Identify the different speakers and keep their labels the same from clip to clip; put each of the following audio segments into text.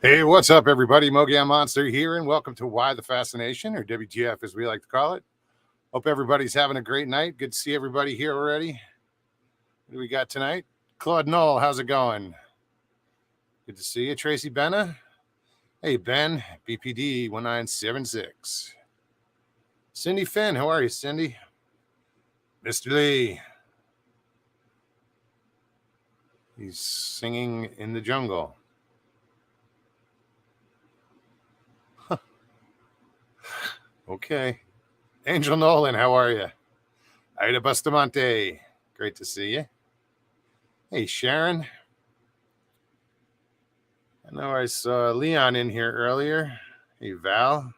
Speaker 1: Hey, what's up, everybody? Mogan Monster here, and welcome to Why the Fascination, or WTF as we like to call it. Hope everybody's having a great night. Good to see everybody here already. What do we got tonight? Claude Knoll, how's it going? Good to see you. Tracy Benna. Hey, Ben, BPD 1976. Cindy Finn, how are you, Cindy? Mr. Lee. He's singing in the jungle. Okay. Angel Nolan, how are you? Ida Bustamante, great to see you. Hey, Sharon. I know I saw Leon in here earlier. Hey, Val.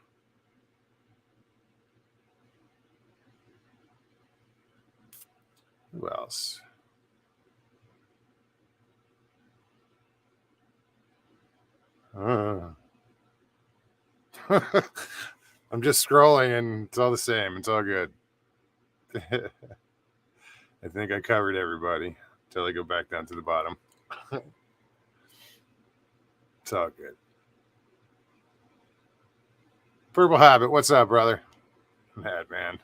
Speaker 1: Who else? I'm just scrolling and it's all the same. It's all good. I think I covered everybody until I go back down to the bottom. It's all good. Purple Habit, what's up, brother? Mad man.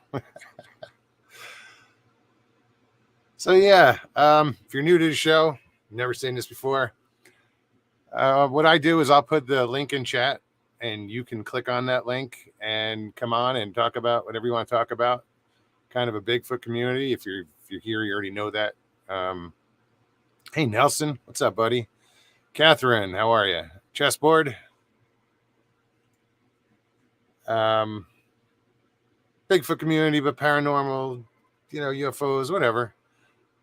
Speaker 1: So yeah, if you're new to the show, never seen this before, what I do is I'll put the link in chat, and you can click on that link and come on and talk about whatever you want to talk about. Kind of a Bigfoot community. If you're here, you already know that. Hey, Nelson, what's up, buddy? Catherine, how are you? Chessboard. Bigfoot community, but paranormal, UFOs, whatever.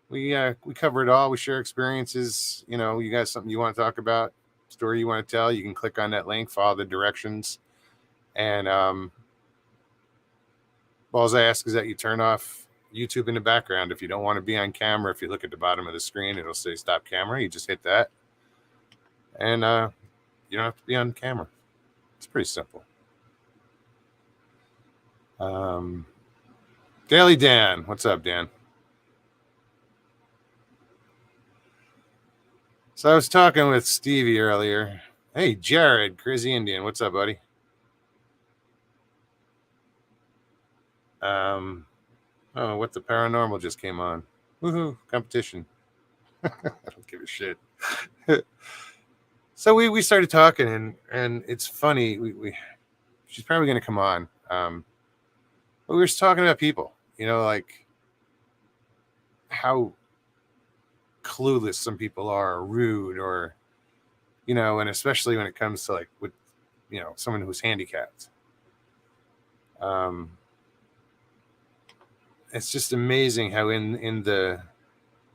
Speaker 1: We cover it all. We share experiences. You got something you want to talk about, story you want to tell, you can click on that link, follow the directions, and all I ask is that you turn off YouTube in the background. If you don't want to be on camera, if you look at the bottom of the screen, it'll say stop camera. You just hit that, and you don't have to be on camera. It's pretty simple. Daily Dan, what's up, Dan? So I was talking with Stevie earlier. Hey, Jared, Crazy Indian, what's up, buddy? What the paranormal just came on. Woohoo, competition. I don't give a shit. So we started talking, and it's funny. She's probably going to come on. But we were just talking about people, like how clueless some people are, or rude, or, and especially when it comes to with, someone who's handicapped. It's just amazing how in the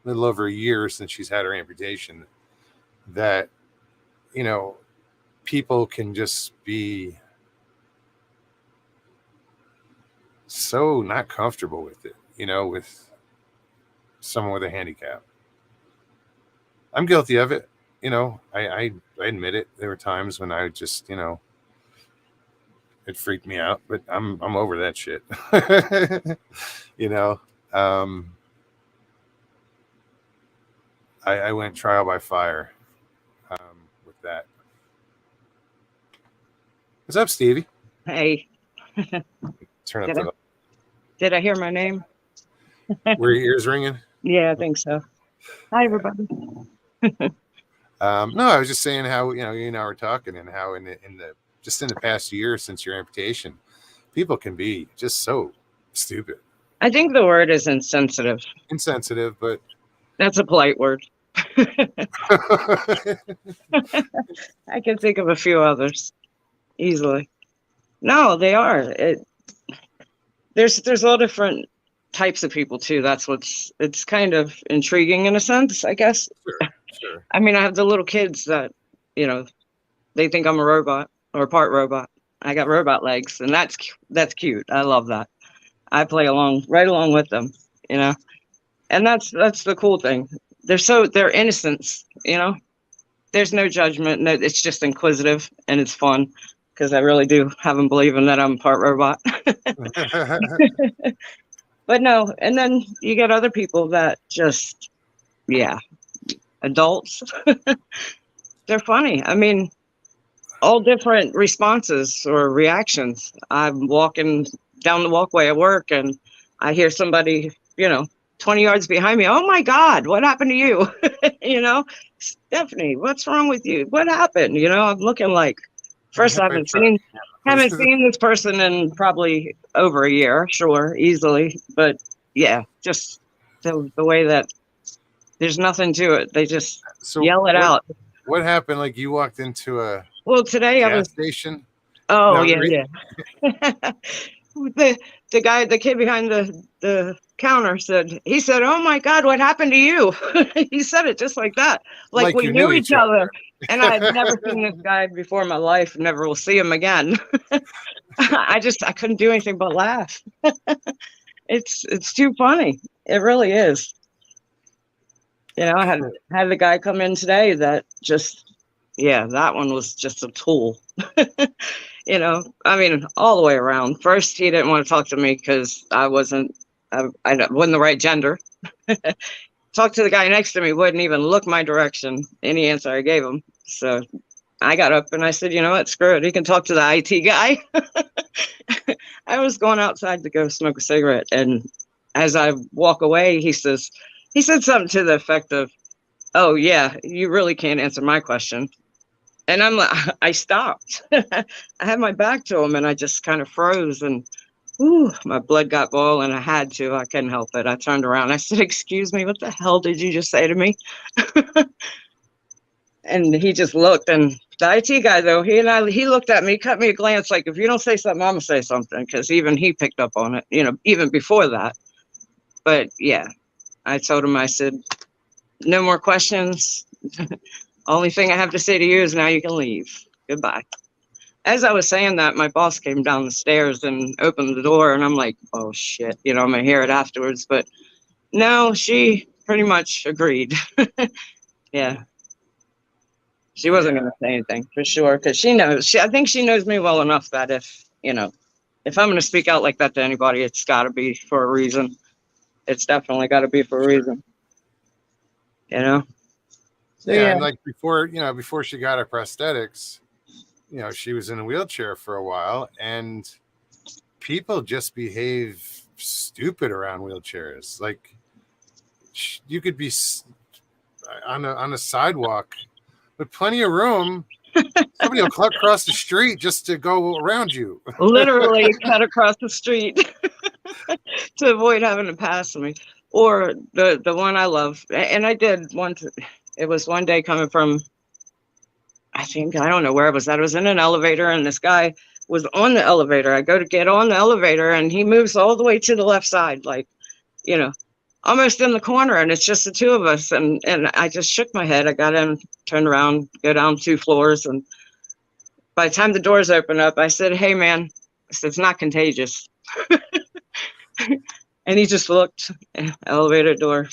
Speaker 1: little over a year since she's had her amputation, that, people can just be so not comfortable with it, with someone with a handicap. I'm guilty of it. I admit it. There were times when I just, it freaked me out, but I'm over that shit. I went trial by fire with that. What's up, Stevie?
Speaker 2: Hey.
Speaker 1: Turn up the.
Speaker 2: Did I hear my name?
Speaker 1: Were your ears ringing?
Speaker 2: Yeah, I think so. Hi, everybody.
Speaker 1: No, I was just saying how you and I were talking, and how in the past year since your amputation, people can be just so stupid.
Speaker 2: I think the word is insensitive.
Speaker 1: Insensitive, but
Speaker 2: that's a polite word. I can think of a few others easily. No, they are. There's all different types of people too. That's it's kind of intriguing in a sense, I guess.
Speaker 1: Sure.
Speaker 2: I mean, I have the little kids that, they think I'm a robot or a part robot. I got robot legs, and that's cute. I love that. I play right along with them, and that's the cool thing. They're innocents, There's no judgment. No, it's just inquisitive, and it's fun because I really do have them believing that I'm part robot. But no, and then you get other people that just, adults. They're funny. I mean, all different responses or reactions. I'm walking down the walkway at work and I hear somebody, 20 yards behind me. Oh my God, what happened to you? you know, Stephanie, what's wrong with you? What happened? I'm looking like,
Speaker 1: Getting
Speaker 2: first
Speaker 1: hit
Speaker 2: I
Speaker 1: by a
Speaker 2: haven't
Speaker 1: truck.
Speaker 2: seen haven't seen this person in probably over a year, sure, easily. But yeah, just the way that there's nothing to it. They just
Speaker 1: So
Speaker 2: yell it out.
Speaker 1: what happened? Like you walked into a
Speaker 2: Well, today I
Speaker 1: gas
Speaker 2: was,
Speaker 1: station?
Speaker 2: oh
Speaker 1: No,
Speaker 2: yeah, yeah. the the kid behind the counter said, "Oh my God, what happened to you?" He said it just like that, like
Speaker 1: like
Speaker 2: we
Speaker 1: you
Speaker 2: knew
Speaker 1: knew
Speaker 2: each
Speaker 1: each
Speaker 2: other.
Speaker 1: other.
Speaker 2: And I've never seen this guy before in my life. Never will see him again. I couldn't do anything but laugh. It's too funny. It really is. I had the guy come in today that just, yeah, that one was just a tool. I mean, all the way around. First, he didn't want to talk to me because I wasn't the right gender. Talked to the guy next to me, wouldn't even look my direction, any answer I gave him. So I got up and I said, you know what, screw it. He can talk to the IT guy. I was going outside to go smoke a cigarette. And as I walk away, he said something to the effect of, oh, yeah, you really can't answer my question. And I'm like, I stopped. I had my back to him and I just kind of froze and my blood got boiling. I had to. I couldn't help it. I turned around. I said, excuse me, what the hell did you just say to me? And he just looked. And the IT guy, though, he looked at me, cut me a glance like, if you don't say something, I'm going to say something. Because even he picked up on it, even before that. But yeah, I told him, I said, no more questions. Only thing I have to say to you is now you can leave. Goodbye. As I was saying that, my boss came down the stairs and opened the door, and I'm like, oh shit, I'm gonna hear it afterwards. But no, she pretty much agreed. Yeah, she wasn't
Speaker 1: Yeah.
Speaker 2: gonna say anything for sure because she knows. I think she knows me well enough that if I'm gonna speak out like that to anybody, it's got to be for a reason. It's definitely got to be for a
Speaker 1: Sure.
Speaker 2: reason. You know. So
Speaker 1: Yeah,
Speaker 2: yeah.
Speaker 1: and like before she got her prosthetics, she was in a wheelchair for a while, and people just behave stupid around wheelchairs. Like you could be on a sidewalk with plenty of room. Somebody will cut across the street just to go around you.
Speaker 2: Literally cut across the street to avoid having to pass me. Or the one I love, and I did once. It was one day coming from, I don't know where I was at. I was in an elevator, and this guy was on the elevator. I go to get on the elevator, and he moves all the way to the left side, like, you know, almost in the corner, and it's just the two of us. And I just shook my head. I got in, turned around, go down 2 floors, and by the time the doors opened up, I said, "Hey, man," I said, "it's not contagious." And he just looked, elevator door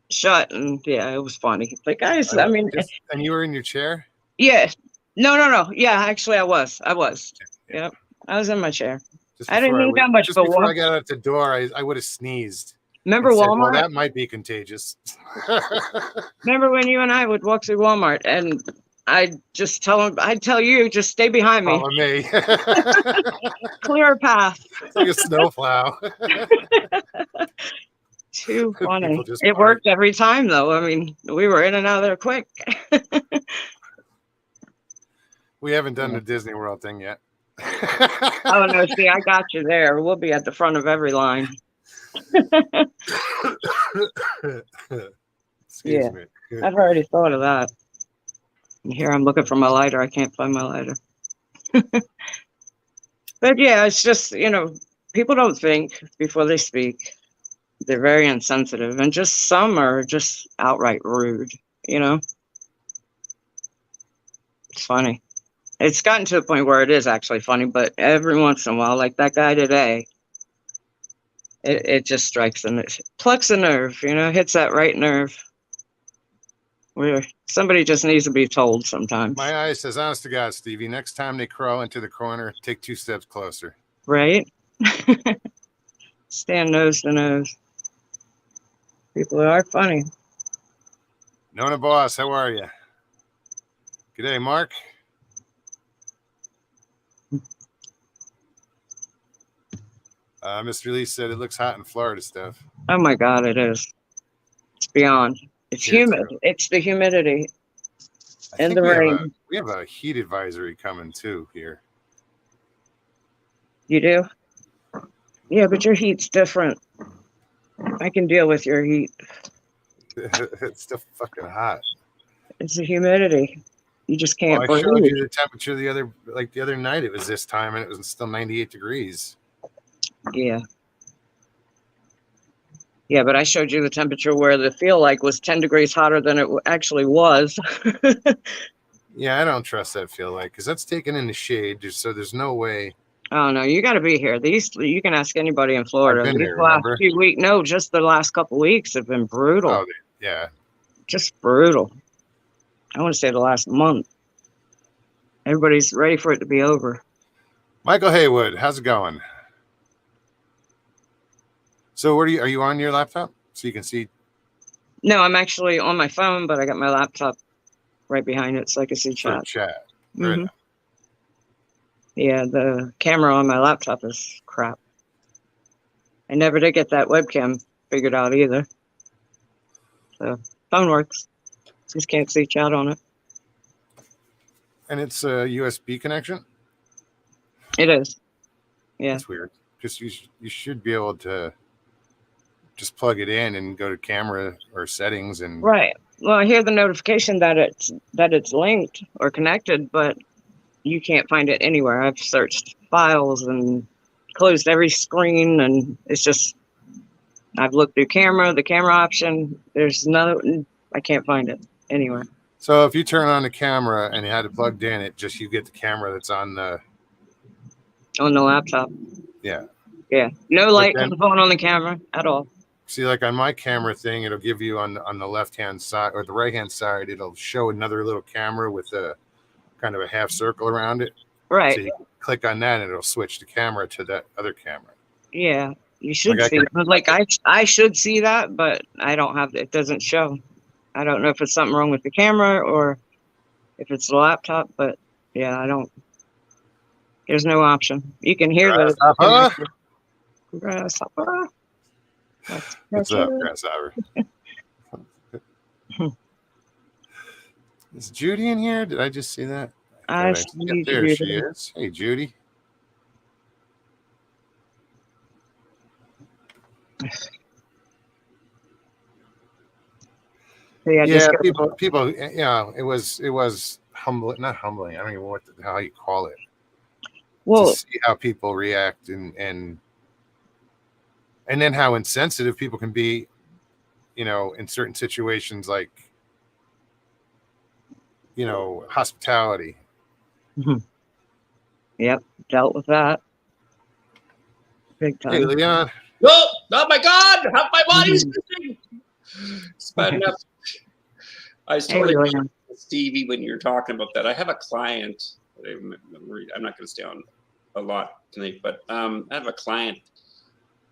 Speaker 2: shut, and yeah, it was funny. But guys, I mean,
Speaker 1: And you were in your chair?
Speaker 2: yeah, no. Yeah, actually, I was.
Speaker 1: Yeah.
Speaker 2: Yep, I was in my chair. I didn't need that much
Speaker 1: Just
Speaker 2: for
Speaker 1: before
Speaker 2: walk.
Speaker 1: I got out the door, I would have sneezed and
Speaker 2: Remember
Speaker 1: said, "Well,
Speaker 2: Walmart?
Speaker 1: that might be contagious."
Speaker 2: Remember when you and I would walk through Walmart, and I'd tell you, just stay behind me,
Speaker 1: Follow me.
Speaker 2: clear a path.
Speaker 1: It's like a snowplow.
Speaker 2: Too
Speaker 1: People
Speaker 2: funny.
Speaker 1: just
Speaker 2: It
Speaker 1: part.
Speaker 2: worked every time, though. I mean, we were in and out of there quick.
Speaker 1: We haven't done the Disney World thing yet.
Speaker 2: Oh no, see, I got you there. We'll be at the front of every line.
Speaker 1: Excuse
Speaker 2: Yeah,
Speaker 1: me.
Speaker 2: I've already thought of that. And here I'm looking for my lighter. I can't find my lighter. But yeah, it's just, people don't think before they speak. They're very insensitive, and just some are just outright rude. You know, it's funny. It's gotten to the point where it is actually funny, but every once in a while, like that guy today, it just strikes and it plucks a nerve, hits that right nerve where somebody just needs to be told sometimes.
Speaker 1: My eye says, honest to God, Stevie, next time they crawl into the corner, take 2 steps closer.
Speaker 2: Right? Stand nose to nose. People are funny.
Speaker 1: Nona Boss, how are you? G'day, Mark. Mr. Lee said it looks hot in Florida stuff.
Speaker 2: Oh my God, it is. It's beyond. It's
Speaker 1: Here
Speaker 2: humid.
Speaker 1: too.
Speaker 2: It's the humidity
Speaker 1: I
Speaker 2: and
Speaker 1: think
Speaker 2: the rain.
Speaker 1: we have a heat advisory coming too here.
Speaker 2: You do? Yeah, but your heat's different. I can deal with your heat.
Speaker 1: It's still fucking hot.
Speaker 2: It's the humidity. You just
Speaker 1: Well,
Speaker 2: can't
Speaker 1: I showed
Speaker 2: breathe.
Speaker 1: you the temperature the other night. It was this time, and it was still 98 degrees.
Speaker 2: Yeah. Yeah, but I showed you the temperature where the feel like was 10 degrees hotter than it actually was.
Speaker 1: Yeah, I don't trust that feel like because that's taken in the shade. So there's no way.
Speaker 2: Oh no, you got to be here. You can ask anybody in
Speaker 1: I've
Speaker 2: Florida.
Speaker 1: been
Speaker 2: These
Speaker 1: there.
Speaker 2: last
Speaker 1: Remember?
Speaker 2: few weeks, no, just the last couple weeks have been brutal.
Speaker 1: Oh, yeah.
Speaker 2: Just brutal. I want to say the last month. Everybody's ready for it to be over.
Speaker 1: Michael Haywood, how's it going? So, are you on your laptop so you can see?
Speaker 2: No, I'm actually on my phone, but I got my laptop right behind it so I can see
Speaker 1: For
Speaker 2: chat.
Speaker 1: chat.
Speaker 2: Hmm.
Speaker 1: Right.
Speaker 2: Yeah, the camera on my laptop is crap. I never did get that webcam figured out either. So phone works. Just can't see chat on it.
Speaker 1: And it's a USB connection.
Speaker 2: It is. Yeah.
Speaker 1: That's weird. Just you should be able to just plug it in and go to camera or settings and
Speaker 2: Right. Well, I hear the notification that it's linked or connected, but you can't find it anywhere. I've searched files and closed every screen, and it's just I've looked through the camera option. There's no, I can't find it anywhere
Speaker 1: So if you turn on the camera and you had it plugged in, you get the camera that's on the
Speaker 2: on the laptop.
Speaker 1: yeah.
Speaker 2: Yeah, no
Speaker 1: But
Speaker 2: light
Speaker 1: then
Speaker 2: comes on the camera at all.
Speaker 1: see, like on my camera thing, it'll give you on the left hand side or the right hand side, it'll show another little camera with a kind of a half circle around it.
Speaker 2: Right.
Speaker 1: So you click on that and it'll switch the camera to that other camera.
Speaker 2: Yeah, you should
Speaker 1: Like I
Speaker 2: see
Speaker 1: can,
Speaker 2: it. But like I should see that, but I don't have it. Doesn't show. I don't know if it's something wrong with the camera or if it's the laptop, but yeah, I don't. There's no option. You can hear that it's connected. Grasshopper.
Speaker 1: What's up, Grasshopper? Is Judy in here? Did I just see that?
Speaker 2: I
Speaker 1: Yep,
Speaker 2: see
Speaker 1: there she is. Hey, Judy.
Speaker 2: Yeah,
Speaker 1: people, it was humbling, not humbling. I don't even know how you call it.
Speaker 2: well,
Speaker 1: to see how people react and then how insensitive people can be, in certain situations like, hospitality.
Speaker 2: yep, dealt with that big time.
Speaker 1: Hey, Leon.
Speaker 3: Oh my God! Half my body's missing. It's bad enough. I was totally Stevie when you're talking about that. I have a client. I'm not going to stay on a lot tonight, but I have a client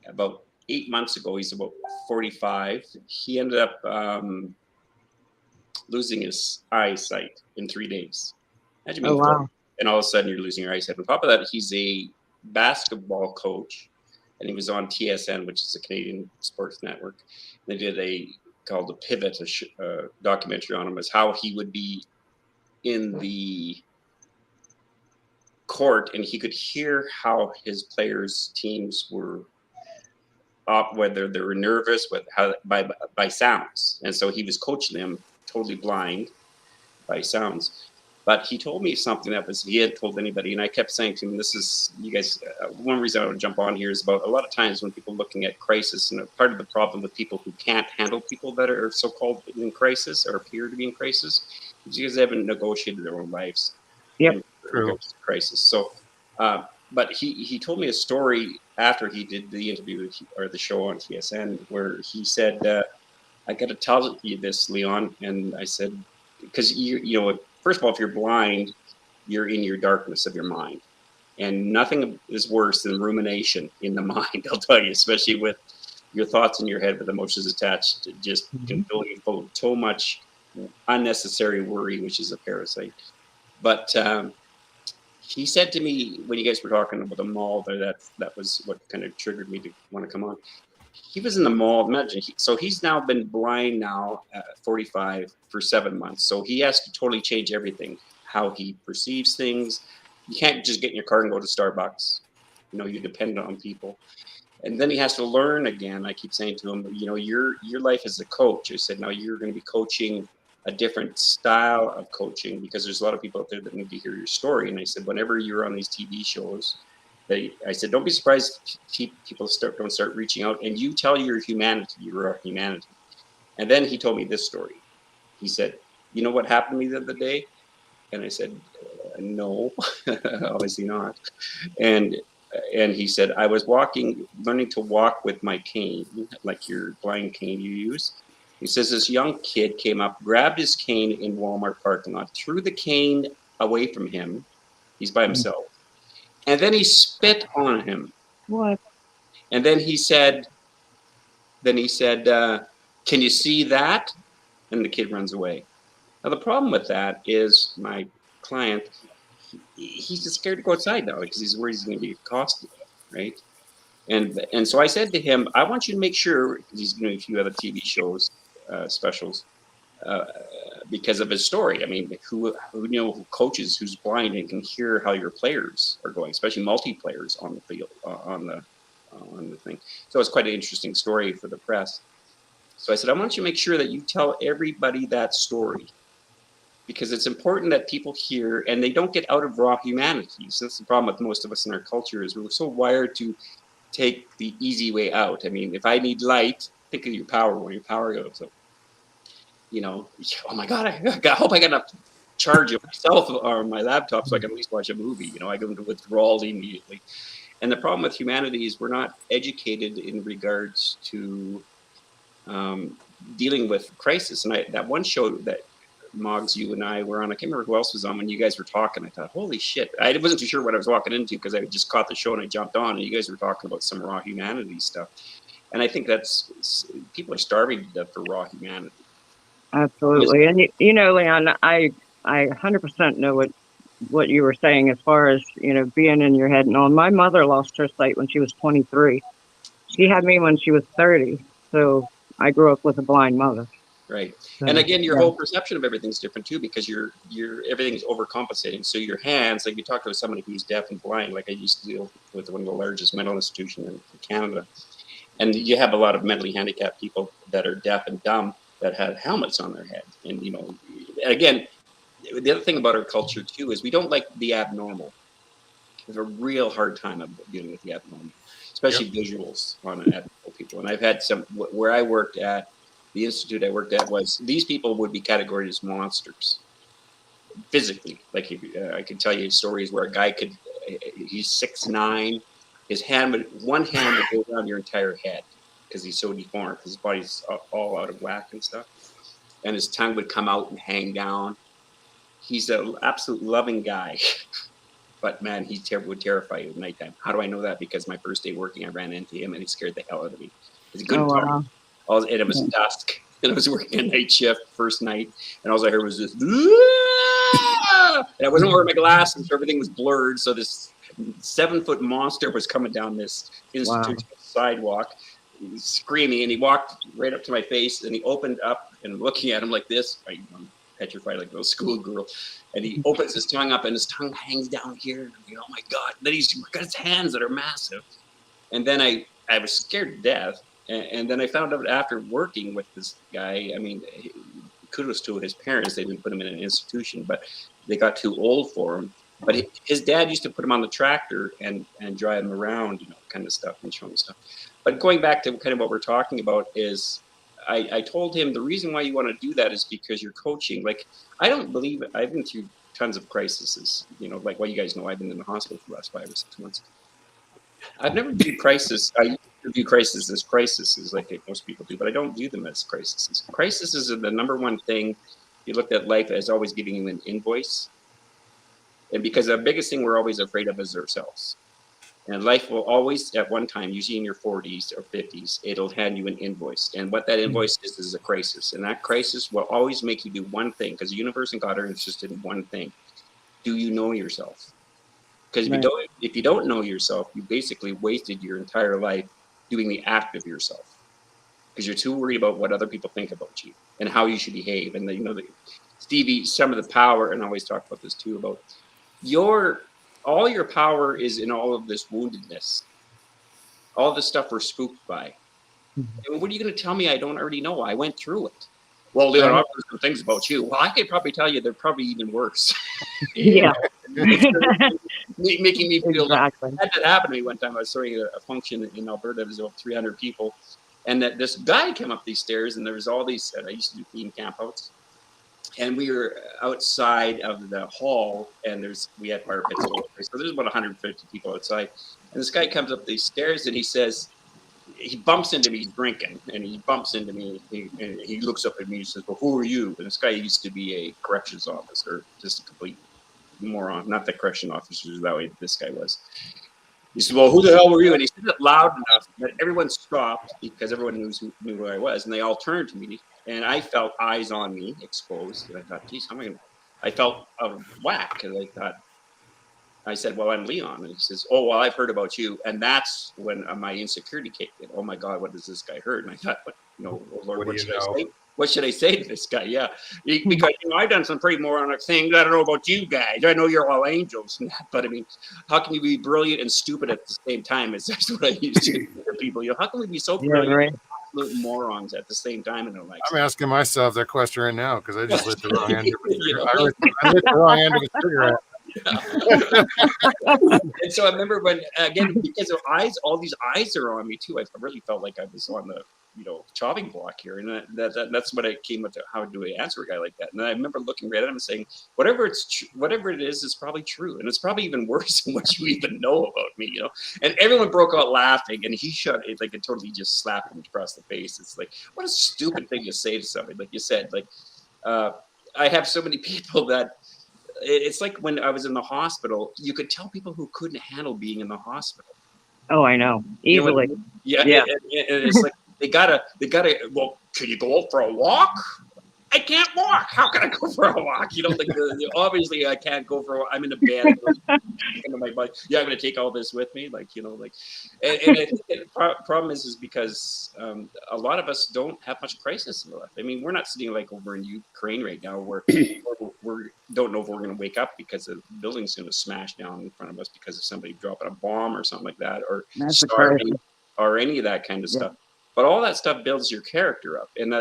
Speaker 3: about 8 months ago. He's about 45. He ended up losing his eyesight in 3 days. Imagine being 40, and all of a sudden you're losing your eyesight. On top of that, he's a basketball coach, and he was on TSN, which is a Canadian sports network. They did called The Pivot, a documentary on him, as how he would be in the court and he could hear how his players' teams were up, whether they were nervous, by sounds. And so he was coaching them totally blind by sounds. But he told me something he hadn't told anybody. And I kept saying to him, this is, you guys, one reason I want to jump on here is about a lot of times when people are looking at crisis, and part of the problem with people who can't handle people that are so-called in crisis or appear to be in crisis is because they haven't negotiated their own lives.
Speaker 2: Yep.
Speaker 1: True.
Speaker 3: Crisis. So, but he told me a story after he did the interview or the show on TSN where he said, I got to tell you this, Leon. And I said, because you know, first of all, if you're blind, you're in your darkness of your mind. And nothing is worse than rumination in the mind, I'll tell you, especially with your thoughts in your head with emotions attached, just can fill you full of so much unnecessary worry, which is a parasite. But he said to me when you guys were talking about the mall there, that was what kind of triggered me to want to come on. He was in the mall. Imagine, so he's now been blind now at 45 for 7 months. So he has to totally change everything, how he perceives things. You can't just get in your car and go to Starbucks. You know, you depend on people. And then he has to learn again. I keep saying to him, you know, your life as a coach. I said, now you're going to be coaching a different style of coaching, because there's a lot of people out there that need to hear your story. And I said, whenever you're on these TV shows, I said, don't be surprised if people don't start reaching out, and you tell your humanity, your humanity. And then he told me this story. He said, you know what happened to me the other day? And I said, no, obviously not. And he said, I was learning to walk with my cane, like your blind cane you use. He says this young kid came up, grabbed his cane in Walmart parking lot, threw the cane away from him. He's by himself. And then he spit on him.
Speaker 2: What?
Speaker 3: And then he said, can you see that? And the kid runs away. Now, the problem with that is my client, he's just scared to go outside now because he's worried he's going to be accosted, right? And so I said to him, I want you to make sure, because he's doing a few other TV shows, specials, because of his story. I mean, who coaches who's blind and can hear how your players are going, especially multiplayers on the field, on the thing. So it's quite an interesting story for the press. So I said, I want you to make sure that you tell everybody that story, because it's important that people hear and they don't get out of raw humanity. So that's the problem with most of us in our culture, is we're so wired to take the easy way out. I mean, if I need light, think of your power when your power goes up. You know, oh my God, I hope I got enough charge of myself or my laptop so I can at least watch a movie. You know, I go into withdrawal immediately. And the problem with humanity is we're not educated in regards to dealing with crisis. And that one show that Moggs, you and I were on, I can't remember who else was on, when you guys were talking, I thought, holy shit. I wasn't too sure what I was walking into because I just caught the show and I jumped on, and you guys were talking about some raw humanity stuff. And I think people are starving to death for raw humanity.
Speaker 2: Absolutely. And you know, Leon, I 100% know what you were saying as far as, you know, being in your head and all. My mother lost her sight when she was 23. She had me when she was 30. So I grew up with a blind mother.
Speaker 3: Right.
Speaker 2: So,
Speaker 3: and again, your
Speaker 2: yeah.
Speaker 3: whole perception of everything's different too, because everything's overcompensating. So your hands, like you talk to somebody who's deaf and blind, like I used to deal with one of the largest mental institutions in Canada. And you have a lot of mentally handicapped people that are deaf and dumb that have helmets on their head. And, you know, again, the other thing about our culture too is we don't like the abnormal. We have a real hard time of dealing with the abnormal, especially visuals on abnormal people. And I've had some, where I worked at, the institute I worked at, was these people would be categorized as monsters physically. Like I could tell you stories where a guy he's 6'9", one hand would go around your entire head because he's so deformed, because his body's all out of whack and stuff. And his tongue would come out and hang down. He's an absolute loving guy. But man, he would terrify you at nighttime. How do I know that? Because my first day working, I ran into him and he scared the hell out of me. He couldn't talk.
Speaker 2: Wow.
Speaker 3: And it was dusk, and I was working a night shift first night, and all I heard was this, and I wasn't wearing my glasses, so everything was blurred. So this 7-foot monster was coming down this institutional sidewalk, screaming, and he walked right up to my face, and he opened up, and looking at him like this, I'm petrified like a little schoolgirl, and he opens his tongue up, and his tongue hangs down here, and I'm like, oh my God. Then he's got his hands that are massive, and then I was scared to death. And then I found out after working with this guy, I mean, kudos to his parents. They didn't put him in an institution, but they got too old for him. But his dad used to put him on the tractor and drive him around, you know, kind of stuff, and show him stuff. But going back to kind of what we're talking about is, I told him the reason why you want to do that is because you're coaching. Like, I don't believe it. I've been through tons of crises, you know, like what you guys know, I've been in the hospital for the last 5 or 6 months. I've never viewed crisis. I view crises as crises, like most people do, but I don't view them as crises. Crises are the number one thing. You looked at life as always giving you an invoice. And because the biggest thing we're always afraid of is ourselves. And life will always, at one time, usually in your 40s or 50s, it'll hand you an invoice. And what that invoice is a crisis. And that crisis will always make you do one thing, because the universe and God are interested in one thing. Do you know yourself? Because
Speaker 2: Right.
Speaker 3: if you don't know yourself, you basically wasted your entire life doing the act of yourself. Because you're too worried about what other people think about you and how you should behave. And Stevie, some of the power, and I always talk about this too, about all your power is in all of this woundedness, all the stuff we're spooked by. And what are you going to tell me I don't already know? I went through it. Well, Leon, I've heard some things about you. Well, I could probably tell you they're probably even worse.
Speaker 2: Yeah.
Speaker 3: Making me feel
Speaker 2: Exactly.
Speaker 3: that happened to me one time. I was throwing a function in Alberta. There was about 300 people, and that this guy came up these stairs, and there was all these. I used to do theme campouts, and we were outside of the hall, and we had fire pits all over. So there's about 150 people outside, and this guy comes up these stairs, and he bumps into me drinking, and he bumps into me, and he looks up at me and says, well, who are you? And this guy used to be a corrections officer, just a complete moron. Not the correction officers, that way this guy was. He said, well, who the hell were you? And he said it loud enough that everyone stopped, because everyone knew who I was, and they all turned to me, and I felt eyes on me, exposed, and I thought, geez, I felt out of whack, and I said, well, I'm Leon. And he says, oh, well, I've heard about you. And that's when my insecurity kicked in. Oh, my God, what has this guy heard? And I thought, oh, Lord, what should I say? What should I say to this guy? Yeah. Because, I've done some pretty moronic things. I don't know about you guys. I know you're all angels. But, I mean, how can you be brilliant and stupid at the same time? That's what I used to do to people. How can we be so brilliant and absolute morons at the same time in their lives?
Speaker 1: I'm asking myself that question right now because I just lit the wrong end of a I lit the wrong end of a cigarette.
Speaker 3: And so I remember when, again, because of all these eyes are on me too, I really felt like I was on the chopping block here, and that's what I came with. How do I answer a guy like that? And I remember looking right at him and saying, whatever it is probably true, and it's probably even worse than what you even know about me, And everyone broke out laughing, and he shut it, like it totally just slapped him across the face. It's like, what a stupid thing to say to somebody. Like you said, I have so many people that. It's like when I was in the hospital, you could tell people who couldn't handle being in the hospital.
Speaker 2: Oh, I know. Easily.
Speaker 3: I mean? Yeah. And it's like they gotta. Well, can you go out for a walk? I can't walk. How can I go for a walk? Obviously I can't go for a walk. I'm in a bed. My body. Yeah, I'm going to take all this with me. And I think the problem is because a lot of us don't have much crisis in life. I mean, we're not sitting like over in Ukraine right now where we don't know if we're going to wake up because the building's going to smash down in front of us because of somebody dropping a bomb or something like that, or starving, or any of that kind of stuff. But all that stuff builds your character up. And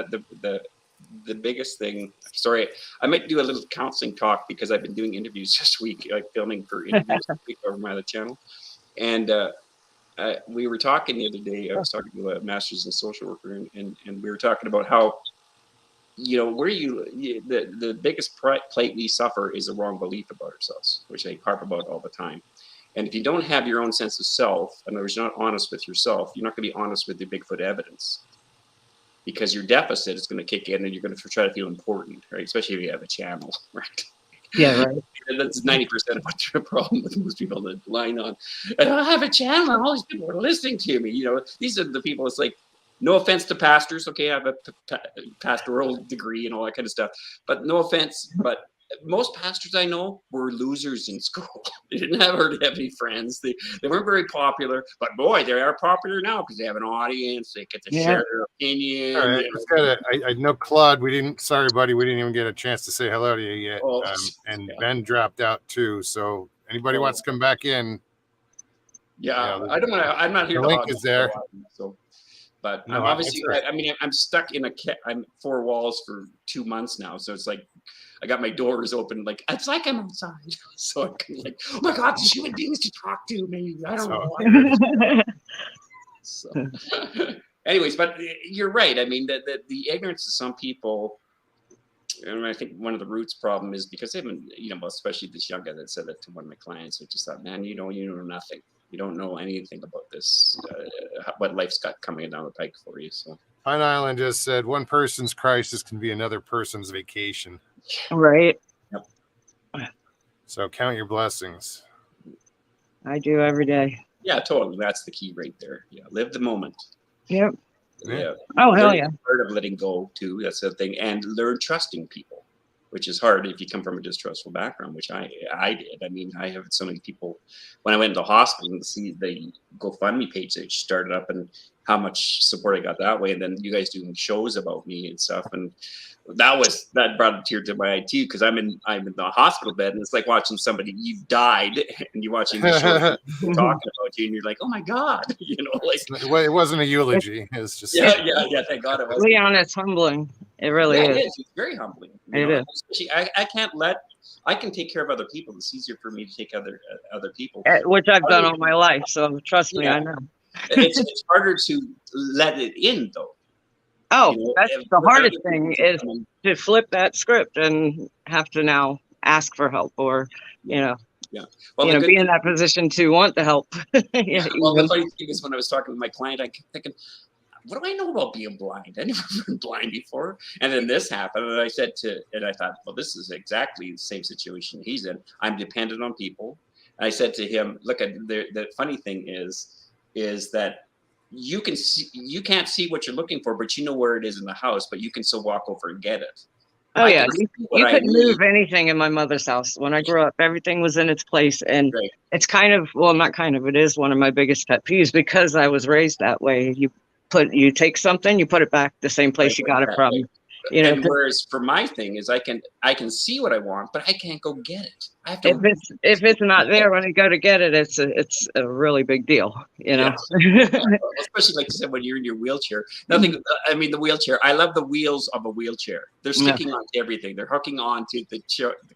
Speaker 3: the biggest thing, sorry, I might do a little counseling talk because I've been doing interviews this week, filming for interviews this week over my other channel. And we were talking the other day, I was talking to a master's in social worker, and we were talking about how, the biggest plight we suffer is a wrong belief about ourselves, which I harp about all the time. And if you don't have your own sense of self, in other words, you're not honest with yourself, you're not going to be honest with the Bigfoot evidence. Because your deficit is going to kick in, and you're going to try to feel important, right? Especially if you have a channel, right?
Speaker 2: Yeah, right.
Speaker 3: And that's 90% of what's the problem with most people that line on. And I have a channel, and all these people are listening to me. These are the people. It's like, no offense to pastors, okay? I have a pastoral degree and all that kind of stuff, but no offense, but most pastors I know were losers in school. They didn't have any friends. They weren't very popular, but boy, they are popular now because they have an audience. They get to share their opinion.
Speaker 1: All right, I know Claude. Sorry, buddy, we didn't even get a chance to say hello to you yet. Ben dropped out too. So anybody wants to come back in?
Speaker 3: Yeah, I don't want to. I'm not here.
Speaker 1: The link is there.
Speaker 3: But no, obviously, I'm stuck in I'm 4 walls for 2 months now. So it's like, I got my doors open. Like, it's like I'm outside. So I'm kind of like, oh my God, there's human beings to talk to me. I don't know. So, anyways, but you're right. I mean, the ignorance of some people, and I think one of the roots problem is because they haven't, especially this young guy that said that to one of my clients, I just thought, man, you know nothing. You don't know anything about this, what life's got coming down the pike for you. So
Speaker 1: Pine Island just said one person's crisis can be another person's vacation.
Speaker 2: Right.
Speaker 3: Yep.
Speaker 1: So count your blessings.
Speaker 2: I do every day.
Speaker 3: Yeah, totally. That's the key right there. Yeah, live the moment.
Speaker 2: Yep.
Speaker 3: Yeah.
Speaker 2: Oh, hell yeah.
Speaker 3: Part of letting go too. That's the thing, and learn trusting people. which is hard if you come from a distrustful background, which I did. I mean, I have so many people when I went to the hospital and see the GoFundMe page that started up and how much support I got that way. And then you guys doing shows about me and stuff. And that brought a tear to my eye too, because I'm in the hospital bed and it's like watching somebody, you've died and you're watching the show talking about you and you're like, oh my God, you know, like
Speaker 1: Well, it wasn't a eulogy. It's just
Speaker 3: yeah, thank God it was.
Speaker 2: Leon, it's humbling. It really is.
Speaker 3: It is. It's very humbling.
Speaker 2: It is.
Speaker 3: Especially, I can take care of other people. It's easier for me to take other people.
Speaker 2: Which I've done all my life. So trust me, I know.
Speaker 3: It's harder to let it in, though.
Speaker 2: Oh, that's the hardest thing is to flip that script and have to now ask for help or, you know, be in that position to want the help.
Speaker 3: Well, the funny thing is when I was talking with my client, I kept thinking, what do I know about being blind? I've never been blind before. And then this happened. And I thought, well, this is exactly the same situation he's in. I'm dependent on people. And I said to him, look, the funny thing is that you can't see what you're looking for, but you know where it is in the house, but you can still walk over and get it.
Speaker 2: Oh, yeah. You couldn't move anything in my mother's house. When I grew up, everything was in its place. And it's it is one of my biggest pet peeves because I was raised that way. You take something, you put it back the same place you got it from. You know,
Speaker 3: and whereas for my thing is I can see what I want, but I can't go get it. I have to.
Speaker 2: If it's not there when you go to get it, it's a really big deal, you know.
Speaker 3: Yeah. Especially like you said, when you're in your wheelchair. Nothing. I mean, the wheelchair. I love the wheels of a wheelchair. They're sticking onto everything. They're hooking onto the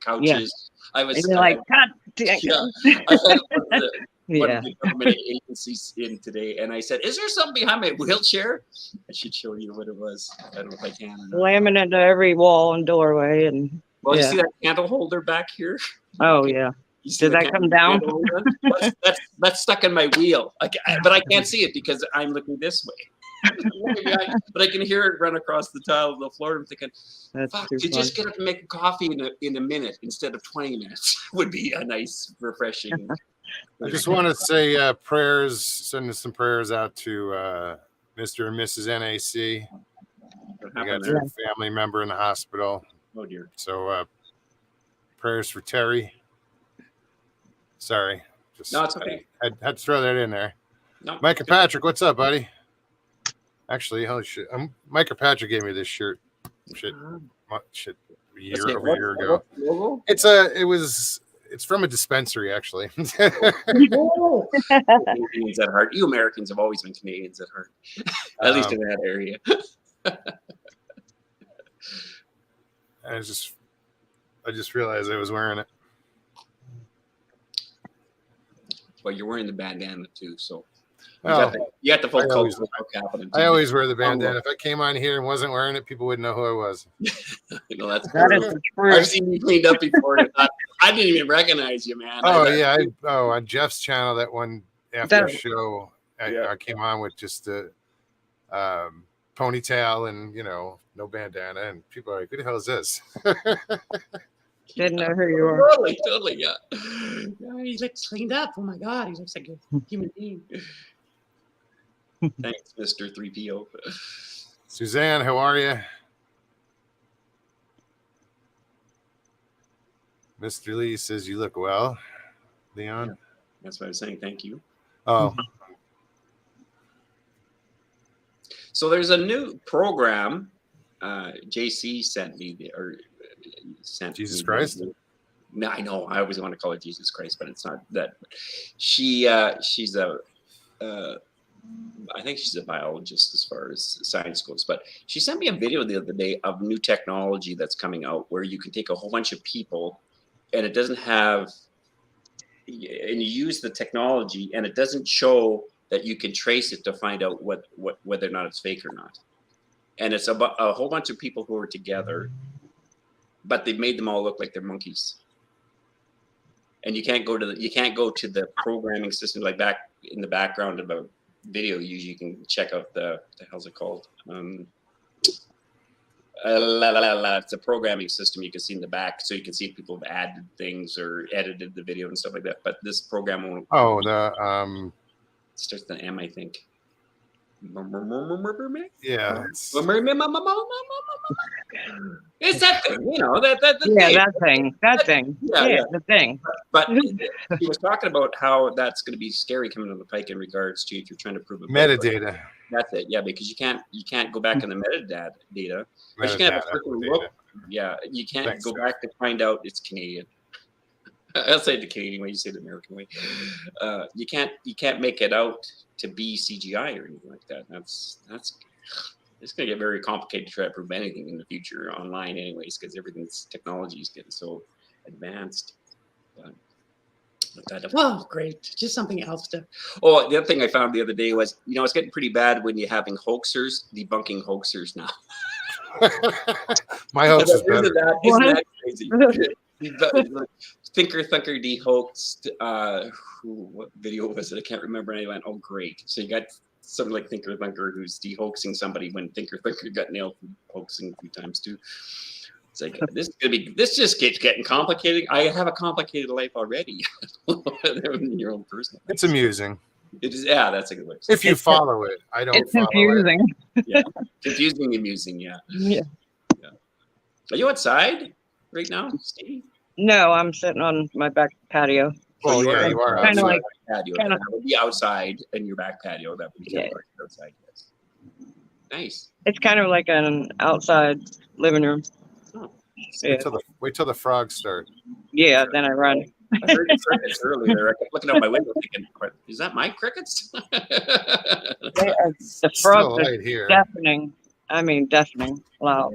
Speaker 3: couches.
Speaker 2: Yeah. You're like, God damn.
Speaker 3: Yeah. I had one of the government agencies in today, and I said, "Is there something behind my wheelchair?" I should show you what it was. I don't know if I can.
Speaker 2: Slamming into every wall and doorway, and
Speaker 3: you see that candle holder back here?
Speaker 2: Oh yeah. Did that come down?
Speaker 3: That's stuck in my wheel, but I can't see it because I'm looking this way. But I can hear it run across the tile of the floor. I'm thinking, fuck, to just get up and make a coffee in a minute instead of 20 minutes would be a nice, refreshing.
Speaker 1: I just want to say sending some prayers out to Mr. and Mrs. NAC. We got their family member in the hospital.
Speaker 3: Oh dear.
Speaker 1: So prayers for Terry. Sorry.
Speaker 3: No, it's okay.
Speaker 1: I had to throw that in there.
Speaker 3: No,
Speaker 1: Micah Patrick, what's up, buddy? Actually, holy shit. Micah Patrick gave me this shirt. Shit. A year ago. It's from a dispensary, actually.
Speaker 3: Canadians at heart. You Americans have always been Canadians at heart, at least in that area.
Speaker 1: I just realized I was wearing it.
Speaker 3: Well, you're wearing the bandana too, so you got the full culture happening.
Speaker 1: I always wear the bandana. If I came on here and wasn't wearing it, people wouldn't know who I was.
Speaker 3: That's
Speaker 2: that is the truth.
Speaker 3: I've seen you cleaned up before. I didn't even recognize you, man.
Speaker 1: On Jeff's channel, that one after show, I came on with just a ponytail and no bandana, and people are like, "Who the hell is this?"
Speaker 2: Didn't know who you were.
Speaker 3: Totally, yeah. He looks cleaned up. Oh my God, he looks like a human being. Thanks, Mr. 3PO.
Speaker 1: Suzanne, how are you? Mr. Lee says you look well, Leon.
Speaker 3: Yeah, that's what I was saying. Thank you.
Speaker 1: Oh.
Speaker 3: So there's a new program. JC sent me
Speaker 1: Jesus Christ.
Speaker 3: No, I know. I always want to call her Jesus Christ, but it's not that. She's I think she's a biologist as far as science goes, but she sent me a video the other day of new technology that's coming out where you can take a whole bunch of people and it doesn't have, and you use the technology and it doesn't show that you can trace it to find out whether or not it's fake or not. And it's about a whole bunch of people who are together, but they've made them all look like they're monkeys. And you can't go to the programming system, like back in the background of a video. You can check out the hell's it called? It's a programming system you can see in the back, so you can see if people have added things or edited the video and stuff like that. But this program won't.
Speaker 1: Oh, the
Speaker 3: starts with an M, I think.
Speaker 1: Yeah.
Speaker 3: It's that thing, that
Speaker 2: Yeah,
Speaker 3: thing.
Speaker 2: that thing.
Speaker 3: Yeah,
Speaker 2: Yeah,
Speaker 3: yeah.
Speaker 2: the thing.
Speaker 3: But he was talking about how that's going to be scary coming down the pike in regards to if you're trying to prove a
Speaker 1: Metadata.
Speaker 3: That's it. Yeah, because you can't go back in the metadata, but you can have a
Speaker 1: Metadata.
Speaker 3: certain look. Yeah, you can't
Speaker 1: Thanks,
Speaker 3: go
Speaker 1: Jeff.
Speaker 3: back to find out it's Canadian. I'll say it the Canadian way. You say it the American way. You can't make it out to be CGI or anything like that. That's it's going to get very complicated to try to prove anything in the future online, anyways, because everything's technology is getting so advanced. Well, great. Just something else to. Oh, the other thing I found the other day was, it's getting pretty bad when you're having hoaxers debunking hoaxers now.
Speaker 1: My hoax is better.
Speaker 3: Isn't that crazy? Thinker Thunker de-hoaxed. What video was it? I can't remember. And I went, oh, great. So you got something like Thinker Thunker who's de-hoaxing somebody when Thinker Thunker got nailed for hoaxing a few times too. It's like, this just keeps getting complicated. I have a complicated life already. Your own personal life.
Speaker 1: It's amusing.
Speaker 3: It is, yeah, that's a good way.
Speaker 1: If you follow it, I don't
Speaker 2: It's
Speaker 1: follow
Speaker 2: confusing.
Speaker 1: it.
Speaker 3: Yeah, confusing, amusing. Yeah.
Speaker 2: Yeah.
Speaker 3: Are you outside right now, Stevie?
Speaker 2: No, I'm sitting on my back patio.
Speaker 1: Well, yeah, you are
Speaker 2: Kind of
Speaker 1: outside.
Speaker 2: like
Speaker 3: Patio.
Speaker 2: kinda-
Speaker 3: That would be outside in your back patio. That would be
Speaker 2: Yeah.
Speaker 3: outside. Yes. Nice.
Speaker 2: It's kind of like an outside living room.
Speaker 3: Oh.
Speaker 2: Yeah.
Speaker 1: Wait till the frogs start.
Speaker 2: Yeah, then I run.
Speaker 3: I heard the crickets earlier. I kept looking out my window thinking, is that my crickets?
Speaker 2: The
Speaker 1: Still
Speaker 2: frogs are
Speaker 1: light here.
Speaker 2: deafening. I mean, deafening loud.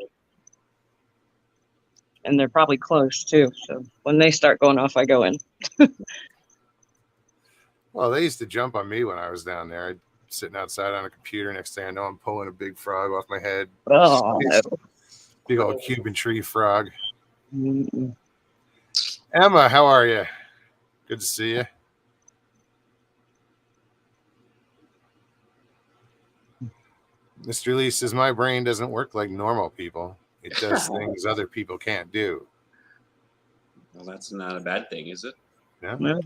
Speaker 2: And they're probably close too. So when they start going off, I go in.
Speaker 1: Well, they used to jump on me when I was down there. I'd sitting outside on a computer. Next thing I know, I'm pulling a big frog off my head.
Speaker 2: Oh, no.
Speaker 1: Big old Cuban tree frog.
Speaker 2: Mm-mm.
Speaker 1: Emma, how are you? Good to see you. Mr. Lee says, my brain doesn't work like normal people. It does things other people can't do.
Speaker 3: Well, that's not a bad thing, is it?
Speaker 1: Yeah.
Speaker 2: No.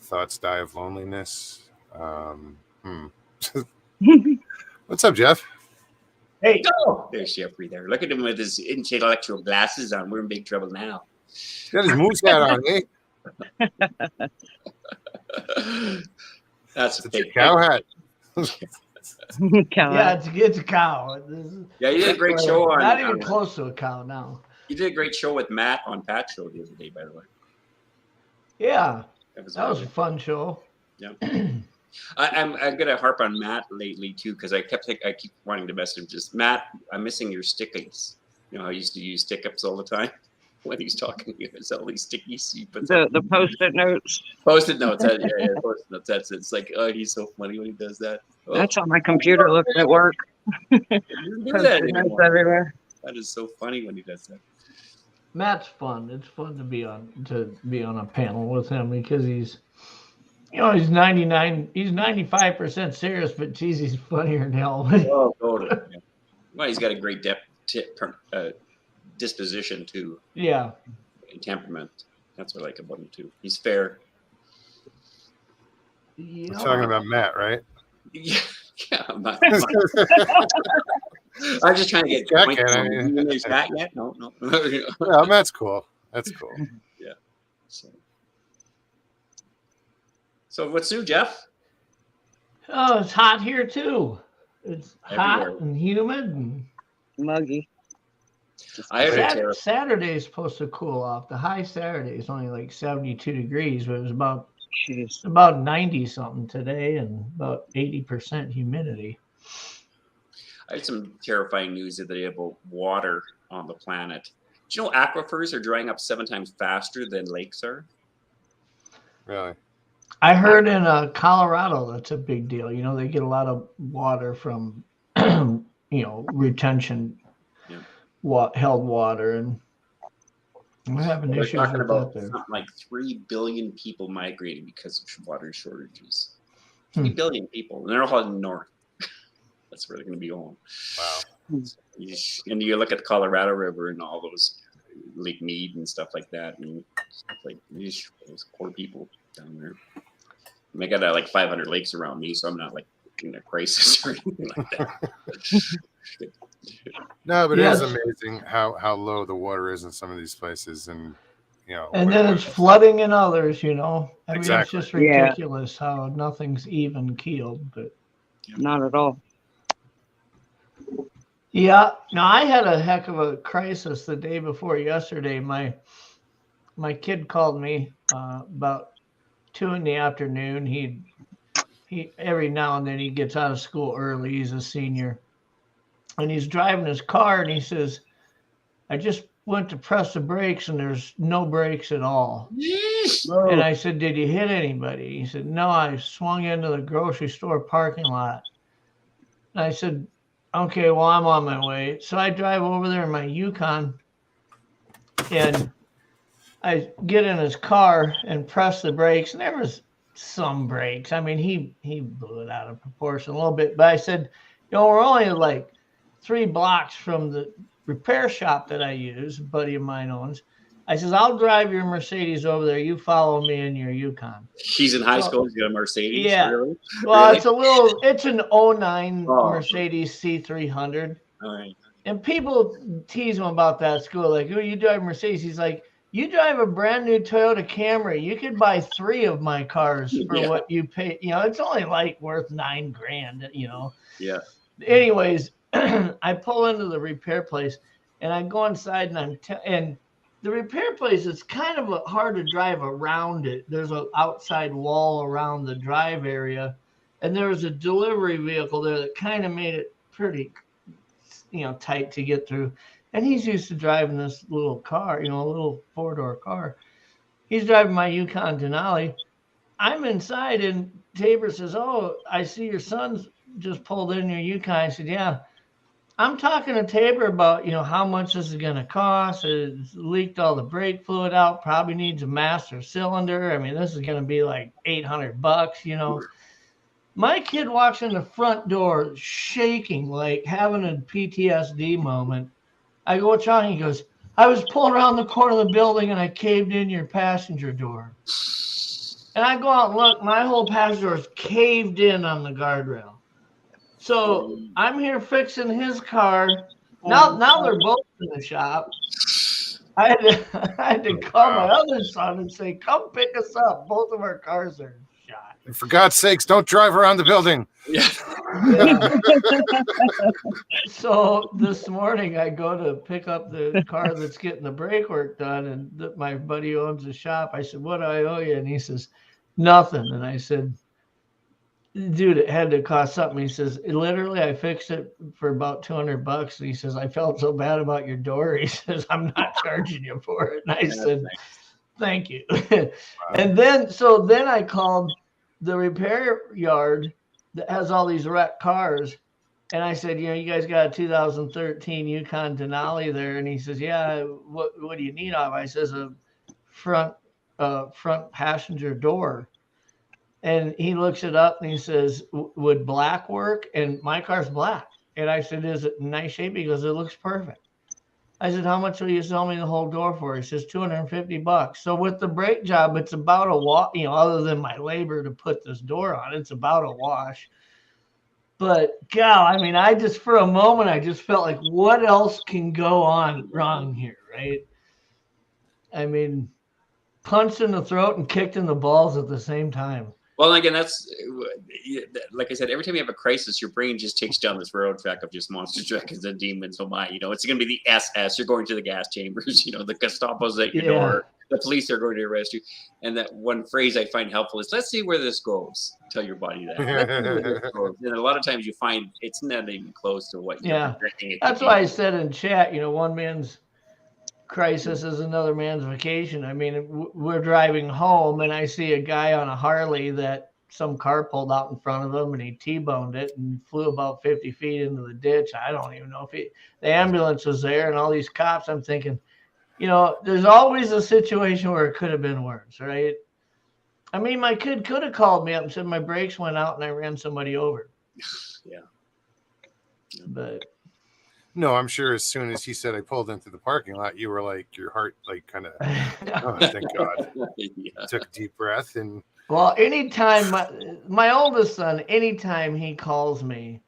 Speaker 1: Thoughts die of loneliness. What's up, Jeff?
Speaker 3: Hey, go! There's Jeffrey there. Look at him with his intellectual glasses on. We're in big trouble now.
Speaker 1: He's got his moose hat on, eh?
Speaker 3: That's a
Speaker 1: It's a
Speaker 3: big
Speaker 1: cow hat.
Speaker 2: Cow.
Speaker 4: Yeah, it's a cow.
Speaker 3: Yeah, you did a great show on.
Speaker 4: Not even close to a cow now.
Speaker 3: You did a great show with Matt on Pat's show the other day, by the way.
Speaker 4: Yeah,
Speaker 3: That was
Speaker 4: a fun show.
Speaker 3: Yeah. I'm gonna harp on Matt lately too, because I keep wanting to message him. Just Matt, I'm missing your stick-ups. You know, I used to use stick-ups all the time when he's talking. He has all these stickies. He puts
Speaker 2: The post-it notes.
Speaker 3: Post-it notes. Yeah, post-it notes. That's it. It's like, oh, he's so funny when he does that. Oh,
Speaker 2: That's on my computer looking at work.
Speaker 3: he doesn't do that
Speaker 2: Post-it notes
Speaker 3: anymore.
Speaker 2: everywhere.
Speaker 3: That is so funny when he does that.
Speaker 4: Matt's fun. It's fun to be on a panel with him because he's 99. He's 95% serious, but geez, he's funnier than hell.
Speaker 3: Oh, totally. Yeah. Well, he's got a great disposition too.
Speaker 4: Yeah.
Speaker 3: And temperament. That's what I like about him too. He's fair.
Speaker 1: We're talking about Matt, right?
Speaker 3: Yeah, I'm just trying to get
Speaker 1: Jack,
Speaker 3: point. Is that yet? No.
Speaker 1: Yeah, Matt's cool. That's cool.
Speaker 3: Yeah. So what's new, Jeff?
Speaker 4: Oh, it's hot here too. It's
Speaker 3: Everywhere.
Speaker 4: hot and humid. And
Speaker 2: Muggy.
Speaker 3: I heard
Speaker 4: Saturday's supposed to cool off. The high Saturday is only like 72 degrees, but it was about 90 something today and about 80% humidity.
Speaker 3: I had some terrifying news the other day about water on the planet. Do you know aquifers are drying up 7 times faster than lakes are?
Speaker 1: Really?
Speaker 4: I heard in Colorado that's a big deal. You know, they get a lot of water from, retention, held water, and we're having
Speaker 3: They're
Speaker 4: issues
Speaker 3: talking
Speaker 4: with
Speaker 3: about
Speaker 4: that there.
Speaker 3: something like 3 billion people migrating because of water shortages. 3 billion people, and they're all heading north. That's where they're going to be going.
Speaker 1: Wow.
Speaker 3: And you look at the Colorado River and all those Lake Mead and stuff like that, and it's like those poor people down there. I got like 500 lakes around me, so I'm not like in a crisis or anything like that.
Speaker 1: No, but
Speaker 4: Yes.
Speaker 1: it is amazing how low the water is in some of these places, and
Speaker 4: And then it's flooding in others. I mean,
Speaker 1: Exactly.
Speaker 4: it's just
Speaker 2: Yeah.
Speaker 4: ridiculous how nothing's even keeled. But
Speaker 2: Not at all.
Speaker 4: yeah, now I had a heck of a crisis the day before yesterday. My kid called me about 2 p.m. He every now and then he gets out of school early. He's a senior, and he's driving his car, and he says, "I just went to press the brakes, and there's no brakes at all." And I said, "Did you hit anybody?" He said, "No, I swung into the grocery store parking lot." And I said, "Okay, well, I'm on my way." So I drive over there in my Yukon, and I get in his car and press the brakes, and there was some brakes. I mean, he blew it out of proportion a little bit. But I said, we're only like 3 blocks from the repair shop that I use, a buddy of mine owns. I says, I'll drive your Mercedes over there. You follow me in your Yukon.
Speaker 3: He's in high school. He's got a Mercedes.
Speaker 4: Yeah.
Speaker 3: Really?
Speaker 4: Well,
Speaker 3: Really?
Speaker 4: it's an 09
Speaker 3: Oh.
Speaker 4: Mercedes C300.
Speaker 3: All right.
Speaker 4: And people tease him about that school. Like, oh, you drive Mercedes. He's like, you drive a brand new Toyota Camry. You could buy 3 of my cars for what you pay. It's only like worth $9,000,
Speaker 3: Yeah.
Speaker 4: Anyways, I pull into the repair place and I go inside and the repair place is kind of hard to drive around it. There's an outside wall around the drive area, and there was a delivery vehicle there that kind of made it pretty, tight to get through. And he's used to driving this little car, a little 4-door car. He's driving my Yukon Denali. I'm inside, and Tabor says, "Oh, I see your son's just pulled in your Yukon." I said, "Yeah." I'm talking to Tabor about, how much this is going to cost. It's leaked all the brake fluid out, probably needs a master cylinder. I mean, this is going to be like $800, My kid walks in the front door shaking, like having a PTSD moment. I go, "What's wrong?" He goes, "I was pulling around the corner of the building and I caved in your passenger door." And I go out and look, my whole passenger door is caved in on the guardrail. So I'm here fixing his car. Now they're both in the shop. I had to call my other son and say, "Come pick us up. Both of our cars are shot."
Speaker 1: And for God's sakes, don't drive around the building.
Speaker 3: Yeah.
Speaker 4: So this morning I go to pick up the car that's getting the brake work done, and my buddy owns the shop. I said, "What do I owe you?" And he says, "Nothing." And I said, "Dude, it had to cost something." He says, "Literally, I fixed it for about $200." And he says, "I felt so bad about your door." He says, "I'm not charging you for it." And I said, "Thank you." And then I called the repair yard that has all these wrecked cars. And I said, "You guys got a 2013 Yukon Denali there." And he says, "Yeah, what do you need off?" I says, "A front passenger door." And he looks it up and he says, "Would black work?" And my car's black. And I said, "Is it in nice shape?" He goes, "It looks perfect." I said, "How much will you sell me the whole door for?" He says, $250. So with the brake job, it's about a wash, other than my labor to put this door on, it's about a wash. But God, I mean, I just, for a moment, I just felt like, what else can go on wrong here, right? I mean, punched in the throat and kicked in the balls at the same time.
Speaker 3: Well, again, that's like I said. Every time you have a crisis, your brain just takes down this road track of just monsters, dragons, and demons. Oh my! It's going to be the SS. You're going to the gas chambers. The Gestapo's at your door. The police are going to arrest you. And that one phrase I find helpful is, "Let's see where this goes." Tell your body that. Let's see where this goes. And a lot of times you find it's not even close to what you're projecting it.
Speaker 4: That's why I said in chat, one man's crisis is another man's vacation. I mean, we're driving home and I see a guy on a Harley that some car pulled out in front of him and he T-boned it and flew about 50 feet into the ditch. I don't even know if the ambulance was there and all these cops. I'm thinking, there's always a situation where it could have been worse, right? I mean, my kid could have called me up and said my brakes went out and I ran somebody over.
Speaker 3: Yeah.
Speaker 4: But
Speaker 1: No, I'm sure as soon as he said I pulled into the parking lot, you were like, your heart like kind of, oh, thank God.
Speaker 3: Yeah.
Speaker 1: Took a deep breath and
Speaker 4: Well, anytime my oldest son, anytime he calls me,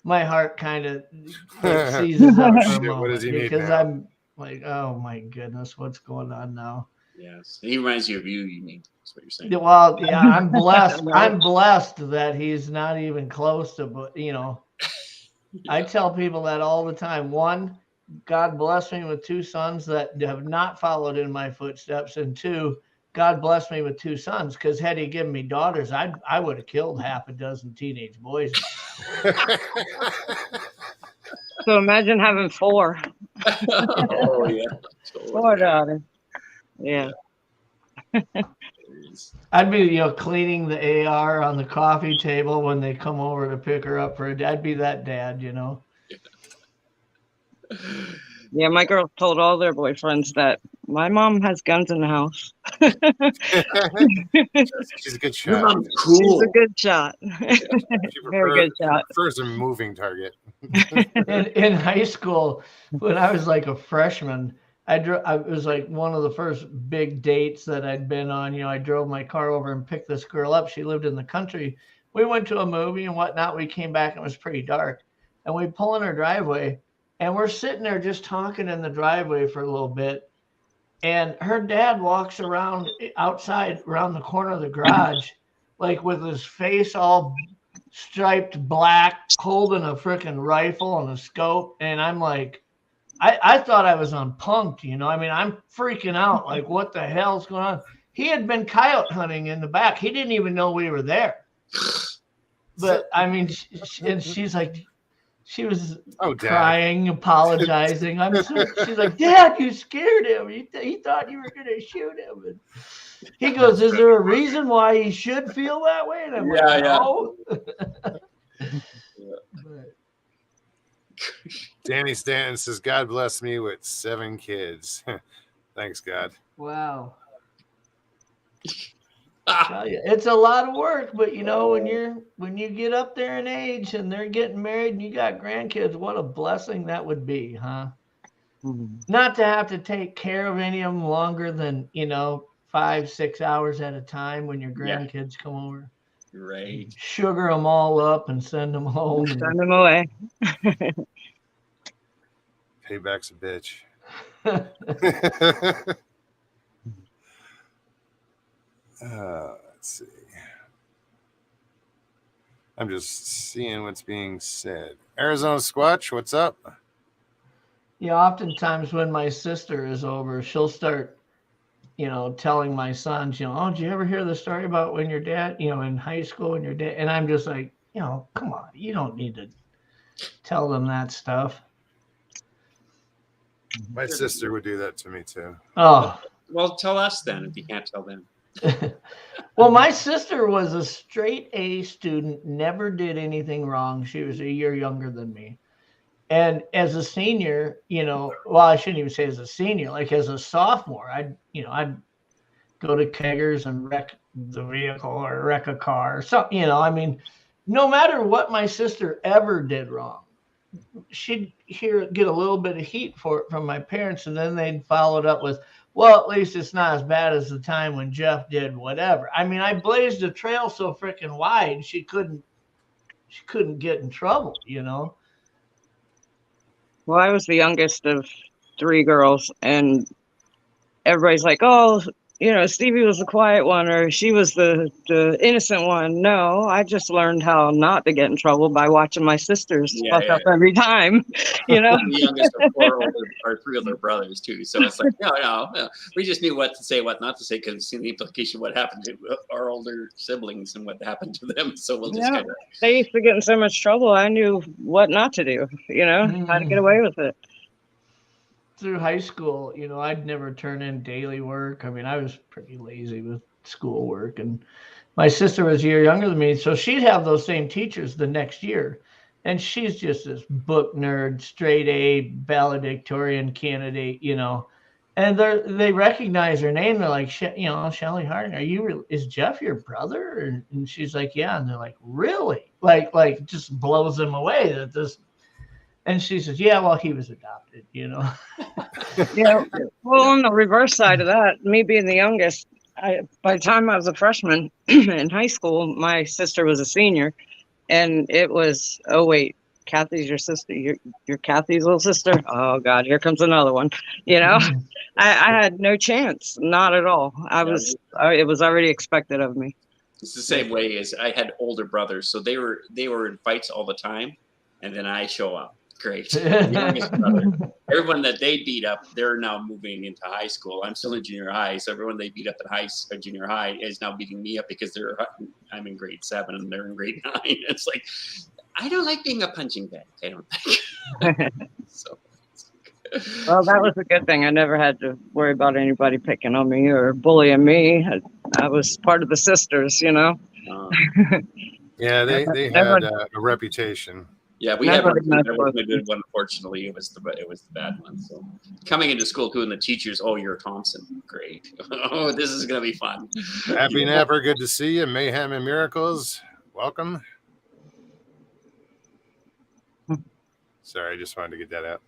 Speaker 4: my heart kind of like seizes up
Speaker 1: oh
Speaker 4: for a
Speaker 1: shit, what does
Speaker 4: moment
Speaker 1: he need
Speaker 4: because
Speaker 1: now?
Speaker 4: I'm like, oh my goodness, what's going on now?
Speaker 3: Yes. He reminds you of you mean. That's what you're saying.
Speaker 4: Yeah, well, yeah, I'm blessed.
Speaker 2: Right.
Speaker 4: I'm blessed that he's not even close to, but I
Speaker 3: Yeah.
Speaker 4: tell people that all the time. One, God bless me with two sons that have not followed in my footsteps, and two, God bless me with two sons because had he given me daughters, I would have killed half a dozen teenage boys by now.
Speaker 2: So imagine having four.
Speaker 3: Oh yeah.
Speaker 2: Four
Speaker 3: Totally.
Speaker 2: daughters. Yeah.
Speaker 4: I'd be, cleaning the AR on the coffee table when they come over to pick her up I'd be that dad.
Speaker 2: Yeah, my girls told all their boyfriends that my mom has guns in the house.
Speaker 1: She's a good
Speaker 3: Your
Speaker 1: shot.
Speaker 3: mom's
Speaker 2: She's a
Speaker 3: cool.
Speaker 2: good shot. Very good
Speaker 1: She
Speaker 2: shot.
Speaker 1: prefers a moving target.
Speaker 4: In high school, when I was like a freshman, it was like one of the first big dates that I'd been on. I drove my car over and picked this girl up. She lived in the country. We went to a movie and whatnot. We came back and it was pretty dark. And we pull in her driveway and we're sitting there just talking in the driveway for a little bit. And her dad walks around outside around the corner of the garage, like with his face all striped black, holding a freaking rifle and a scope. And I'm like, I thought I was on punked, I mean, I'm freaking out. Like, what the hell's going on? He had been coyote hunting in the back. He didn't even know we were there. But I mean, and she's like, she was crying, apologizing. She's like, Dad, you scared him. He thought you were going to shoot him. And he goes, is there a reason why he should feel that way? And I'm like, no.
Speaker 1: Danny Stanton says, God bless me with 7 kids. Thanks, God.
Speaker 4: Wow. Tell you, it's a lot of work, but when you get up there in age and they're getting married and you got grandkids, what a blessing that would be, huh? Not to have to take care of any of them longer than 5-6 hours at a time when your grandkids come over.
Speaker 3: Right.
Speaker 4: Sugar them all up and send them home.
Speaker 2: Send them away.
Speaker 1: Payback's a bitch. Let's see. I'm just seeing what's being said. Arizona Squatch, what's up?
Speaker 4: Yeah, oftentimes when my sister is over, she'll start, telling my sons, oh, did you ever hear the story about when your dad, in high school when your dad, and I'm just like, come on, you don't need to tell them that stuff.
Speaker 1: My sister would do that to me too.
Speaker 4: Oh.
Speaker 3: Well, tell us then if you can't tell them.
Speaker 4: Well, my sister was a straight A student, never did anything wrong. She was a year younger than me. And as a senior, well, I shouldn't even say as a senior, like as a sophomore, I'd go to keggers and wreck the vehicle or wreck a car or something, I mean, no matter what my sister ever did wrong, she'd get a little bit of heat for it from my parents. And then they'd follow it up with, well, at least it's not as bad as the time when Jeff did whatever. I mean, I blazed a trail so freaking wide, she couldn't get in trouble,
Speaker 2: Well, I was the youngest of 3 girls, and everybody's like, oh, Stevie was the quiet one, or she was the innocent one. No, I just learned how not to get in trouble by watching my sisters fuck up every time,
Speaker 3: The youngest of 4 or 3 older brothers too. So it's like, no. We just knew what to say, what not to say, because we've seen the implication of what happened to our older siblings and what happened to them. So we'll just kind of.
Speaker 2: They used to get in so much trouble. I knew what not to do, how to get away with it.
Speaker 4: Through high school, I'd never turn in daily work. I mean, I was pretty lazy with schoolwork, and my sister was a year younger than me, so she'd have those same teachers the next year, and she's just this book nerd, straight A valedictorian candidate, and they recognize her name. They're like, Shelly Harding, is Jeff your brother? And she's like, yeah. And they're like, really? Like just blows them away that this. And she says, yeah, well, he was adopted, you know.
Speaker 2: Yeah. Well, on the reverse side of that, me being the youngest, by the time I was a freshman in high school, my sister was a senior, and it was, oh wait, Kathy's your sister. You're Kathy's little sister. Oh God, here comes another one. You know, I had no chance, not at all. It was already expected of me.
Speaker 3: It's the same way as I had older brothers, so they were in fights all the time, and then I show up. Great. Youngest brother. Everyone that they beat up, they're now moving into high school. I'm still in junior high, so everyone they beat up in junior high is now beating me up because I'm in grade 7 and they're in grade 9. It's like, I don't like being a punching bag. I don't think. So.
Speaker 2: Well, that was a good thing. I never had to worry about anybody picking on me or bullying me. I was part of the sisters, you know.
Speaker 1: Yeah, they had a reputation.
Speaker 3: Yeah, we had one. That wasn't a good one. Unfortunately, it was the bad one. So coming into school too, and the teachers, oh, you're Thompson, great. Oh, this is gonna be fun.
Speaker 1: Happy Napper, good to see you. Mayhem and Miracles, welcome. Sorry, I just wanted to get that out.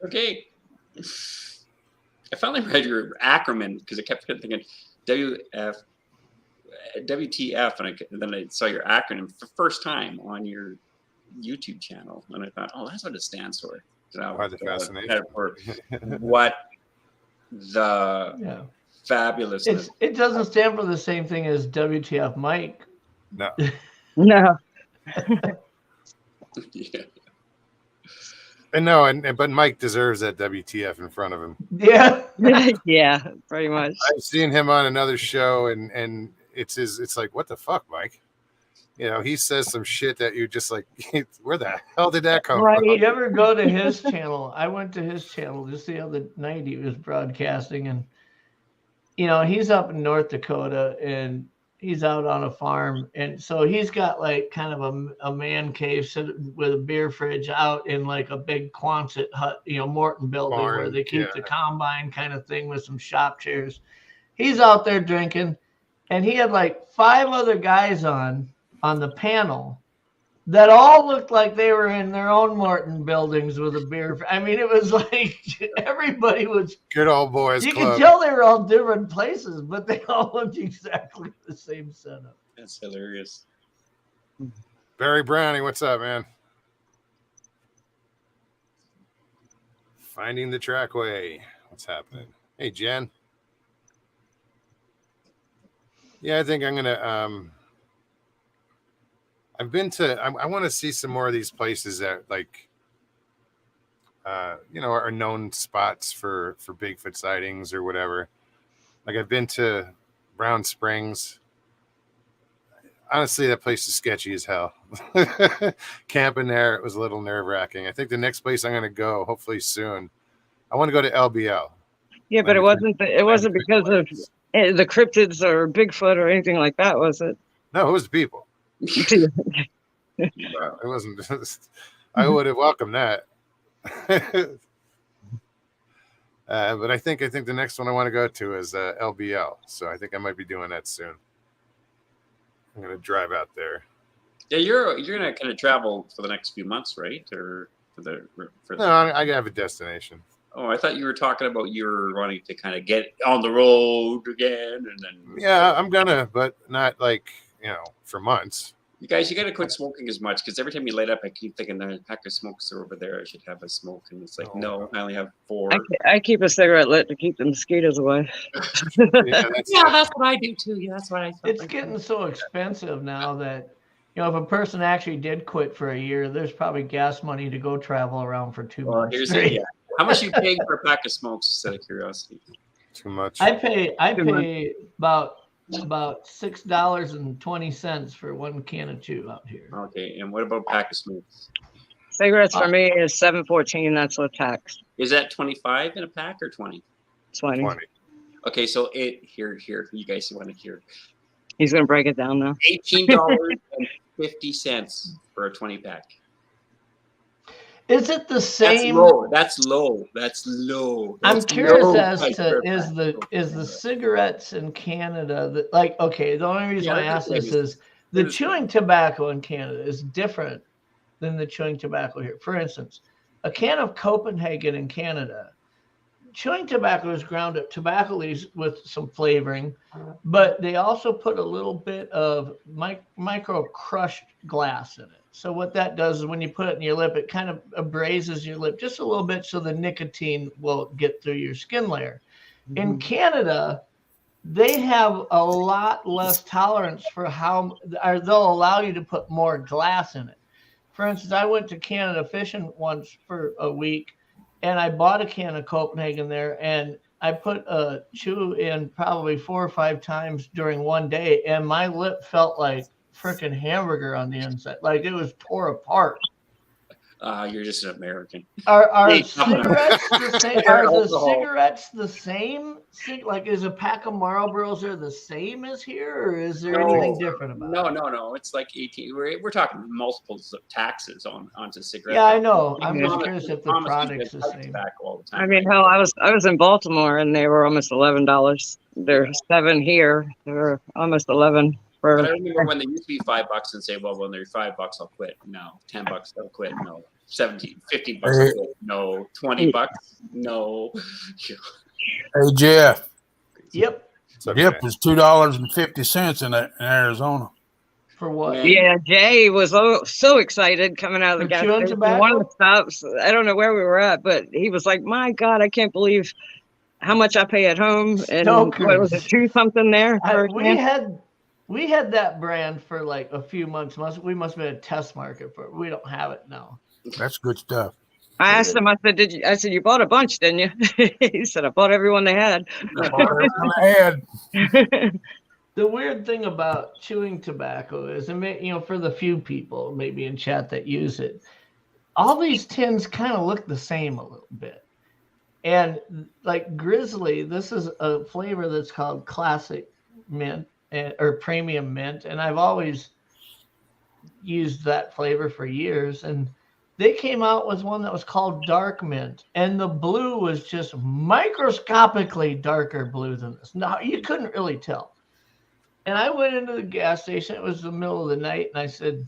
Speaker 3: Okay. I finally read your acronym because I kept thinking WTF, and then I saw your acronym for the first time on your YouTube channel, and I thought, oh, that's what it stands for.
Speaker 1: Why the fascination?
Speaker 3: What the fabulousness.
Speaker 4: It doesn't stand for the same thing as WTF Mike.
Speaker 1: No.
Speaker 2: No.
Speaker 3: Yeah.
Speaker 1: And no, but Mike deserves that WTF in front of him.
Speaker 4: Yeah.
Speaker 2: Yeah, pretty much.
Speaker 1: I've seen him on another show, and it's like, what the fuck, Mike? You know, he says some shit that you're just like, where the hell did that come from?
Speaker 4: You ever go to his channel? I went to his channel just the other night. He was broadcasting, and you know, he's up in North Dakota, and he's out on a farm, and so he's got like kind of a man cave with a beer fridge out in like a big Quonset hut, you know, Morton building where they keep the combine kind of thing with some shop chairs. He's out there drinking, and he had like 5 other guys on the panel that all looked like they were in their own Morton buildings with a beer. I mean, it was like everybody was
Speaker 1: good old boys.
Speaker 4: You
Speaker 1: club.
Speaker 4: could tell they were all different places, but they all looked exactly the same setup.
Speaker 3: That's hilarious.
Speaker 1: Barry Browning, what's up, man? Finding the trackway. What's happening? Hey, Jen. Yeah, I think I'm gonna. I've been to. I want to see some more of these places that, like, you know, are known spots for Bigfoot sightings or whatever. Like, I've been to Brown Springs. Honestly, that place is sketchy as hell. Camping there, it was a little nerve-wracking. I think the next place I'm going to go, hopefully soon, I want to go to LBL.
Speaker 2: Yeah, but it wasn't because of the cryptids or Bigfoot or anything like that, was it?
Speaker 1: No, it was the people. It wasn't just, I would have welcomed that. But I think the next one I want to go to is LBL. So I think I might be doing that soon. I'm gonna drive out there.
Speaker 3: Yeah, you're gonna kind of travel for the next few months, right? Or for the
Speaker 1: No, I have a destination.
Speaker 3: Oh, I thought you were talking about you're wanting to kind of get on the road again, and then.
Speaker 1: Yeah, I'm gonna, but not like, you know, for months.
Speaker 3: You guys, you got to quit smoking as much, because every time you light up, I keep thinking there's a pack of smokes are over there. I should have a smoke, and it's like, no, I only have 4.
Speaker 2: I keep a cigarette lit to keep the mosquitoes away.
Speaker 3: Yeah, that's what I do too. Yeah, that's what I.
Speaker 4: It's getting so expensive now that, you know, if a person actually did quit for a year, there's probably gas money to go travel around for 2 months.
Speaker 3: Here's it. Yeah. How much you paying for a pack of smokes? Just out of curiosity.
Speaker 1: Too much.
Speaker 4: I pay about $6.20 for 1 can of chew out here.
Speaker 3: Okay, and what about pack of smokes?
Speaker 2: Cigarettes for me is $7.14. That's with tax.
Speaker 3: Is that 25 in a pack or 20?
Speaker 2: 20.
Speaker 3: Okay, so here. You guys want to hear?
Speaker 2: He's gonna break it down now.
Speaker 3: $18.50 for a 20 pack.
Speaker 4: Is it the same?
Speaker 3: That's low.
Speaker 4: I'm curious as to is the cigarettes in Canada that, okay, the only reason I ask this is the chewing tobacco in Canada is different than the chewing tobacco here. For instance, a can of Copenhagen in Canada, chewing tobacco is ground up tobacco leaves with some flavoring, but they also put a little bit of micro crushed glass in it. So what that does is when you put it in your lip, it kind of abrases your lip just a little bit so the nicotine will get through your skin layer. In Canada, they have a lot less tolerance for or they'll allow you to put more glass in it. For instance, I went to Canada fishing once for a week, and I bought a can of Copenhagen there, and I put a chew in probably 4 or 5 times during one day, and my lip felt like freaking hamburger on the inside, like it was tore apart.
Speaker 3: You're just an American.
Speaker 4: Are
Speaker 3: Hey,
Speaker 4: cigarettes the same?
Speaker 3: Pure
Speaker 4: Are the
Speaker 3: alcohol.
Speaker 4: cigarettes the same? Like, is a pack of Marlboros there the same as here, or is there
Speaker 3: No.
Speaker 4: anything different about it?
Speaker 3: No. It's like 18. We're talking multiples of taxes onto cigarettes.
Speaker 4: Yeah, I know.
Speaker 3: They
Speaker 4: I'm just
Speaker 3: promise-
Speaker 4: curious
Speaker 3: they
Speaker 4: if the
Speaker 3: promise you
Speaker 4: product's
Speaker 3: good
Speaker 4: the
Speaker 3: pipe
Speaker 4: same.
Speaker 3: tobacco all the time,
Speaker 2: I mean,
Speaker 3: right?
Speaker 2: hell, I was in Baltimore and they were almost $11. They're 7 here. They're almost 11 for.
Speaker 3: But I remember when they used to be $5 and say, well, when they're $5, I'll quit. No. $10, I'll quit. No. 17, 15 bucks, I'll quit. No. 20 bucks, no.
Speaker 5: Hey Jeff,
Speaker 4: Yep.
Speaker 5: dip is $2.50 in Arizona.
Speaker 4: For what?
Speaker 3: Man.
Speaker 2: Yeah, Jay was so excited coming out of the
Speaker 4: For
Speaker 2: gas
Speaker 4: chewing
Speaker 2: station. One of
Speaker 4: tobacco?
Speaker 2: the stops, I don't know where we were at, but he was like, "My God, I can't believe how much I pay at home." And what was it,
Speaker 4: Stokers.
Speaker 2: 2 something there? for a can?
Speaker 4: We had that brand for like a few months. We must have been a test market for it. We don't have it now.
Speaker 5: That's good stuff.
Speaker 2: I asked him. I said, I said, you bought a bunch, didn't you? He said, I bought everyone they had.
Speaker 4: The weird thing about chewing tobacco is, for the few people maybe in chat that use it, all these tins kind of look the same a little bit. And like Grizzly, this is a flavor that's called classic mint or premium mint. And I've always used that flavor for years. And they came out with one that was called dark mint. And the blue was just microscopically darker blue than this. No, you couldn't really tell. And I went into the gas station. It was the middle of the night. And I said,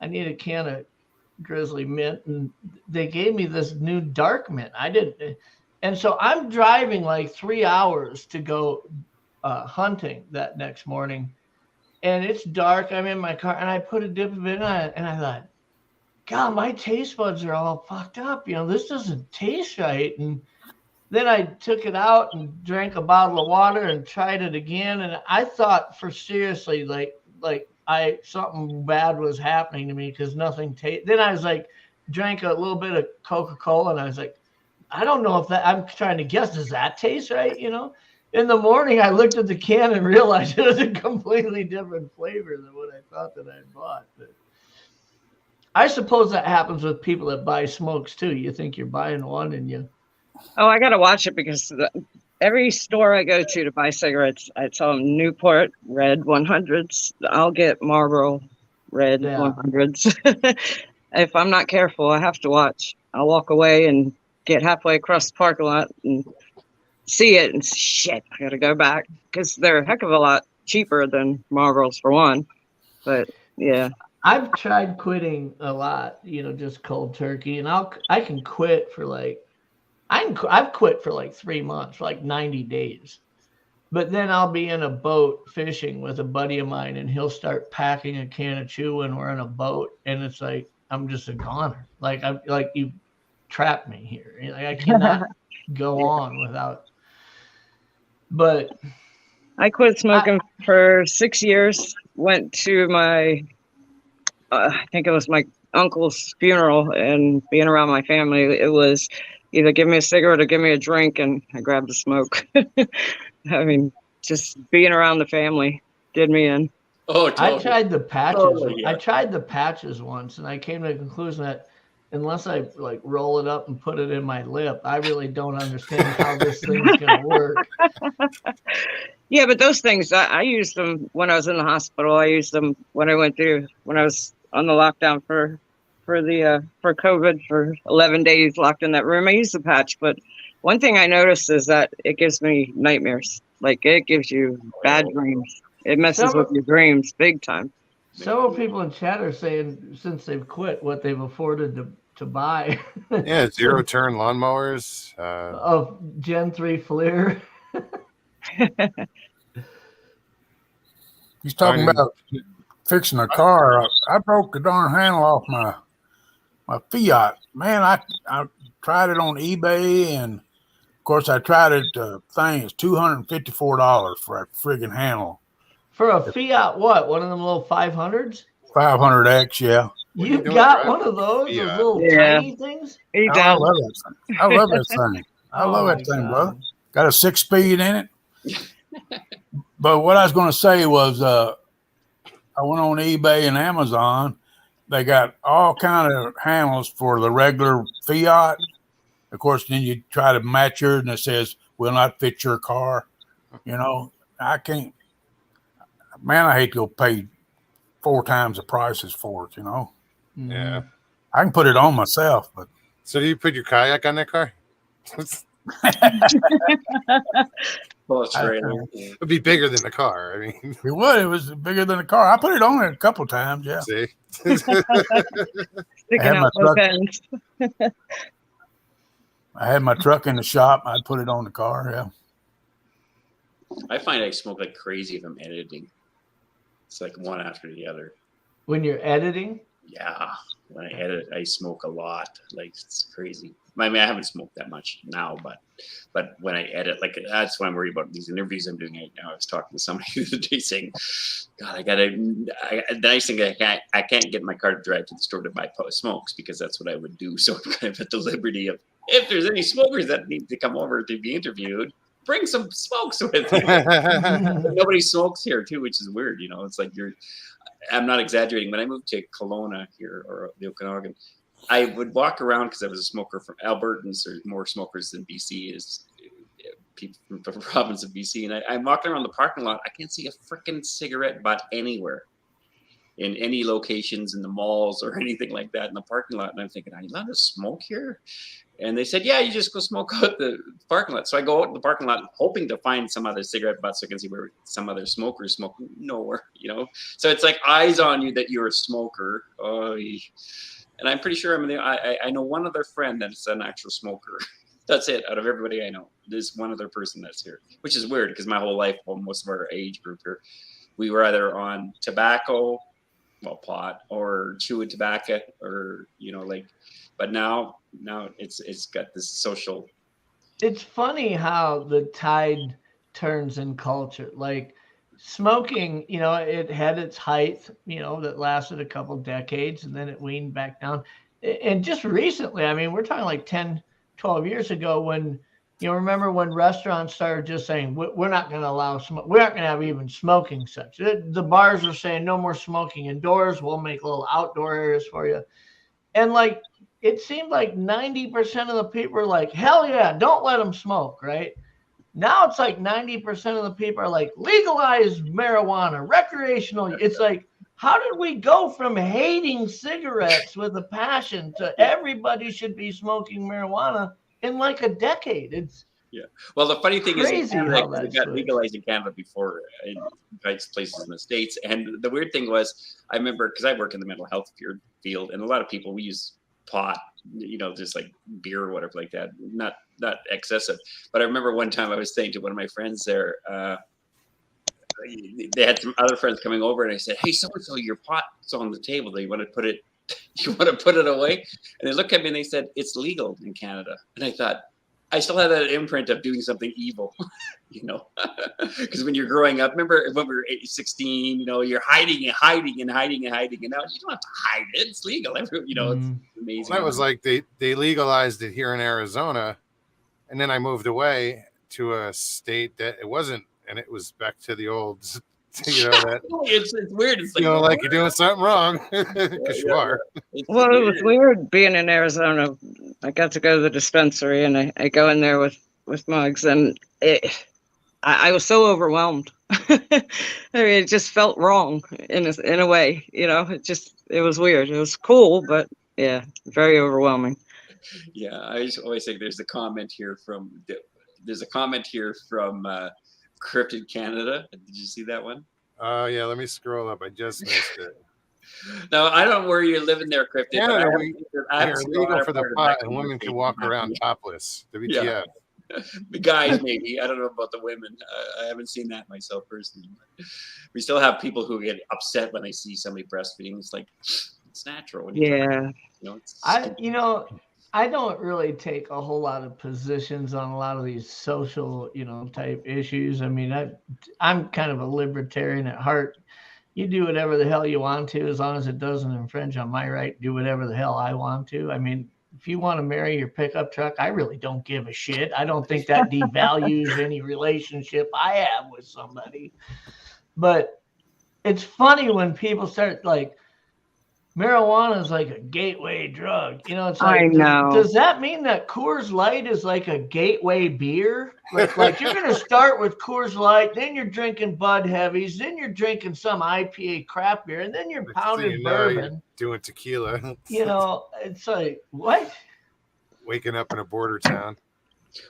Speaker 4: I need a can of Grizzly mint. And they gave me this new dark mint. I didn't. And so I'm driving like 3 hours to go hunting that next morning. And it's dark. I'm in my car. And I put a dip of it in. And I thought, God, my taste buds are all fucked up. This doesn't taste right. And then I took it out and drank a bottle of water and tried it again. And I thought for seriously, like something bad was happening to me because nothing tasted. Then I was like, drank a little bit of Coca-Cola and I was like, I don't know if that, I'm trying to guess, does that taste right? In the morning, I looked at the can and realized it was a completely different flavor than what I thought that I bought. But I suppose that happens with people that buy smokes too. You think you're buying one and you.
Speaker 2: Oh, I got to watch it because every store I go to buy cigarettes, I tell them Newport Red 100s. I'll get Marlboro Red 100s. If I'm not careful, I have to watch. I'll walk away and get halfway across the parking lot and see it and shit, I got to go back because they're a heck of a lot cheaper than Marlboros for one. But yeah.
Speaker 4: I've tried quitting a lot, just cold turkey, and I can quit for like, I've quit for like 3 months, like 90 days. But then I'll be in a boat fishing with a buddy of mine and he'll start packing a can of chew when we're in a boat. And it's like, I'm just a goner. Like you trapped me here. Like, I cannot go on without, but.
Speaker 2: I quit smoking for 6 years, went to my, I think it was my uncle's funeral, and being around my family, it was either give me a cigarette or give me a drink, and I grabbed the smoke. I mean, just being around the family did me in.
Speaker 3: Oh, totally.
Speaker 4: I tried the patches.
Speaker 3: Totally, yeah.
Speaker 4: I tried the patches once, and I came to the conclusion that unless I like roll it up and put it in my lip, I really don't understand how this thing's gonna work.
Speaker 2: Yeah, but those things, I used them when I was in the hospital. I used them when I was on the lockdown for COVID for 11 days locked in that room. I used the patch, but one thing I noticed is that it gives me nightmares. Like it gives you bad dreams. It messes with your dreams big time.
Speaker 4: Several people in chat are saying since they've quit, what they've afforded to buy.
Speaker 1: Yeah, zero turn lawnmowers.
Speaker 4: Of Gen 3 Fleer.
Speaker 5: He's talking
Speaker 1: Finding-
Speaker 5: about fixing a car. I broke the darn handle off my Fiat. Man, I tried it on eBay, and of course I tried it. Thing is $254 for a friggin' handle.
Speaker 4: For a Fiat, what? One of them little 500s?
Speaker 5: 500X, yeah.
Speaker 1: What are you
Speaker 4: You
Speaker 1: doing
Speaker 4: got
Speaker 1: driving
Speaker 4: one of those
Speaker 1: Fiat?
Speaker 4: little
Speaker 2: Yeah.
Speaker 4: tiny things?
Speaker 2: He
Speaker 5: Oh, I
Speaker 2: does.
Speaker 5: love that thing. I love that thing. I
Speaker 4: Oh
Speaker 5: love
Speaker 4: my
Speaker 5: that thing,
Speaker 4: God.
Speaker 5: brother. Got a 6-speed in it. But what I was going to say was, I went on eBay and Amazon. They got all kind of handles for the regular Fiat. Of course, then you try to match yours, and it says will not fit your car. You know, I can't. Man, I hate to go pay 4 times the prices for it. You know,
Speaker 1: Yeah.
Speaker 5: I can put it on myself, but
Speaker 1: So do you put your kayak on that car?
Speaker 3: Well, it's right.
Speaker 1: It'd be bigger than the car. I mean,
Speaker 5: it would. It was bigger than the car. I put it on it a couple of times. Yeah,
Speaker 1: see.
Speaker 2: Sticking
Speaker 5: had my
Speaker 2: out both
Speaker 5: truck-
Speaker 2: ends.
Speaker 5: I had my truck in the shop. I'd put it on the car. Yeah.
Speaker 3: I find I smoke like crazy if I'm editing. It's like one after the other.
Speaker 4: When you're editing?
Speaker 3: Yeah, when I edit, I smoke a lot. Like it's crazy. I mean, I haven't smoked that much now, but when I edit, like that's why I'm worried about these interviews I'm doing right now. I was talking to somebody the other day saying, "God, the nice thing I can't get my car to drive to the store to buy smokes because that's what I would do. So I'm kind of at the liberty of if there's any smokers that need to come over to be interviewed, bring some smokes with you." Nobody smokes here too, which is weird. You know, it's like I'm not exaggerating. When I moved to Kelowna here or the Okanagan, I would walk around because I was a smoker from Albertans, or more smokers than BC is people from the province of BC. And I'm walking around the parking lot. I can't see a freaking cigarette butt anywhere in any locations in the malls or anything like that in the parking lot. And I'm thinking, are you allowed to smoke here? And they said, yeah, you just go smoke out the parking lot. So I go out in the parking lot hoping to find some other cigarette butts so I can see where some other smokers smoke. Nowhere, you know? So it's like eyes on you that you're a smoker. And I'm pretty sure I know one other friend that's an actual smoker. That's it. Out of everybody I know, there's one other person that's here, which is weird because my whole life, well, most of our age group here, we were either on tobacco, well, pot, or chewing tobacco, or but now it's got this social.
Speaker 4: It's funny how the tide turns in culture. Like smoking, it had its height, that lasted a couple decades, and then it weaned back down. And just recently, I mean, we're talking like 10, 12 years ago when, remember when restaurants started just saying, we're not going to allow smoke. We're not going to have even smoking sections. The bars were saying no more smoking indoors. We'll make little outdoor areas for you. And like, it seemed like 90% of the people are like, hell yeah, don't let them smoke, right? Now it's like 90% of the people are like, legalize marijuana, recreational. It's like, how did we go from hating cigarettes with a passion to everybody should be smoking marijuana in like a decade? It's
Speaker 3: Well, the funny thing is,
Speaker 4: crazy
Speaker 3: Canada,
Speaker 4: how
Speaker 3: it
Speaker 4: that's
Speaker 3: got
Speaker 4: switched.
Speaker 3: legalized in Canada before in places in the States. And the weird thing was, I remember because I work in the mental health field, and a lot of people, we use pot, just like beer or whatever like that, not excessive. But I remember one time I was saying to one of my friends there, they had some other friends coming over, and I said, "Hey, so your pot's on the table. Do you want to put it? You want to put it away?" And they looked at me and they said, "It's legal in Canada." And I thought, I still have that imprint of doing something evil, because when you're growing up, remember when we were 16, you're hiding and hiding and hiding and hiding, and now you don't have to hide it; it's legal. It's amazing.
Speaker 1: Well, that was like they legalized it here in Arizona, and then I moved away to a state that it wasn't, and it was back to the old, that
Speaker 3: it's weird. It's like,
Speaker 1: like you're doing something wrong because you are.
Speaker 2: Well, it was weird being in Arizona. I got to go to the dispensary, and I go in there with mugs, and I was so overwhelmed. I mean, it just felt wrong in a way. It was weird. It was cool, but yeah, very overwhelming.
Speaker 3: Yeah, I just always think there's a comment here from Cryptid Canada. Did you see that one?
Speaker 1: Yeah, let me scroll up. I just missed it.
Speaker 3: No, I don't worry you're living there, Cryptid.
Speaker 1: Canada,
Speaker 3: I
Speaker 1: they're legal for the pot, and women can walk around topless. WTF?
Speaker 3: Yeah. The guys, maybe. I don't know about the women. I haven't seen that myself personally. But we still have people who get upset when they see somebody breastfeeding. It's like, it's natural. What are you talking about?
Speaker 4: I don't really take a whole lot of positions on a lot of these social, type issues. I mean, I'm kind of a libertarian at heart. You do whatever the hell you want to, as long as it doesn't infringe on my right to do whatever the hell I want to. I mean, if you want to marry your pickup truck, I really don't give a shit. I don't think that devalues any relationship I have with somebody. But it's funny when people start like, marijuana is like a gateway drug. It's like,
Speaker 2: I know.
Speaker 4: Does that mean that Coors Light is like a gateway beer? Like you're going to start with Coors Light, then you're drinking Bud Heavies, then you're drinking some IPA craft beer, and then you're pounding bourbon.
Speaker 1: You're doing tequila.
Speaker 4: It's like, what?
Speaker 1: Waking up in a border town.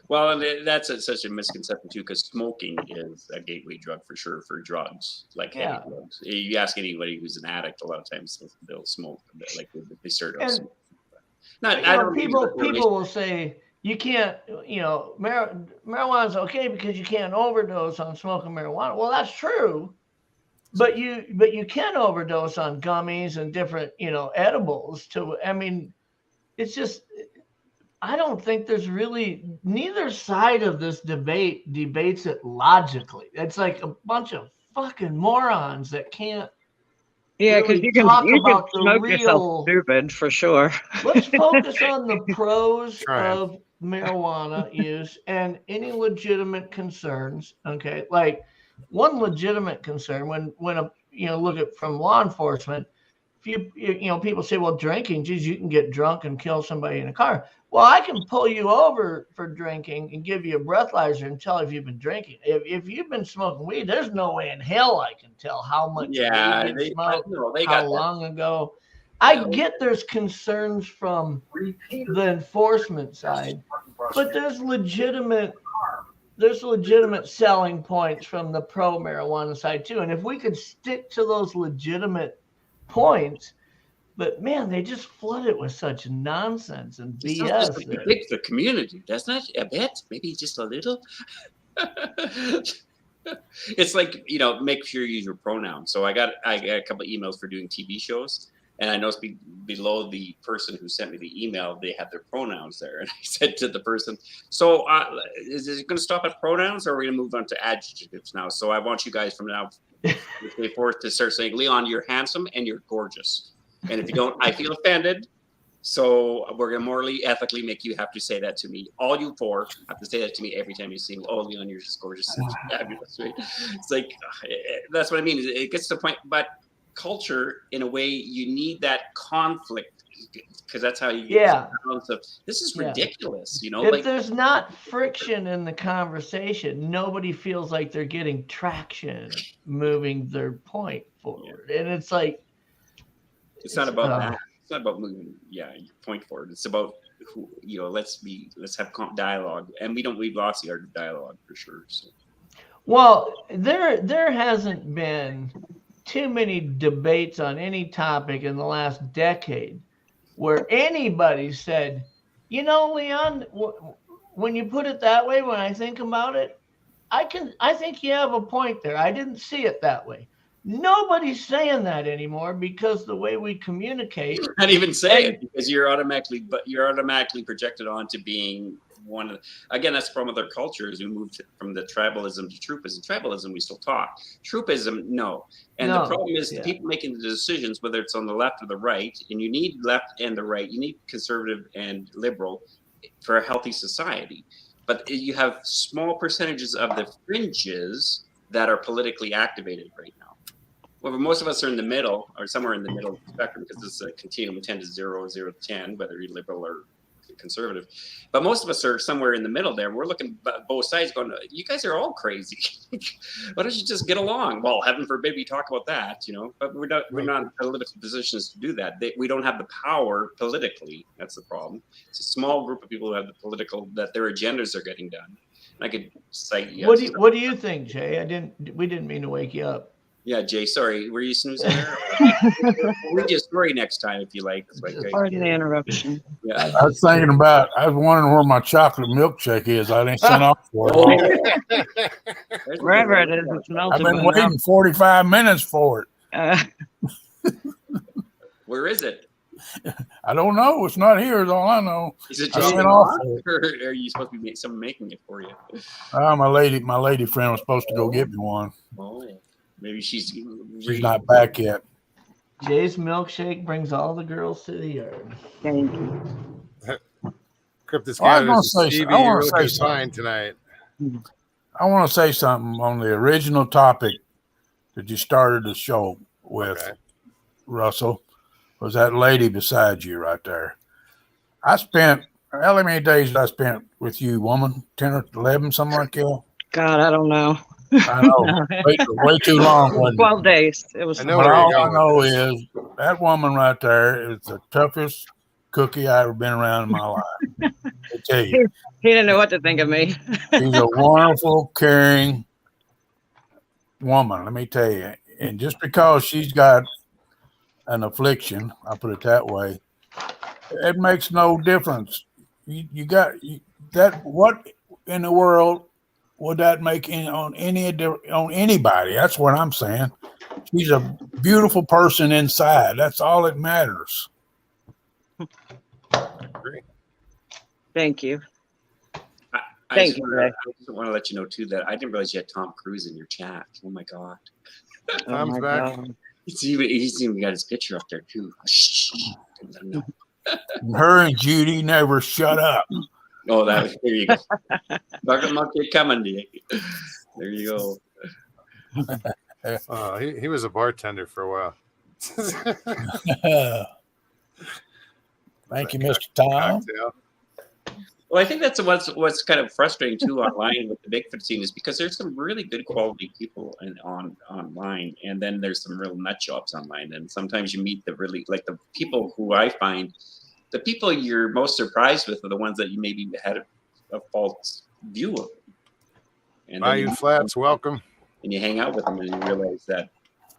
Speaker 3: Well, and that's such a misconception too, because smoking is a gateway drug for sure for drugs, like heavy drugs. You ask anybody who's an addict, a lot of times they'll smoke, like they start off smoking.
Speaker 4: People will say you can't, marijuana's okay because you can't overdose on smoking marijuana. Well, that's true, but you can overdose on gummies and different, edibles too. I mean, it's just. I don't think there's really neither side of this debate debates it logically. It's like a bunch of fucking morons that can't.
Speaker 2: Yeah, because you can smoke yourself stupid for sure.
Speaker 4: Let's focus on the pros of marijuana use and any legitimate concerns. Okay, like one legitimate concern when look at from law enforcement. If people say, well, drinking, geez, you can get drunk and kill somebody in a car. Well, I can pull you over for drinking and give you a breathalyzer and tell if you've been drinking. If you've been smoking weed, there's no way in hell I can tell how much weed you smoked, how long ago. I get there's concerns from the enforcement side, but there's legitimate selling points from the pro marijuana side too. And if we could stick to those legitimate points, but man, they just flood it with such nonsense and BS.
Speaker 3: It makes the community, doesn't it? A bit, maybe just a little. It's like make sure you use your pronouns. So I got a couple of emails for doing TV shows, and I noticed below the person who sent me the email, they had their pronouns there, and I said to the person, "So is it going to stop at pronouns, or are we going to move on to adjectives now? So I want you guys from now forth to start saying, Leon, you're handsome and you're gorgeous." And if you don't, I feel offended. So we're going to morally, ethically make you have to say that to me. All you four have to say that to me every time you see me. Oh, Leon, you're just gorgeous. Fabulous, right? It's like, that's what I mean. It gets to the point. But culture, in a way, you need that conflict because that's how you get the balance of, this is ridiculous.
Speaker 4: If there's not friction in the conversation, nobody feels like they're getting traction moving their point forward. And it's like,
Speaker 3: it's not about that. It's not about moving, your point forward. It's about let's have dialogue, and we've lost the art of dialogue for sure. So.
Speaker 4: Well, there hasn't been too many debates on any topic in the last decade where anybody said, Leon, when you put it that way, when I think about it, I think you have a point there. I didn't see it that way. Nobody's saying that anymore because the way we communicate.
Speaker 3: Not even say it because you're automatically projected onto being one of. Again, that's the problem with our culture is we moved from the tribalism to troopism. Tribalism, we still talk. Troopism, no. And the problem is the people making the decisions, whether it's on the left or the right, and you need left and the right. You need conservative and liberal for a healthy society. But you have small percentages of the fringes that are politically activated right now. Well, most of us are in the middle, or somewhere in the middle of the spectrum, because it's a continuum 10 to 0, 0 to 10, whether you're liberal or conservative. But most of us are somewhere in the middle there. We're looking at both sides going, you guys are all crazy. Why don't you just get along? Well, heaven forbid we talk about that, but we're not in political positions to do that. We don't have the power politically. That's the problem. It's a small group of people who have the political, that their agendas are getting done. And I could cite.
Speaker 4: What do you think, Jay? We didn't mean to wake you up.
Speaker 3: Yeah, Jay, sorry. Were you snoozing there? We'll read you a story next time if you like.
Speaker 2: Pardon the interruption.
Speaker 3: Yeah.
Speaker 5: I was thinking about. I was wondering where my chocolate milkshake is. I didn't send off for it.
Speaker 3: There's a
Speaker 2: Wherever
Speaker 3: good
Speaker 2: it is,
Speaker 3: one.
Speaker 2: it's melted.
Speaker 5: I've been
Speaker 2: by now.
Speaker 5: waiting 45 minutes for it.
Speaker 3: Where is it?
Speaker 5: I don't know. It's not here. Is all I know.
Speaker 3: Is it
Speaker 5: I
Speaker 3: just
Speaker 5: sent off for
Speaker 3: or are you supposed to be someone making it for you?
Speaker 5: My lady friend was supposed to go get me one.
Speaker 3: Oh, maybe she's
Speaker 5: not back yet.
Speaker 4: Jay's milkshake brings all the girls to the yard.
Speaker 2: Thank you.
Speaker 1: Cryptid
Speaker 5: Oh, I was
Speaker 1: Scatters,
Speaker 5: gonna say
Speaker 1: Stevie,
Speaker 5: I wanna
Speaker 1: you're
Speaker 5: say
Speaker 1: looking
Speaker 5: something.
Speaker 1: fine tonight.
Speaker 5: I want to say something on the original topic that you started the show with,
Speaker 1: Okay.
Speaker 5: Russell, was that lady beside you right there. I spent, how many days did I spent with you, woman? 10 or 11, something like that?
Speaker 2: God, I don't know.
Speaker 5: I know. Way too long, wasn't it?
Speaker 2: 12 days. It was.
Speaker 1: I know
Speaker 5: But
Speaker 1: where you're
Speaker 5: all I
Speaker 1: going
Speaker 5: know
Speaker 1: with this.
Speaker 5: is that woman right there is the toughest cookie I've ever been around in my life. I tell you,
Speaker 2: He didn't know what to think of me.
Speaker 5: she's a wonderful, caring woman, let me tell you. And just because she's got an affliction, I'll put it that way, it makes no difference. You got that. What in the world would that make on anybody? That's what I'm saying. She's a beautiful person inside. That's all that matters.
Speaker 1: Great.
Speaker 2: Thank you.
Speaker 3: I
Speaker 2: Thank
Speaker 3: just
Speaker 2: you,
Speaker 3: wanna-
Speaker 2: Ray.
Speaker 3: I just want to let you know too that I didn't realize you had Tom Cruise in your chat. Oh my god,
Speaker 2: Oh
Speaker 1: Tom's
Speaker 2: my
Speaker 1: back.
Speaker 2: God.
Speaker 3: he's even got his picture up there too. Shh. Didn't let him know.
Speaker 5: Her and Judy never shut up.
Speaker 3: Oh, there you go. Talking about kid coming to you. There you go.
Speaker 1: He was a bartender for a while.
Speaker 5: Thank you, Mr. Tom.
Speaker 1: Cocktail.
Speaker 3: Well, I think that's what's kind of frustrating too online with the Bigfoot scene is because there's some really good quality people online, and then there's some real nut jobs online, and sometimes you meet the really like the people who I find the people you're most surprised with are the ones that you maybe had a false view of. And then
Speaker 1: Bayou Flats, welcome.
Speaker 3: and you hang out with them, and you realize that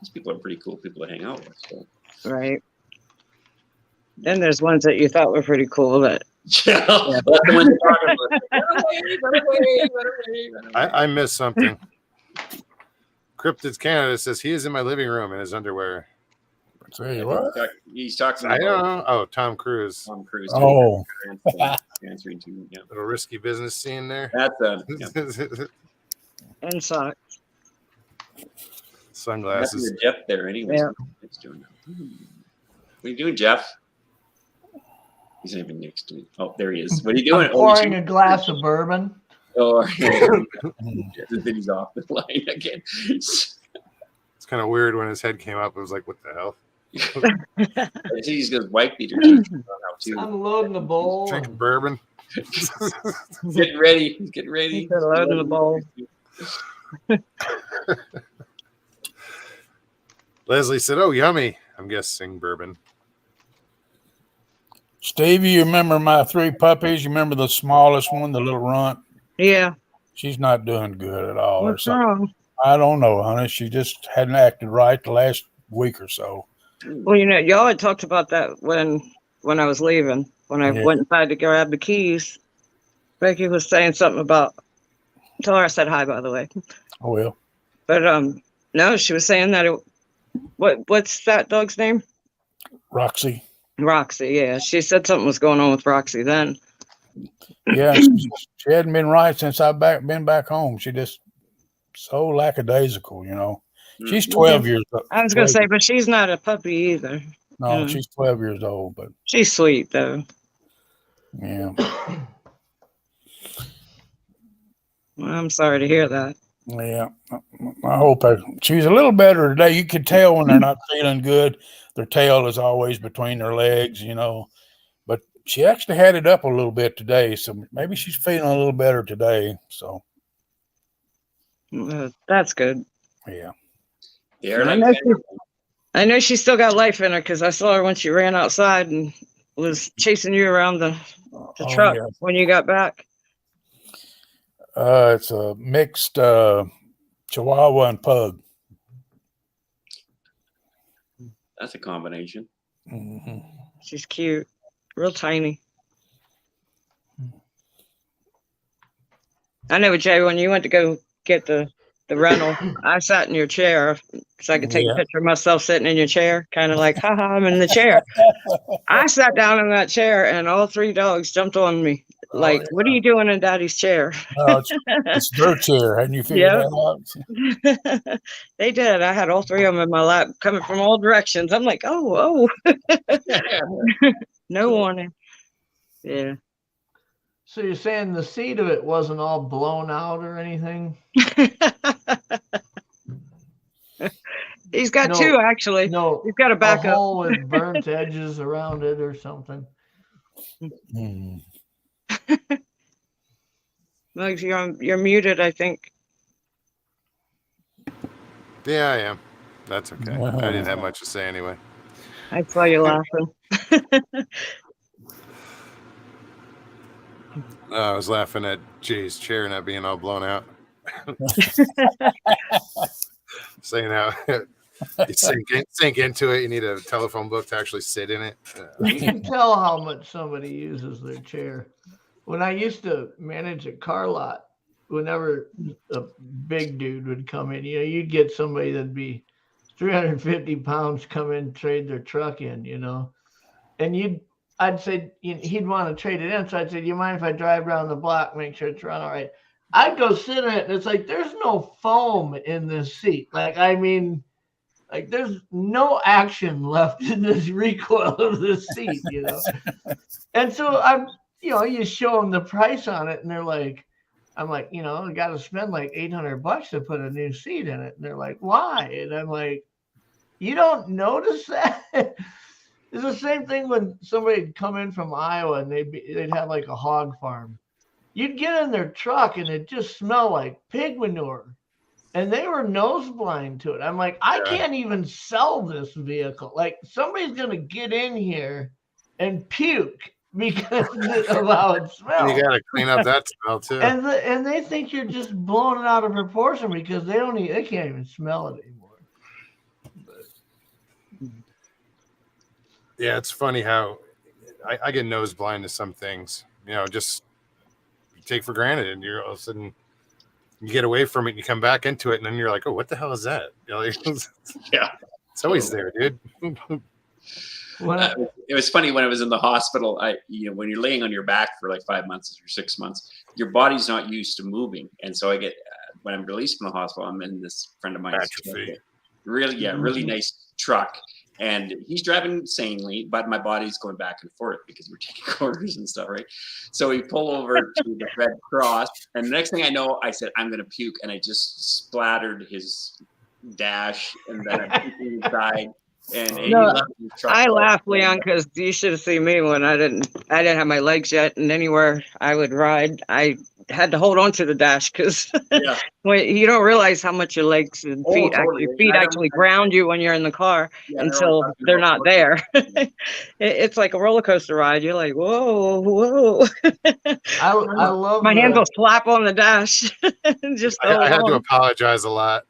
Speaker 3: these people are pretty cool people to hang out with. So.
Speaker 2: Right. Then there's ones that you thought were pretty cool that.
Speaker 3: Yeah, that's the one you're talking about. Run away.
Speaker 1: I missed something. Cryptids Canada says he is in my living room in his underwear.
Speaker 5: Tell you what.
Speaker 3: He's talking
Speaker 1: I
Speaker 3: about
Speaker 1: don't know. Oh, Tom Cruise.
Speaker 3: Tom Cruise.
Speaker 5: Oh.
Speaker 3: Answering to yeah.
Speaker 1: Little risky business scene there.
Speaker 3: That's yeah.
Speaker 2: And socks.
Speaker 3: That's
Speaker 1: Sunglasses.
Speaker 3: your Jeff there, anyways.
Speaker 2: Yeah.
Speaker 3: What's doing now? What are you doing, Jeff? He's not even next to me. Oh, there he is. What are you doing?
Speaker 4: I'm pouring a glass of bourbon.
Speaker 3: Oh, then he's off the line again.
Speaker 1: It's kind of weird when his head came up. It was like, what the hell?
Speaker 3: I see he's got his white beater too.
Speaker 4: I'm loading the bowl.
Speaker 1: Drinking bourbon.
Speaker 3: He's getting ready. He's getting ready.
Speaker 2: He's loading the bowl.
Speaker 1: Leslie said, oh, yummy. I'm guessing bourbon.
Speaker 5: Stevie, you remember my 3 puppies? You remember the smallest one, the little runt?
Speaker 2: Yeah.
Speaker 5: She's not doing good at all.
Speaker 2: What's wrong?
Speaker 5: I don't know, honey. She just hadn't acted right the last week or so.
Speaker 2: Well, y'all had talked about that when I was leaving. When I went inside to grab the keys, Becky was saying something about. Tell her I said hi, by the way.
Speaker 5: Oh, well.
Speaker 2: But no, she was saying that. What's that dog's name?
Speaker 5: Roxy.
Speaker 2: Roxy. Yeah, she said something was going on with Roxy then.
Speaker 5: Yeah, she hadn't been right since I've been back home. She just so lackadaisical, you know. She's 12 years old.
Speaker 2: I was going to say, but she's not a puppy either.
Speaker 5: No, she's 12 years old, but
Speaker 2: she's sweet though.
Speaker 5: yeah.
Speaker 2: Well, I'm sorry to hear that.
Speaker 5: Yeah, I hope she's a little better today. You can tell when they're not feeling good. Their tail is always between their legs, you know. But she actually had it up a little bit today, so maybe she's feeling a little better today. So
Speaker 2: that's good.
Speaker 5: Yeah.
Speaker 2: I know she's still got life in her because I saw her when she ran outside and was chasing you around the truck when you got back.
Speaker 5: It's a mixed Chihuahua and Pug.
Speaker 3: That's a combination.
Speaker 5: Mhm.
Speaker 2: She's cute, real tiny. I know, Jay, when you went to go get the rental, I sat in your chair so I could take a
Speaker 5: Yeah.
Speaker 2: picture of myself sitting in your chair, kind of like, haha, I'm in the chair. I sat down in that chair and all 3 dogs jumped on me. Like,
Speaker 5: Oh,
Speaker 2: what are you doing in Daddy's chair?
Speaker 5: no, it's their chair. Hadn't you figured
Speaker 2: Yeah.
Speaker 5: that out?
Speaker 2: They did. I had all 3 of them in my lap coming from all directions. I'm like, oh, no
Speaker 4: So-
Speaker 2: warning. Yeah.
Speaker 4: So you're saying the seat of it wasn't all blown out or anything?
Speaker 2: He's got
Speaker 4: No,
Speaker 2: 2, actually.
Speaker 4: No,
Speaker 2: He's got a
Speaker 4: a
Speaker 2: backup.
Speaker 4: hole with burnt edges around it or something.
Speaker 5: Mhm.
Speaker 2: Mugs, you're muted, I think.
Speaker 1: Yeah, I am. That's okay. I didn't have much to say anyway.
Speaker 2: I saw you laughing.
Speaker 1: I was laughing at Jay's chair not being all blown out. Saying how you sink into it. You need a telephone book to actually sit in it.
Speaker 4: You can tell how much somebody uses their chair. When I used to manage a car lot, whenever a big dude would come in, you'd get somebody that'd be 350 pounds come in, trade their truck in, and I'd say he'd want to trade it in. So I'd say, do you mind if I drive around the block, make sure it's run all right? I'd go sit in it, and it's like, there's no foam in this seat. Like, I mean, like there's no action left in this recoil of this seat, And so you show them the price on it, and they're like, I'm like, I got to spend like $800 to put a new seat in it. And they're like, why? And I'm like, you don't notice that? It's the same thing when somebody'd come in from Iowa and they'd have like a hog farm. You'd get in their truck and it just smelled like pig manure. And they were nose blind to it. I'm like, I can't even sell this vehicle. Like, somebody's going to get in here and puke because of how it smells.
Speaker 1: You got to clean up that smell too.
Speaker 4: And they think you're just blowing it out of proportion because they can't even smell it anymore.
Speaker 1: Yeah, it's funny how I get nose blind to some things. Just you take for granted, and you're all of a sudden you get away from it, and you come back into it, and then you're like, "Oh, what the hell is that?"
Speaker 3: Yeah,
Speaker 1: it's always there, dude.
Speaker 3: It was funny when I was in the hospital. When you're laying on your back for like 5 months or 6 months, your body's not used to moving, and so I get when I'm released from the hospital, I'm in this friend of mine's really nice truck. And he's driving sanely, but my body's going back and forth because we're taking corners and stuff, right? So we pull over to the Red Cross, and the next thing I know, I said, I'm going to puke, and I just splattered his dash, and then I'm puking inside. And he left his truck.
Speaker 2: I laugh, Leon, because you should have seen me when I didn't have my legs yet, and anywhere I would ride, I had to hold on to the dash because you don't realize how much your legs and feet actually ground you when you're in the car until they're not there. It's like a roller coaster ride. You're like, whoa.
Speaker 4: I love
Speaker 2: my hands will slap on the dash.
Speaker 1: I had to apologize a lot.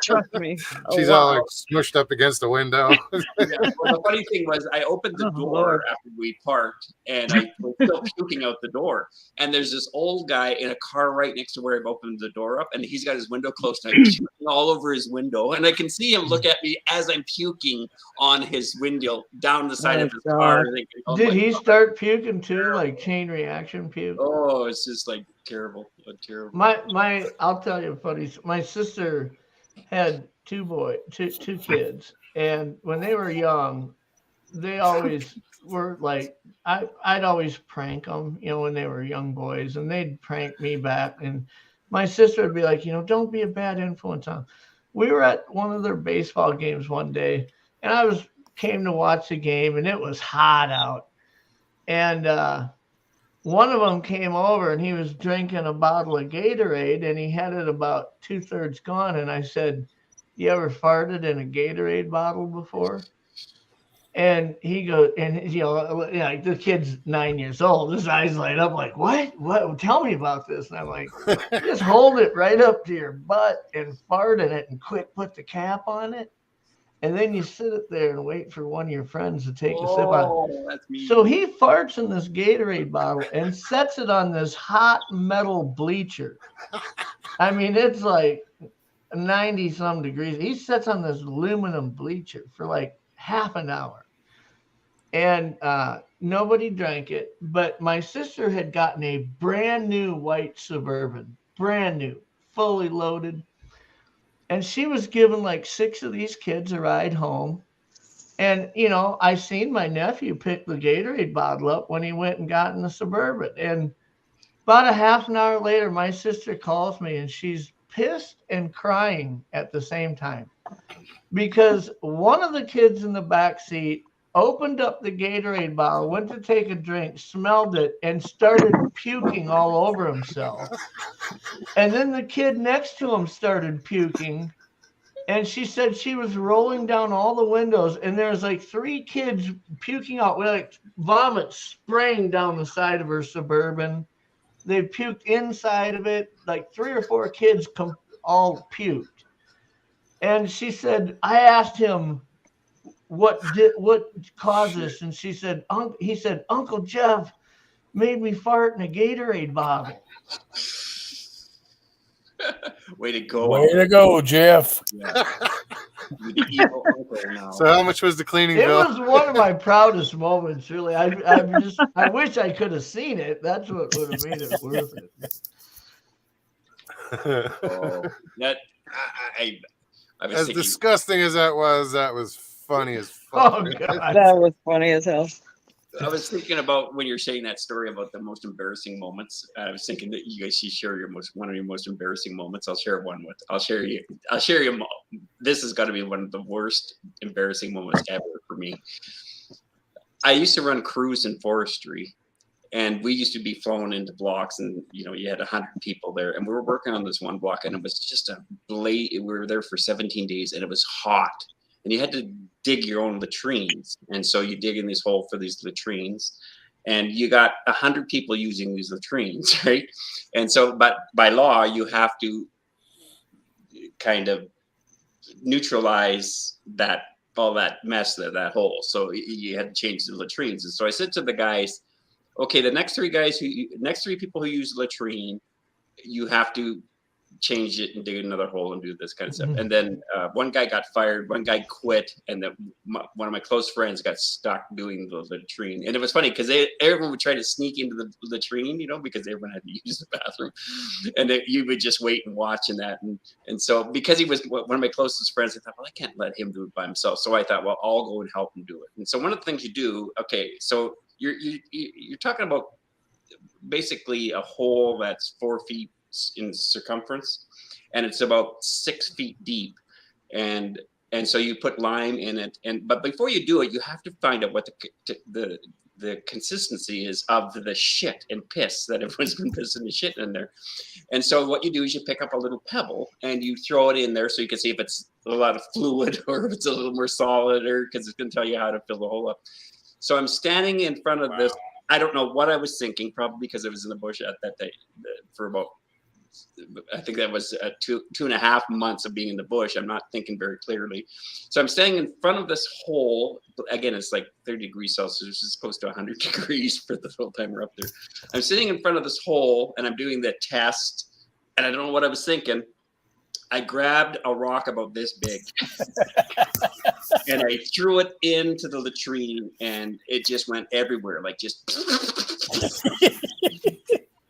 Speaker 2: Trust me.
Speaker 1: She's all like smushed up against the window.
Speaker 3: Well, the funny thing was, I opened the door after we parked, and I was still puking out the door. And there's this old guy in a car right next to where I've opened the door up, and he's got his window closed, and I'm puking all over his window. And I can see him look at me as I'm puking on his window down the side of his car. Thinking,
Speaker 4: Did he start puking too, like chain reaction puke?
Speaker 3: Oh, it's just like terrible. Terrible.
Speaker 4: I'll tell you funny. My sister had two kids, and when they were young, they always were like, I'd always prank them, when they were young boys, and they'd prank me back. And my sister would be like, don't be a bad influence on them. We were at one of their baseball games one day, and I came to watch the game, and it was hot out. And one of them came over, and he was drinking a bottle of Gatorade, and he had it about 2/3 gone. And I said, you ever farted in a Gatorade bottle before? And he goes, and like the kid's 9 years old. His eyes light up like, what? Tell me about this. And I'm like, just hold it right up to your butt and fart in it and quick put the cap on it. and then you sit it there and wait for one of your friends to take a sip on it.
Speaker 3: Oh, that's me.
Speaker 4: So he farts in this Gatorade bottle and sets it on this hot metal bleacher. I mean, it's like 90 some degrees. He sits on this aluminum bleacher for like half an hour. And nobody drank it. But my sister had gotten a brand new white Suburban, brand new, fully loaded. And she was giving like 6 of these kids a ride home. And, you know, I seen my nephew pick the Gatorade bottle up when he went and got in the Suburban. And about a half an hour later, my sister calls me and she's pissed and crying at the same time because one of the kids in the back seat opened up the Gatorade bottle, went to take a drink, smelled it, and started puking all over himself. And then the kid next to him started puking. And she said she was rolling down all the windows, and there's like 3 kids puking out with like vomit spraying down the side of her Suburban. They puked inside of it. Like 3 or 4 kids all puked. And she said, I asked him what caused this, and he said, Uncle Jeff made me fart in a Gatorade bottle.
Speaker 3: Way to go.
Speaker 5: Way to go, Jeff.
Speaker 3: Yeah. The evil uncle now.
Speaker 1: So how much was the cleaning
Speaker 4: It
Speaker 1: bill?
Speaker 4: was one of my proudest moments, really. I wish I could have seen it. That's what would have made it worth it.
Speaker 3: Oh, that I was
Speaker 1: As
Speaker 3: thinking,
Speaker 1: disgusting as that was funny as
Speaker 4: Oh,
Speaker 1: fuck.
Speaker 4: God.
Speaker 2: That was funny as hell.
Speaker 3: I was thinking about when you're saying that story about the most embarrassing moments. I was thinking that you guys should share one of your most embarrassing moments. I'll share you. This has got to be one of the worst embarrassing moments ever for me. I used to run crews in forestry, and we used to be flown into blocks, and you had 100 people there, and we were working on this one block, and it was just we were there for 17 days, and it was hot. And you had to dig your own latrines. And so you dig in this hole for these latrines. And you got 100 people using these latrines, right? And so, but by law, you have to kind of neutralize all that mess, that hole. So you had to change the latrines. And so I said to the guys, okay, the next 3 people who use latrine, you have to change it and dig another hole and do this kind of stuff. And then one guy got fired, one guy quit, and then one of my close friends got stuck doing the latrine. And it was funny because everyone would try to sneak into the latrine, because everyone had to use the bathroom, and you would just wait and watch in that. And so because he was one of my closest friends, I thought, well, I can't let him do it by himself. So I thought, well, I'll go and help him do it. And so one of the things you do, okay, so you're talking about basically a hole that's 4 feet in circumference, and it's about 6 feet deep, and so you put lime in it, but before you do it, you have to find out what the consistency is of the shit and piss that everyone's been pissing and shit in there. And so what you do is you pick up a little pebble and you throw it in there so you can see if it's a lot of fluid or if it's a little more solid, or because it's going to tell you how to fill the hole up. So I'm standing in front of this. I don't know what I was thinking, probably because I was in the bush at that day for about, I think that was 2.5 months of being in the bush. I'm not thinking very clearly. So I'm standing in front of this hole. Again, it's like 30 degrees Celsius. It's close to 100 degrees for the whole time we're up there. I'm sitting in front of this hole and I'm doing the test. And I don't know what I was thinking. I grabbed a rock about this big and I threw it into the latrine, and it just went everywhere, like just.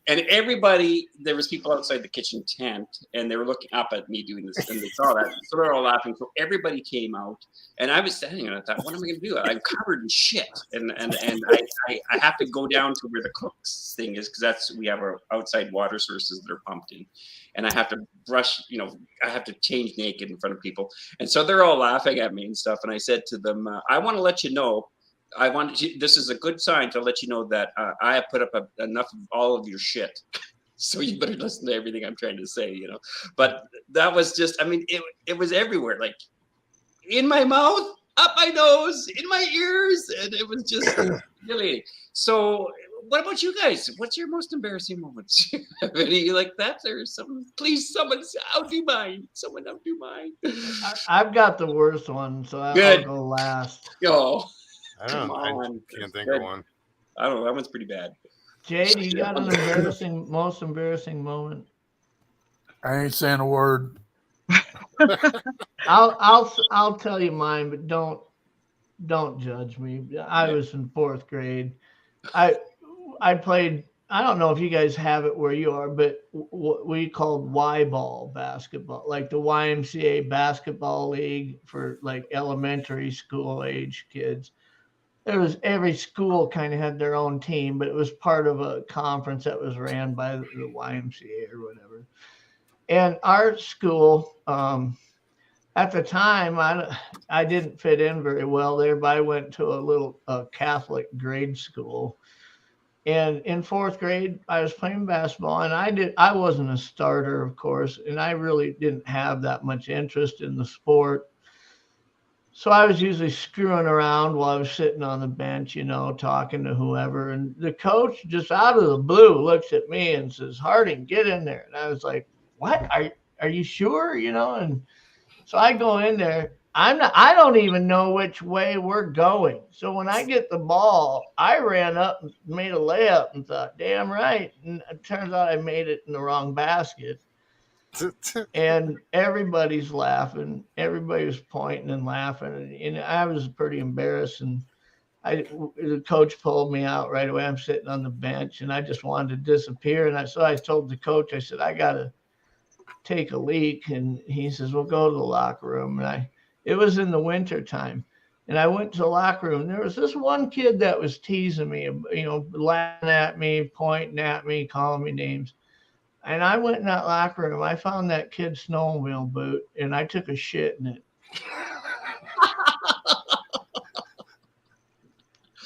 Speaker 3: And everybody, there was people outside the kitchen tent, and they were looking up at me doing this, and they saw that. So they were all laughing. So everybody came out, and I was standing there, and I thought, what am I going to do? I'm covered in shit, and I have to go down to where the cook's thing is, because we have our outside water sources that are pumped in, and I have to brush, I have to change naked in front of people, and so they're all laughing at me and stuff. And I said to them, I want to let you know. This is a good sign to let you know that I have put up enough of all of your shit. So you better listen to everything I'm trying to say, But that was just, it was everywhere, like in my mouth, up my nose, in my ears. And it was just really. So what about you guys? What's your most embarrassing moments? Any like that? Or something? Please, someone outdo mine. Someone outdo mine.
Speaker 4: I've got the worst one, so I'll
Speaker 3: Good.
Speaker 4: go last.
Speaker 3: Oh,
Speaker 1: I
Speaker 3: come
Speaker 1: don't. I
Speaker 3: on.
Speaker 1: can't think
Speaker 3: Good.
Speaker 1: of one.
Speaker 3: I don't know. That one's pretty bad.
Speaker 4: Jade, you got an most embarrassing moment?
Speaker 5: I ain't saying a word.
Speaker 4: I'll tell you mine, but don't judge me. I was in 4th grade. I played. I don't know if you guys have it where you are, but what we called Y ball basketball, like the YMCA basketball league for like elementary school age kids. There was every school kind of had their own team, but it was part of a conference that was ran by the YMCA or whatever. And our school, at the time, I didn't fit in very well there, but I went to a little Catholic grade school. And in 4th grade, I was playing basketball, and I wasn't a starter, of course, and I really didn't have that much interest in the sport. So I was usually screwing around while I was sitting on the bench, talking to whoever. And the coach, just out of the blue, looks at me and says, "Harding, get in there." And I was like, "What? Are you sure?" And so I go in there. I don't even know which way we're going. So when I get the ball, I ran up and made a layup and thought, damn right. And it turns out I made it in the wrong basket. And everybody's laughing. Everybody was pointing and laughing. And I was pretty embarrassed. And the coach pulled me out right away. I'm sitting on the bench and I just wanted to disappear. And so I told the coach, I said, I got to take a leak. And he says, well, go to the locker room. And it was in the winter time. And I went to the locker room. There was this one kid that was teasing me, laughing at me, pointing at me, calling me names. And I went in that locker room. I found that kid's snowmobile boot, and I took a shit in it.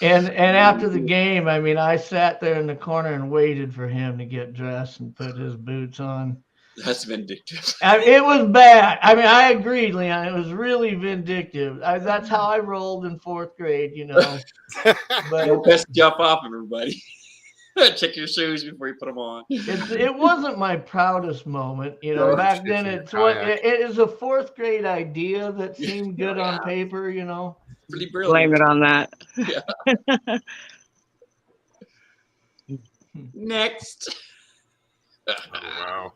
Speaker 4: And after the game, I sat there in the corner and waited for him to get dressed and put his boots on.
Speaker 3: That's vindictive.
Speaker 4: It was bad. I agreed, Leon. It was really vindictive. That's how I rolled in 4th grade, But
Speaker 3: Don't piss jump off everybody. Check your shoes before you put them on.
Speaker 4: It wasn't my proudest moment,
Speaker 3: No,
Speaker 4: back then. It is a 4th grade idea that seemed good on paper,
Speaker 3: Pretty brilliant.
Speaker 2: Blame it on that.
Speaker 3: Yeah. Next.
Speaker 1: Oh, wow.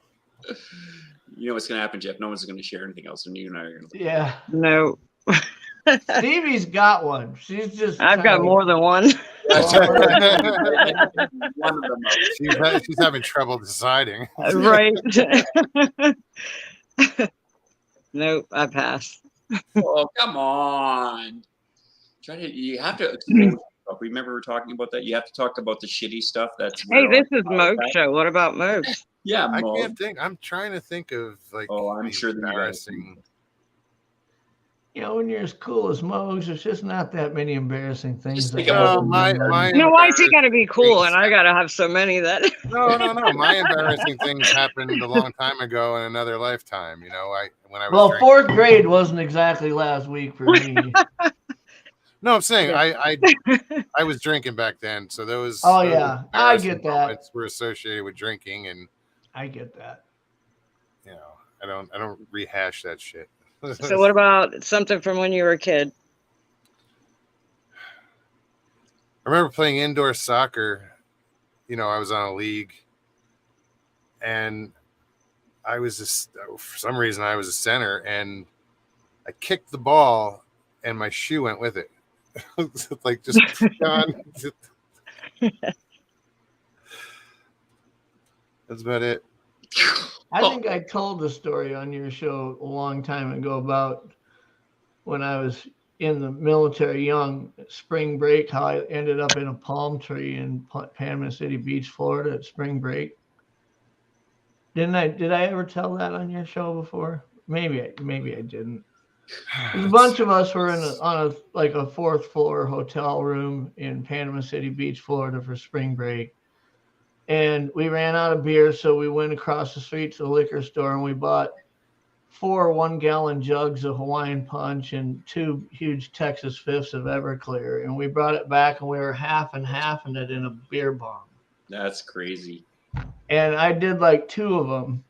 Speaker 3: You know what's going to happen, Jeff? No one's going to share anything else, and you and I are going to.
Speaker 4: Yeah.
Speaker 2: No.
Speaker 4: Stevie's got one. She's just.
Speaker 2: I've got more than one.
Speaker 3: One of them.
Speaker 1: She's having trouble deciding.
Speaker 2: Right. Nope, I pass.
Speaker 3: Oh, come on. You have to expose yourself. Remember we were talking about that? You have to talk about the shitty stuff that's.
Speaker 2: Hey, this is Moog's show. What about Moog's?
Speaker 3: Yeah,
Speaker 1: I
Speaker 3: Moog.
Speaker 1: can't think. I'm trying to think of
Speaker 3: I'm sure
Speaker 1: embarrassing.
Speaker 4: When you're as cool as Moog's, there's just not that many embarrassing things.
Speaker 3: Just think about
Speaker 1: my
Speaker 2: why's he got to be cool and I got to have so many that.
Speaker 1: No. My embarrassing things happened a long time ago in another lifetime. When I was.
Speaker 4: Well,
Speaker 1: drinking.
Speaker 4: 4th grade wasn't exactly last week for me.
Speaker 1: No, I'm saying I was drinking back then, so those.
Speaker 4: Oh yeah, I get that.
Speaker 1: Were associated with drinking, and
Speaker 4: I get that.
Speaker 1: I don't rehash that shit.
Speaker 2: So what about something from when you were a kid?
Speaker 1: I remember playing indoor soccer. I was on a league, and I was for some reason I was a center, and I kicked the ball, and my shoe went with it. Just gone. That's about it.
Speaker 4: I think I told the story on your show a long time ago about when I was in the military, young, spring break, how I ended up in a palm tree in Panama City Beach, Florida at spring break. Did I ever tell that on your show before? Maybe I didn't. A bunch of us were on a 4th floor hotel room in Panama City Beach, Florida for spring break. And we ran out of beer, so we went across the street to the liquor store and we bought 4 1-gallon jugs of Hawaiian Punch and 2 huge Texas Fifths of Everclear, and we brought it back, and we were half and it in a beer bomb.
Speaker 3: That's crazy.
Speaker 4: And I did like 2 of them,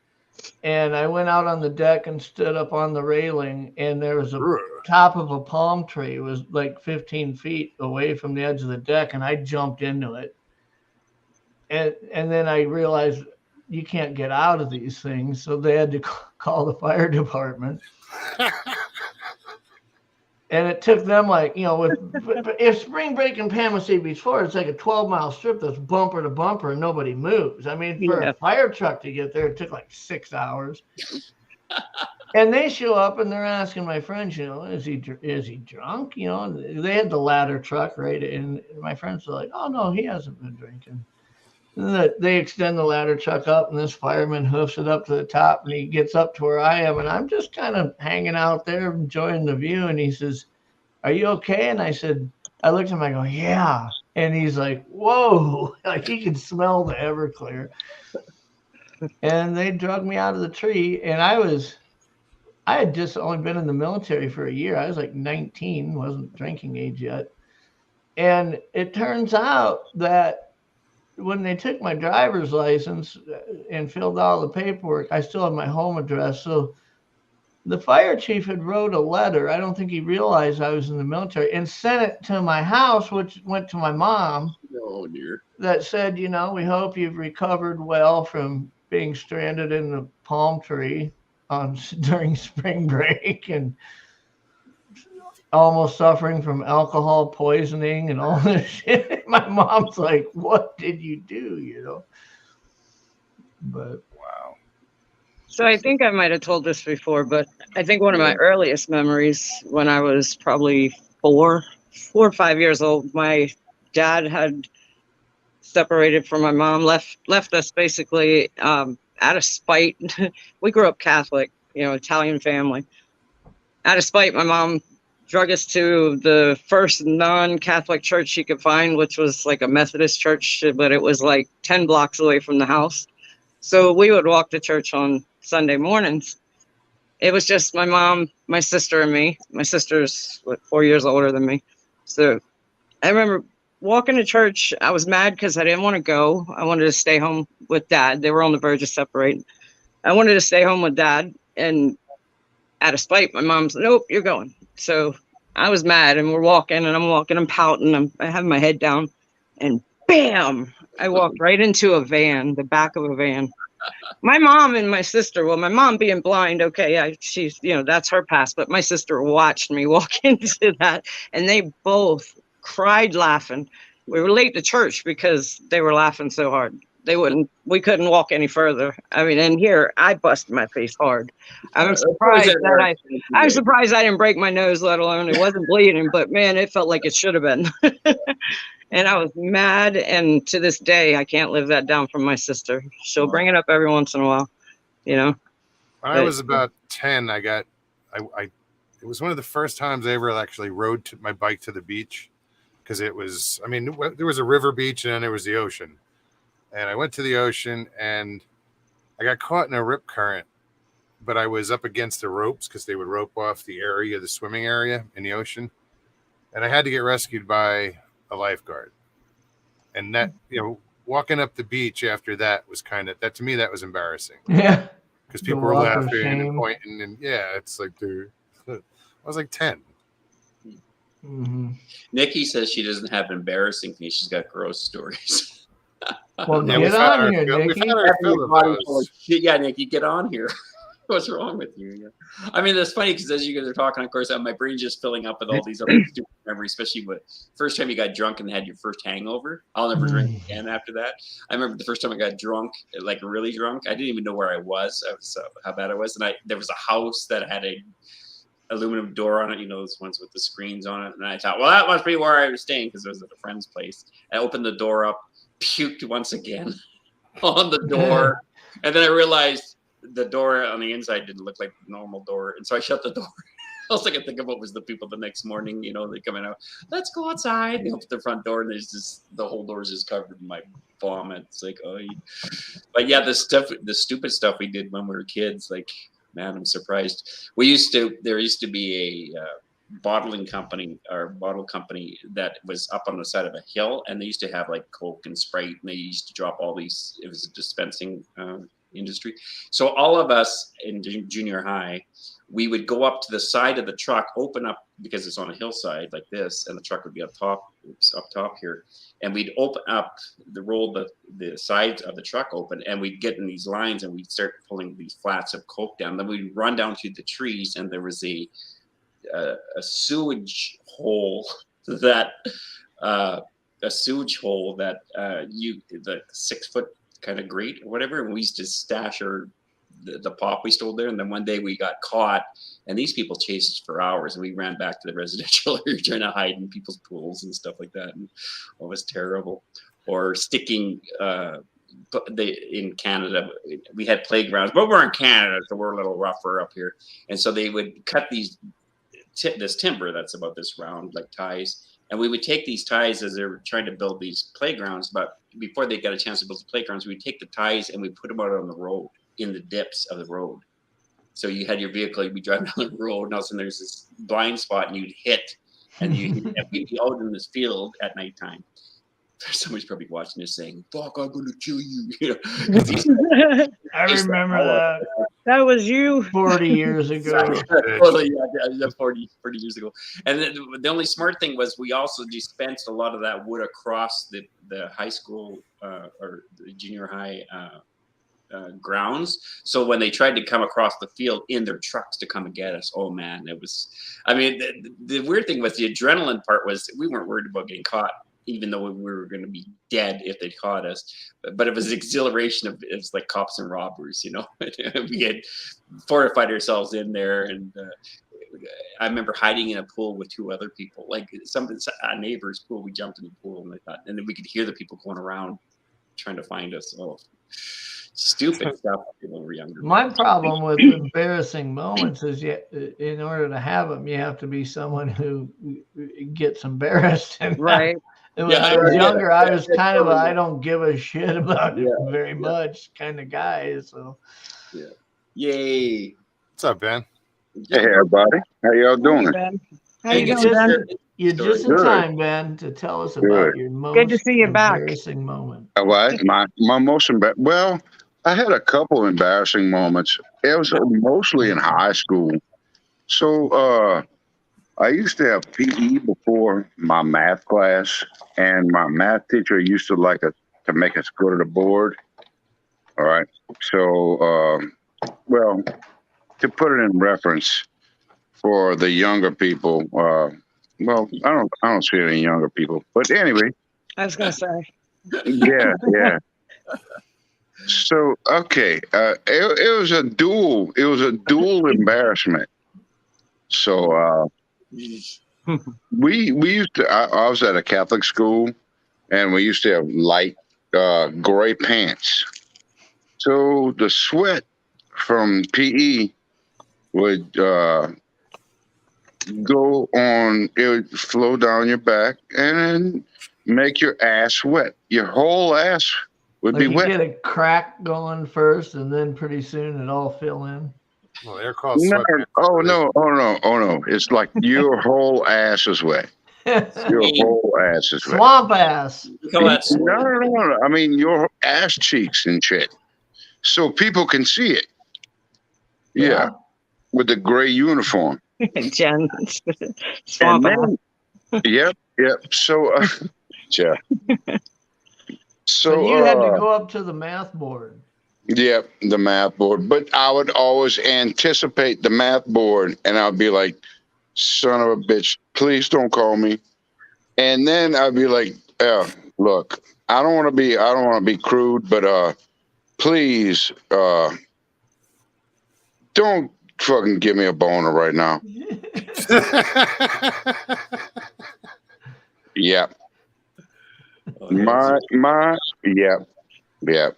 Speaker 4: and I went out on the deck and stood up on the railing, and there was a top of a palm tree. It was like 15 feet away from the edge of the deck, and I jumped into it. And then I realized you can't get out of these things, so they had to call the fire department. And it took them like, if spring break in Palisade Beach, Florida, it's like a 12-mile strip that's bumper to bumper and nobody moves. I mean, for a fire truck to get there, it took like 6 hours. And they show up and they're asking my friends, is he drunk? They had the ladder truck, right? And my friends are like, oh, no, he hasn't been drinking. And they extend the ladder truck up, and this fireman hoofs it up to the top, and he gets up to where I am, and I'm just kind of hanging out there enjoying the view. And he says, are you okay? And I looked at him, I go, yeah. And he's like, whoa, like he could smell the Everclear. And they drug me out of the tree, and I had just only been in the military for a year. I was like 19, wasn't drinking age yet. And it turns out that when they took my driver's license and filled out all the paperwork, I still had my home address. So the fire chief had wrote a letter. I don't think he realized I was in the military, and sent it to my house, which went to my mom.
Speaker 3: Oh, dear.
Speaker 4: That said, we hope you've recovered well from being stranded in the palm tree during spring break and almost suffering from alcohol poisoning and all this shit. My mom's like, what did you do, But
Speaker 1: Wow.
Speaker 2: So I think I might have told this before, but I think one of my earliest memories when I was probably 4 or 5 years old, my dad had separated from my mom, left us basically out of spite. We grew up Catholic, Italian family. Out of spite, my mom drug us to the first non-Catholic church she could find, which was like a Methodist church, but it was like 10 blocks away from the house. So we would walk to church on Sunday mornings. It was just my mom, my sister, and me. My sister's 4 years older than me. So I remember walking to church. I was mad because I didn't want to go. I wanted to stay home with Dad. They were on the verge of separating. I wanted to stay home with Dad, and out of spite, my mom's, nope, you're going. So I was mad, and we're walking, and I'm walking, I'm pouting, I have my head down, and bam, I walked right into a van, the back of a van. My mom and my sister, well, my mom being blind, okay, she's, that's her past, but my sister watched me walk into that, and they both cried laughing. We were late to church because they were laughing so hard. We couldn't walk any further. I mean, and here I busted my face hard. I'm surprised I didn't break my nose, let alone it wasn't bleeding, but man, it felt like it should have been. And I was mad. And to this day, I can't live that down from my sister. She'll bring it up every once in a while,
Speaker 1: When I was about 10, it was one of the first times I ever actually rode my bike to the beach, because there was a river beach and then there was the ocean. And I went to the ocean and I got caught in a rip current, but I was up against the ropes because they would rope off the swimming area in the ocean. And I had to get rescued by a lifeguard. And that, walking up the beach after that was to me, that was embarrassing.
Speaker 4: Yeah.
Speaker 1: Because people were laughing and pointing. And it's like, dude, I was like 10.
Speaker 4: Mm-hmm.
Speaker 3: Nikki says she doesn't have embarrassing things. She's got gross stories.
Speaker 4: Well, get on here, Nikki.
Speaker 3: Yeah, Nikki, get on here. What's wrong with you? Yeah. I mean, that's funny because as you guys are talking, of course, my brain's just filling up with all these other stupid memories, especially with first time you got drunk and had your first hangover. I'll never drink again after that. I remember the first time I got drunk, like really drunk. I didn't even know where I was. How bad I was. And there was a house that had a aluminum door on it, those ones with the screens on it. And I thought, well, that must be where I was staying because it was at a friend's place. I opened the door up, puked once again on the door. And then I realized the door on the inside didn't look like a normal door. And so I shut the door. All I could think about was the people the next morning, they coming out, let's go outside. And they open the front door and the whole door is just covered in my vomit. It's like, oh. But yeah, the stupid stuff we did when we were kids, like man, I'm surprised. There used to be a bottling company or bottle company that was up on the side of a hill, and they used to have like Coke and Sprite, and they used to drop all these. It was a dispensing industry. So all of us in junior high, we would go up to the side of the truck, open up because it's on a hillside like this, and the truck would be up top here, and we'd open up roll the sides of the truck open, and we'd get in these lines, and we'd start pulling these flats of Coke down. Then we'd run down to the trees, and there was a sewage hole that the 6 foot kind of grate or whatever, and we used to stash the pop we stole there. And then one day we got caught, and these people chased us for hours, and we ran back to the residential area trying to hide in people's pools and stuff like that, and it was terrible. Or sticking in Canada, we had playgrounds, but we're in Canada, so we're a little rougher up here, and so they would cut this timber that's about this round, like ties, and we would take these ties as they were trying to build these playgrounds. But before they got a chance to build the playgrounds, we'd take the ties and we put them out on the road, in the dips of the road. So you had your vehicle, you'd be driving down the road, and all of a sudden there's this blind spot, and you'd hit, and you'd be out in this field at nighttime. Somebody's probably watching this saying, "Fuck, I'm gonna kill you."
Speaker 4: I remember that.
Speaker 2: That was you.
Speaker 4: 40 years ago.
Speaker 3: Totally, yeah, 40 years ago. And then the only smart thing was we also dispensed a lot of that wood across the high school or the junior high grounds. So when they tried to come across the field in their trucks to come and get us, oh man, it was. I mean, the weird thing was the adrenaline part was we weren't worried about getting caught, even though we were going to be dead if they caught us. But it was exhilaration of it's like cops and robbers, you know. We had fortified ourselves in there, and I remember hiding in a pool with 2 other people, like a neighbor's pool. We jumped in the pool, and then we could hear the people going around trying to find us. Oh, stupid stuff when we were younger.
Speaker 4: My problem with embarrassing moments is, in order to have them, you have to be someone who gets embarrassed. And
Speaker 2: Right.
Speaker 4: when I was younger, I was kind of a I don't give a shit about it very much kind of guy. So,
Speaker 3: Yay!
Speaker 1: What's up, Ben?
Speaker 6: Hey, everybody. How y'all doing?
Speaker 2: Ben. How you doing, Ben?
Speaker 4: You're just in time, Ben, to tell us about your most
Speaker 2: Good to see you back.
Speaker 4: embarrassing moment.
Speaker 6: All right. My most well, I had a couple embarrassing moments. It was mostly in high school. So I used to have PE before my math class, and my math teacher used to like to make us go to the board. All right. So, well, to put it in reference for the younger people, well, I don't see any younger people, but anyway.
Speaker 2: I was gonna say.
Speaker 6: Yeah. So okay, it was a dual embarrassment. So we used to. I was at a Catholic school, and we used to have light gray pants. So the sweat from PE would go on. It would flow down your back and then make your ass wet. Your whole ass would be wet.
Speaker 4: You get a crack going first, and then pretty soon it all fill in.
Speaker 1: Well, they're called
Speaker 6: No, oh no! It's like your whole ass is wet. Your whole ass is wet.
Speaker 4: Swamp ass.
Speaker 6: No. I mean your ass cheeks and shit, so people can see it. Yeah. With the gray uniform.
Speaker 2: Jen. Swamp ass.
Speaker 6: Yep. So, yeah.
Speaker 4: So you had to go up to the math board.
Speaker 6: Yep, the math board. But I would always anticipate the math board, and I'd be like, "Son of a bitch, please don't call me." And then I'd be like, "Look, I don't want to be crude, but please, don't fucking give me a boner right now." Yeah. Yeah.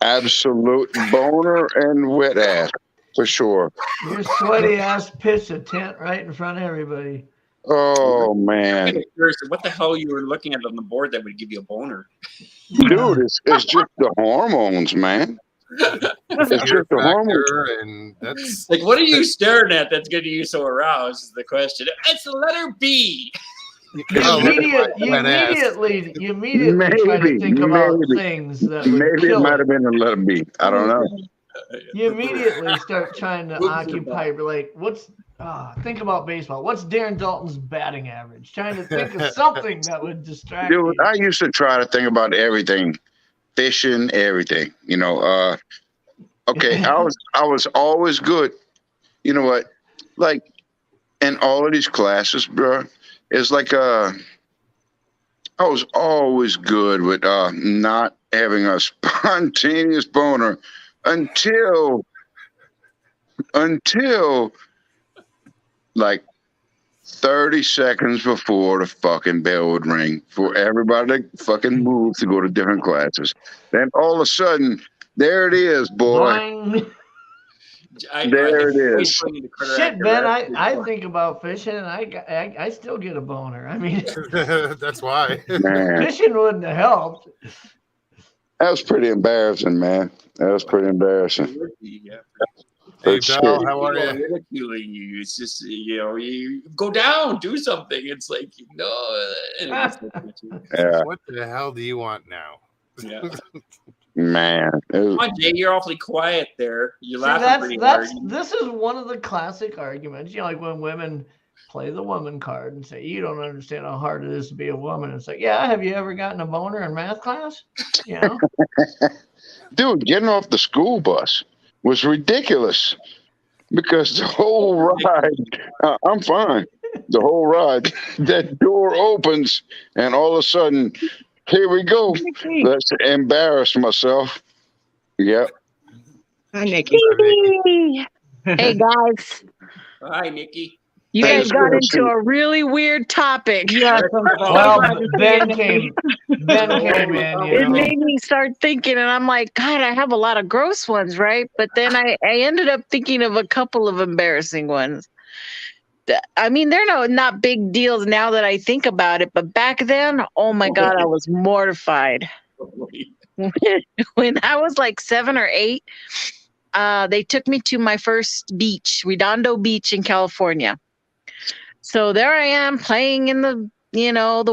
Speaker 6: Absolute boner and wet ass for sure.
Speaker 4: Your sweaty ass pitched a tent right in front of everybody.
Speaker 6: Oh man.
Speaker 3: What the hell you were looking at on the board that would give you a boner?
Speaker 6: Dude, it's just the hormones, man. It's just
Speaker 1: fear
Speaker 6: a hormone.
Speaker 1: factor, and that's
Speaker 3: Like, what are you staring at that's getting you so aroused? Is the question. It's the letter B.
Speaker 1: you
Speaker 4: You
Speaker 1: can't look at
Speaker 4: immediately,
Speaker 1: my wet ass.
Speaker 4: you immediately try to think about things that would
Speaker 6: Maybe it
Speaker 4: kill
Speaker 6: might
Speaker 4: it.
Speaker 6: have been a letter B. I don't know.
Speaker 4: You immediately start trying to
Speaker 3: Boobs are
Speaker 4: occupy, like, think about baseball. What's Darren Dalton's batting average? Trying to think of something that would distract you.
Speaker 6: Dude, I used to try to think about everything, fishing, everything. Okay, I was always good. You know what? Like in all of these classes, bro, it's like I was always good with not having a spontaneous boner until like 30 seconds before the fucking bell would ring for everybody to fucking move to go to different classes. Then all of a sudden, there it is, boy.
Speaker 4: Boing.
Speaker 6: There it is.
Speaker 4: Shit, Ben, I think about fishing and I still get a boner. I mean,
Speaker 1: That's why.
Speaker 6: Man,
Speaker 4: fishing wouldn't have helped.
Speaker 6: that was pretty embarrassing, man. That was pretty embarrassing.
Speaker 3: Yeah.
Speaker 1: Hey,
Speaker 6: But
Speaker 1: Bell,
Speaker 6: shit.
Speaker 1: how are
Speaker 3: People
Speaker 1: you?
Speaker 3: ridiculing you. It's just, you go down, do something. It's like, no.
Speaker 6: Yeah,
Speaker 1: What the hell do you want now?
Speaker 3: Yeah.
Speaker 6: man. It was-
Speaker 3: Come on, Jay, you're awfully quiet there. You're
Speaker 4: See,
Speaker 3: laughing pretty hard.
Speaker 4: this is one of the classic arguments. Like when women play the woman card and say, "You don't understand how hard it is to be a woman." It's like, yeah, have you ever gotten a boner in math class? You know.
Speaker 6: Dude, getting off the school bus was ridiculous because the whole ride, I'm fine. The whole ride, that door opens, and all of a sudden, here we go. Let's embarrass myself. Yep.
Speaker 2: Hi, Nikki.
Speaker 7: Hey guys,
Speaker 3: Hi, Nikki.
Speaker 7: you
Speaker 6: Hey,
Speaker 7: guys got
Speaker 6: Chris.
Speaker 7: into a really weird topic.
Speaker 2: Yeah.
Speaker 4: Well, Ben came in. You
Speaker 7: It
Speaker 4: know.
Speaker 7: made me start thinking, and I'm like, God, I have a lot of gross ones, right? But then I ended up thinking of a couple of embarrassing ones. I mean, they're not big deals now that I think about it, but back then, oh my God, I was mortified. When I was like 7 or 8, they took me to my first beach, Redondo Beach in California. So there I am playing in the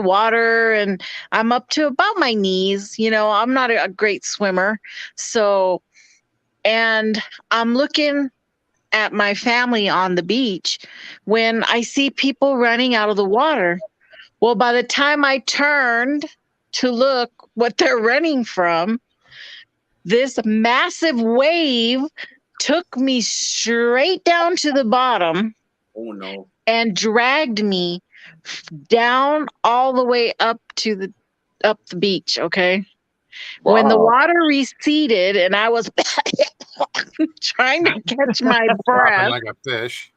Speaker 7: water, and I'm up to about my knees. I'm not a great swimmer. So, and I'm looking at my family on the beach when I see people running out of the water. Well, by the time I turned to look what they're running from, this massive wave took me straight down to the bottom.
Speaker 3: Oh, no.
Speaker 7: And dragged me down all the way up the beach. Okay.
Speaker 6: Wow.
Speaker 7: When the water receded and I was trying to catch my
Speaker 1: Dropping
Speaker 7: breath,
Speaker 1: like a fish.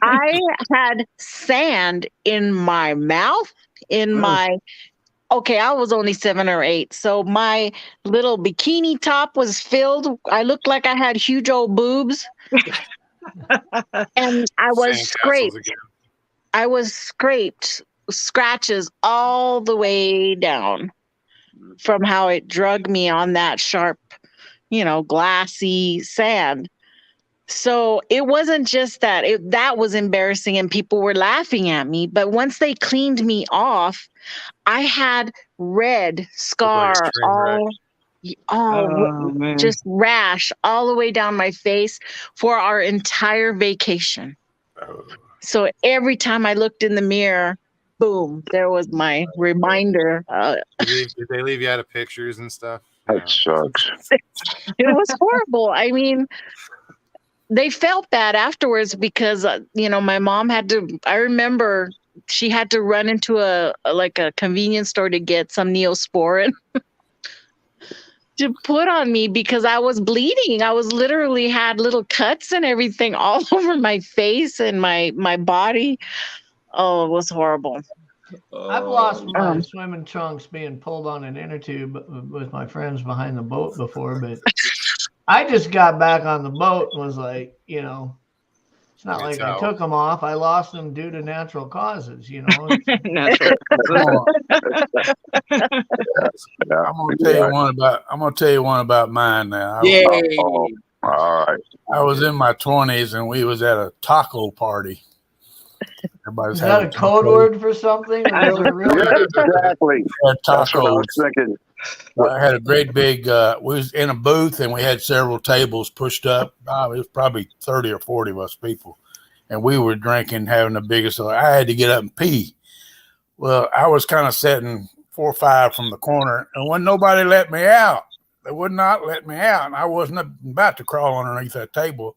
Speaker 7: I had sand in my mouth, I was only 7 or 8. So my little bikini top was filled. I looked like I had huge old boobs. And I was
Speaker 1: Sandcastles
Speaker 7: scraped.
Speaker 1: again.
Speaker 7: I was scraped, scratches all the way down from how it drug me on that sharp, glassy sand. So it wasn't just that. That was embarrassing and people were laughing at me. But once they cleaned me off, I had red scar
Speaker 2: Man.
Speaker 7: just rash all the way down my face for our entire vacation.
Speaker 1: Oh.
Speaker 7: So every time I looked in the mirror, boom, there was my reminder.
Speaker 1: Did they leave you out of pictures and stuff?
Speaker 6: That sucks.
Speaker 7: It was horrible. I mean, they felt bad afterwards because, my mom I remember she had to run into a convenience store to get some Neosporin to put on me because I was bleeding. I was literally had little cuts and everything all over my face and my body. Oh, it was horrible.
Speaker 4: I've lost my swimming trunks being pulled on an inner tube with my friends behind the boat before, but I just got back on the boat and was like, It's not
Speaker 1: It's
Speaker 4: like I
Speaker 1: how-
Speaker 4: took them off. I lost them due to natural causes, you know.
Speaker 2: Natural.
Speaker 6: Yeah.
Speaker 5: I'm gonna tell you one about. I'm gonna tell you one about mine now.
Speaker 3: Yay!
Speaker 6: Oh, all right.
Speaker 5: I was in my 20s and we was at a taco party. Everybody's
Speaker 4: Is that a
Speaker 5: having
Speaker 4: code
Speaker 5: tacos.
Speaker 4: word for something? Or is it really?
Speaker 6: Yeah, exactly.
Speaker 5: Had
Speaker 6: That's what I was
Speaker 5: tacos.
Speaker 6: thinking.
Speaker 5: I had a great big. We was in a booth and we had several tables pushed up. It was probably 30 or 40 of us people, and we were drinking, having the biggest. I had to get up and pee. Well, I was kind of sitting 4 or 5 from the corner, and when nobody let me out, they would not let me out, and I wasn't about to crawl underneath that table.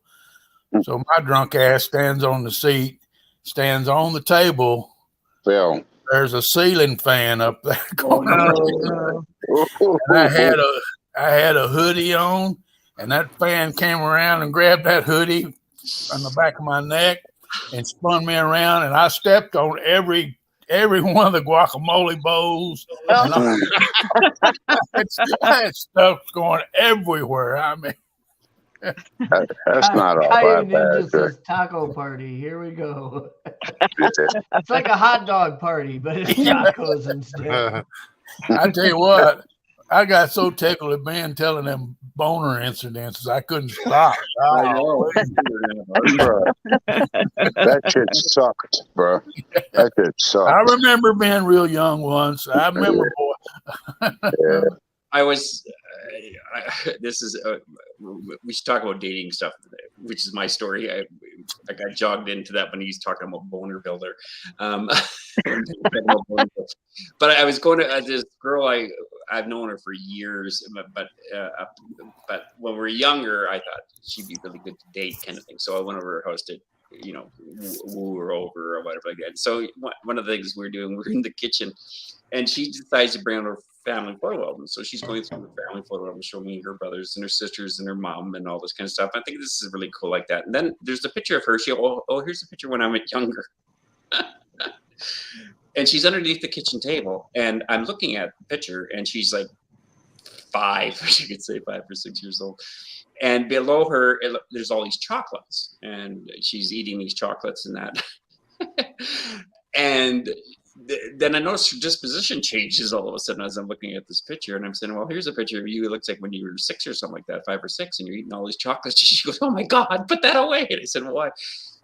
Speaker 5: So my drunk ass stands on the seat, stands on the table.
Speaker 6: Phil.
Speaker 5: There's a ceiling fan up there.
Speaker 2: No.
Speaker 5: And I had a hoodie on, and that fan came around and grabbed that hoodie on the back of my neck and spun me around, and I stepped on every one of the guacamole bowls. And I had stuff going everywhere. I mean,
Speaker 6: That's not all
Speaker 4: Coyote
Speaker 6: that bad.
Speaker 4: Ninja says taco party. Here we go.
Speaker 6: Sure.
Speaker 4: It's like a hot dog party, but it's tacos instead.
Speaker 5: I tell you what, I got so tickled at man telling them boner incidences, I couldn't stop.
Speaker 3: I know.
Speaker 6: Bruh. That shit sucked, bro. That shit
Speaker 5: I
Speaker 6: sucked.
Speaker 5: remember being real young once. I remember, boy.
Speaker 6: Yeah.
Speaker 3: I was. This is. We should talk about dating stuff, which is my story. I got jogged into that when he's talking about boner builder. But I was going to this girl. I've known her for years, but when we were younger, I thought she'd be really good to date, kind of thing. So I went over her house to, woo her over or whatever like that. So one of the things we're in the kitchen, and she decides to bring out her family photo album. So she's going through her family photo album, showing me her brothers and her sisters and her mom and all this kind of stuff. I think this is really cool like that. And then there's a picture of her. Here's a picture when I was younger. And she's underneath the kitchen table, and I'm looking at the picture, and she's like 5, you could say 5 or 6 years old. And below her, there's all these chocolates, and she's eating these chocolates and that. And then I noticed her disposition changes all of a sudden as I'm looking at this picture, and I'm saying, well, here's a picture of you. It looks like when you were 6 or something like that, 5 or 6, and you're eating all these chocolates. She goes, oh my God, put that away. And I said, why?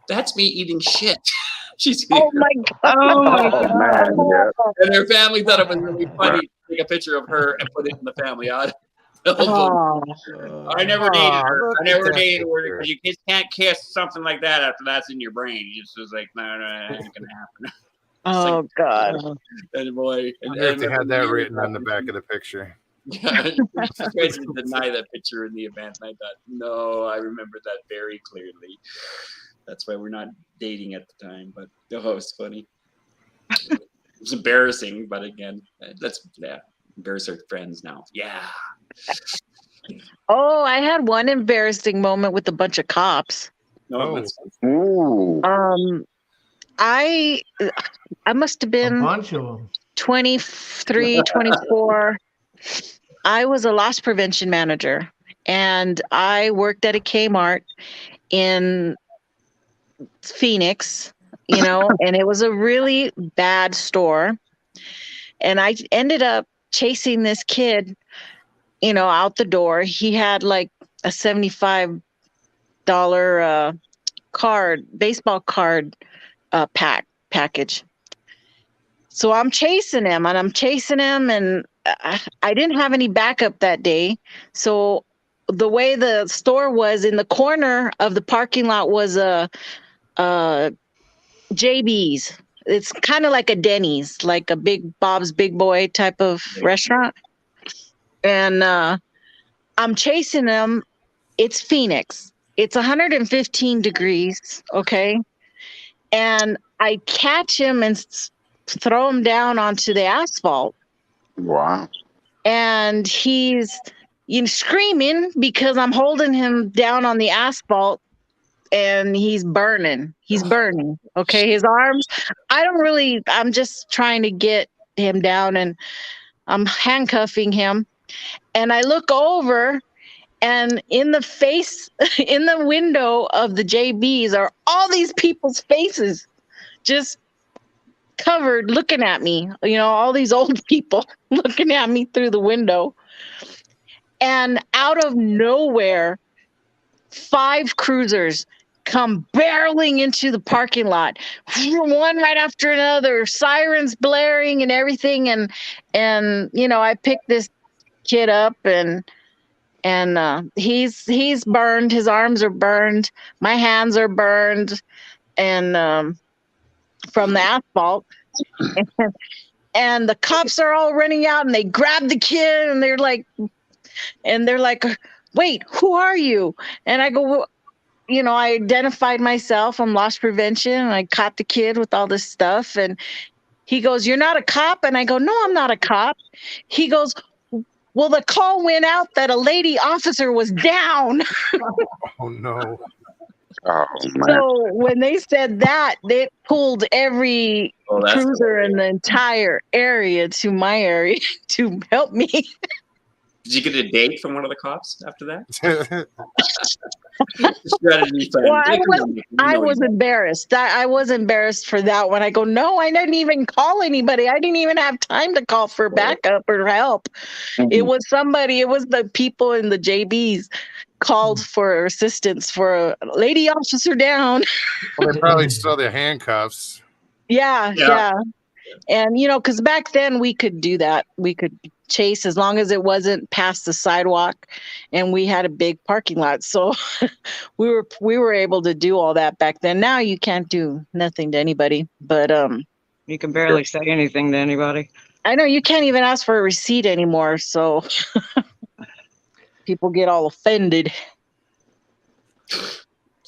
Speaker 3: That's me eating shit. She's eating
Speaker 7: Oh my God.
Speaker 6: Oh, man. Yeah.
Speaker 3: And her family thought it was really funny to take a picture of her and put it in the family album.
Speaker 7: Oh,
Speaker 3: I never dated her.
Speaker 1: look
Speaker 3: I
Speaker 1: at
Speaker 3: never
Speaker 1: that
Speaker 3: dated her
Speaker 1: picture.
Speaker 3: because you just can't kiss something like that after that's in your brain. You just was like, no, it ain't gonna happen.
Speaker 7: oh God.
Speaker 3: And boy,
Speaker 1: I wonder if they had that written on the back of the picture.
Speaker 3: Yeah, she tried to deny that picture in the event, and I thought, no, I remember that very clearly. That's why we're not dating at the time. But oh, it's funny. It's embarrassing, but again, let's embarrass our friends now. Yeah.
Speaker 7: Oh, I had one embarrassing moment with a bunch of cops.
Speaker 3: No,
Speaker 1: Oh.
Speaker 3: that's
Speaker 6: Ooh.
Speaker 7: I must have
Speaker 4: A
Speaker 7: been
Speaker 4: bunch of them.
Speaker 7: 23, 24. I was a loss prevention manager, and I worked at a Kmart in Phoenix, and it was a really bad store. And I ended up chasing this kid, out the door. He had like a $75 baseball card package. So I'm chasing him, and I didn't have any backup that day. So the way the store was, in the corner of the parking lot was a JB's. It's kind of like a Denny's, like a Big Bob's Big Boy type of restaurant. And I'm chasing him. It's Phoenix. It's 115 degrees, okay? And I catch him and throw him down onto the asphalt.
Speaker 6: Wow.
Speaker 7: And he's screaming because I'm holding him down on the asphalt, and he's burning. Okay, his arms. I'm just trying to get him down, and I'm handcuffing him. And I look over, And in the face, in the window of the JBs are all these people's faces just covered looking at me, all these old people looking at me through the window. And out of nowhere, 5 cruisers come barreling into the parking lot, one right after another, sirens blaring and everything. And I picked this kid up, and he's burned. His arms are burned. My hands are burned, and from the asphalt. And the cops are all running out, and they grab the kid, and they're like, "Wait, who are you?" And I go, well, I identified myself. I'm loss prevention. And I caught the kid with all this stuff. And he goes, "You're not a cop?" And I go, "No, I'm not a cop." He goes, "Well, the call went out that a lady officer was down."
Speaker 1: Oh no.
Speaker 6: Oh man.
Speaker 7: So when they said that, they pulled every
Speaker 3: Oh, that's
Speaker 7: cruiser in the entire area to my area to help me.
Speaker 3: Did you get a date from one of the cops after that?
Speaker 7: Well, I was embarrassed. I was embarrassed for that one. I go, no, I didn't even call anybody. I didn't even have time to call for backup or help. It was somebody. It was the people in the JBs called for assistance for a lady officer down.
Speaker 1: Well, they probably saw their handcuffs.
Speaker 7: Yeah. And, because back then we could do that. We could chase as long as it wasn't past the sidewalk, and we had a big parking lot. So we were able to do all that back then. Now you can't do nothing to anybody, but
Speaker 2: You can barely say anything to anybody.
Speaker 7: I know you can't even ask for a receipt anymore. So people get all offended.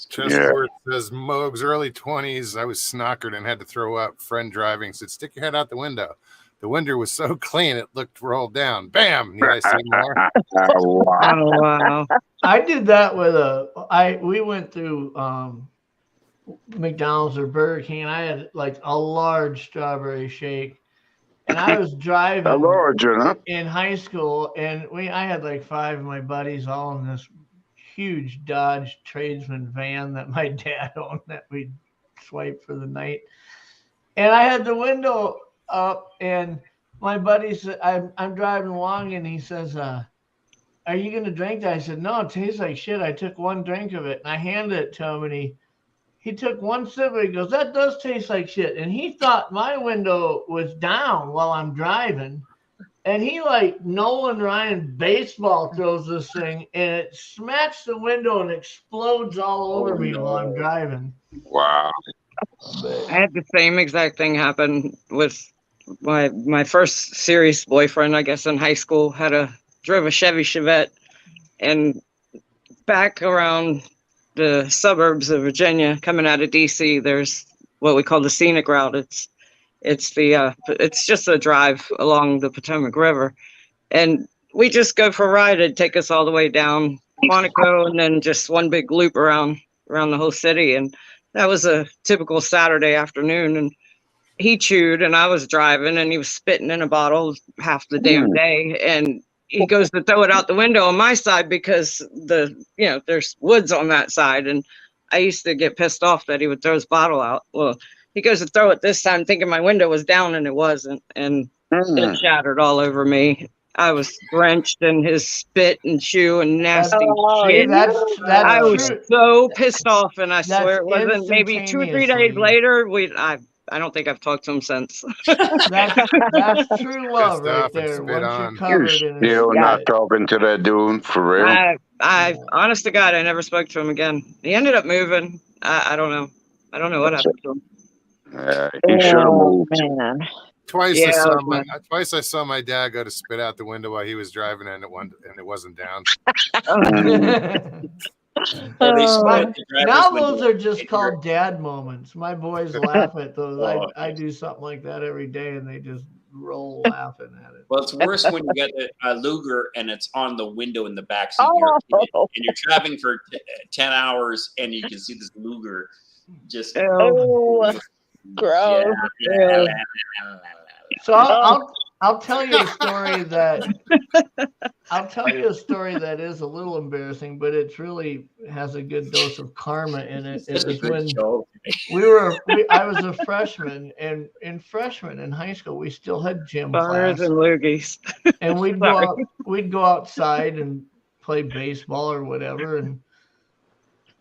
Speaker 1: Chestworth says, Moog's early 20s. I was snockered and had to throw up. Friend driving said, stick your head out the window. The window was so clean it looked rolled down. Bam! Need I say more?
Speaker 2: Oh, wow.
Speaker 4: I did that with we went through McDonald's or Burger King, and I had like a large strawberry shake. And I was driving in high school, and I had like 5 of my buddies all in this huge Dodge Tradesman van that my dad owned that we'd swipe for the night. And I had the window up, and my buddy said, I'm driving along, and he says, are you going to drink that? I said, no, it tastes like shit. I took 1 drink of it, and I handed it to him, and he took 1 sip, and he goes, that does taste like shit. And he thought my window was down while I'm driving. And he, like Nolan Ryan baseball throws this thing, and it smacks the window and explodes all over me while I'm driving.
Speaker 6: Wow.
Speaker 2: I had the same exact thing happen with my first serious boyfriend, I guess, in high school. Drove a Chevy Chevette, and back around the suburbs of Virginia, coming out of DC, there's what we call the scenic route. It's just a drive along the Potomac River, and we just go for a ride. It'd take us all the way down Quantico, and then just one big loop around the whole city. And that was a typical Saturday afternoon. And he chewed, and I was driving, and he was spitting in a bottle half the damn day. And he goes to throw it out the window on my side because there's woods on that side. And I used to get pissed off that he would throw his bottle out. Well, he goes to throw it this time thinking my window was down, and it wasn't. And it shattered all over me. I was drenched in his spit and chew and nasty shit. I was so pissed off, and I swear it wasn't maybe 2 or 3 days later. I don't think I've talked to him since.
Speaker 4: That's true love right there. Once you're covered in
Speaker 6: You're not talking to that dude for real?
Speaker 2: I honest to God, I never spoke to him again. He ended up moving. I don't know. I don't know what happened to him.
Speaker 6: He should have moved.
Speaker 7: Man.
Speaker 1: Twice I saw my dad go to spit out the window while he was driving, and it wasn't down.
Speaker 4: Now those are just called dad moments. My boys laugh at those. I do something like that every day, and they just roll laughing at it.
Speaker 3: Well, it's worse when you get a Luger and it's on the window in the back seat, and you're driving for 10 hours, and you can see this Luger just
Speaker 7: gross.
Speaker 4: So I'll tell you a story that is a little embarrassing, but it's really has a good dose of karma in it. It
Speaker 3: Such a
Speaker 4: was
Speaker 3: good
Speaker 4: when
Speaker 3: show.
Speaker 4: I was a freshman, and in high school we still had gym
Speaker 2: Bars
Speaker 4: class,
Speaker 2: and loogies.
Speaker 4: and we'd go outside and play baseball or whatever. And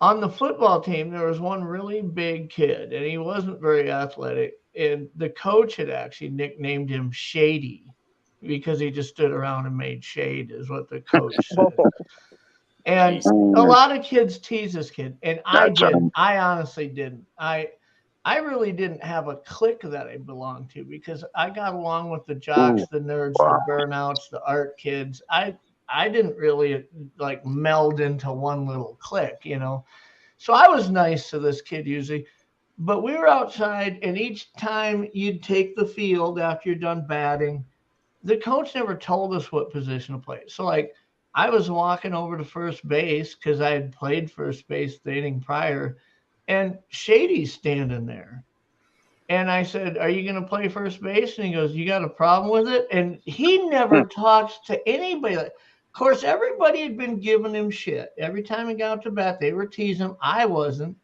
Speaker 4: on the football team, there was one really big kid, and he wasn't very athletic. And the coach had actually nicknamed him Shady because he just stood around and made shade, is what the coach said. And
Speaker 3: Nice.
Speaker 4: a lot of kids tease this kid, and I
Speaker 6: That's
Speaker 4: didn't. I honestly didn't. I really didn't have a clique that I belonged to because I got along with the jocks, the nerds, the burnouts, the art kids. I didn't really like meld into one little clique, you know. So I was nice to this kid usually, but we were outside, and each time you'd take the field after you're done batting, the coach never told us what position to play. So like I was walking over to first base because I had played first base the inning prior, and Shady's standing there. And I said, "Are you going to play first base?" And he goes, "You got a problem with it?" And he never talks to anybody. Of course, everybody had been giving him shit. Every time he got to bat, they were teasing him. I wasn't.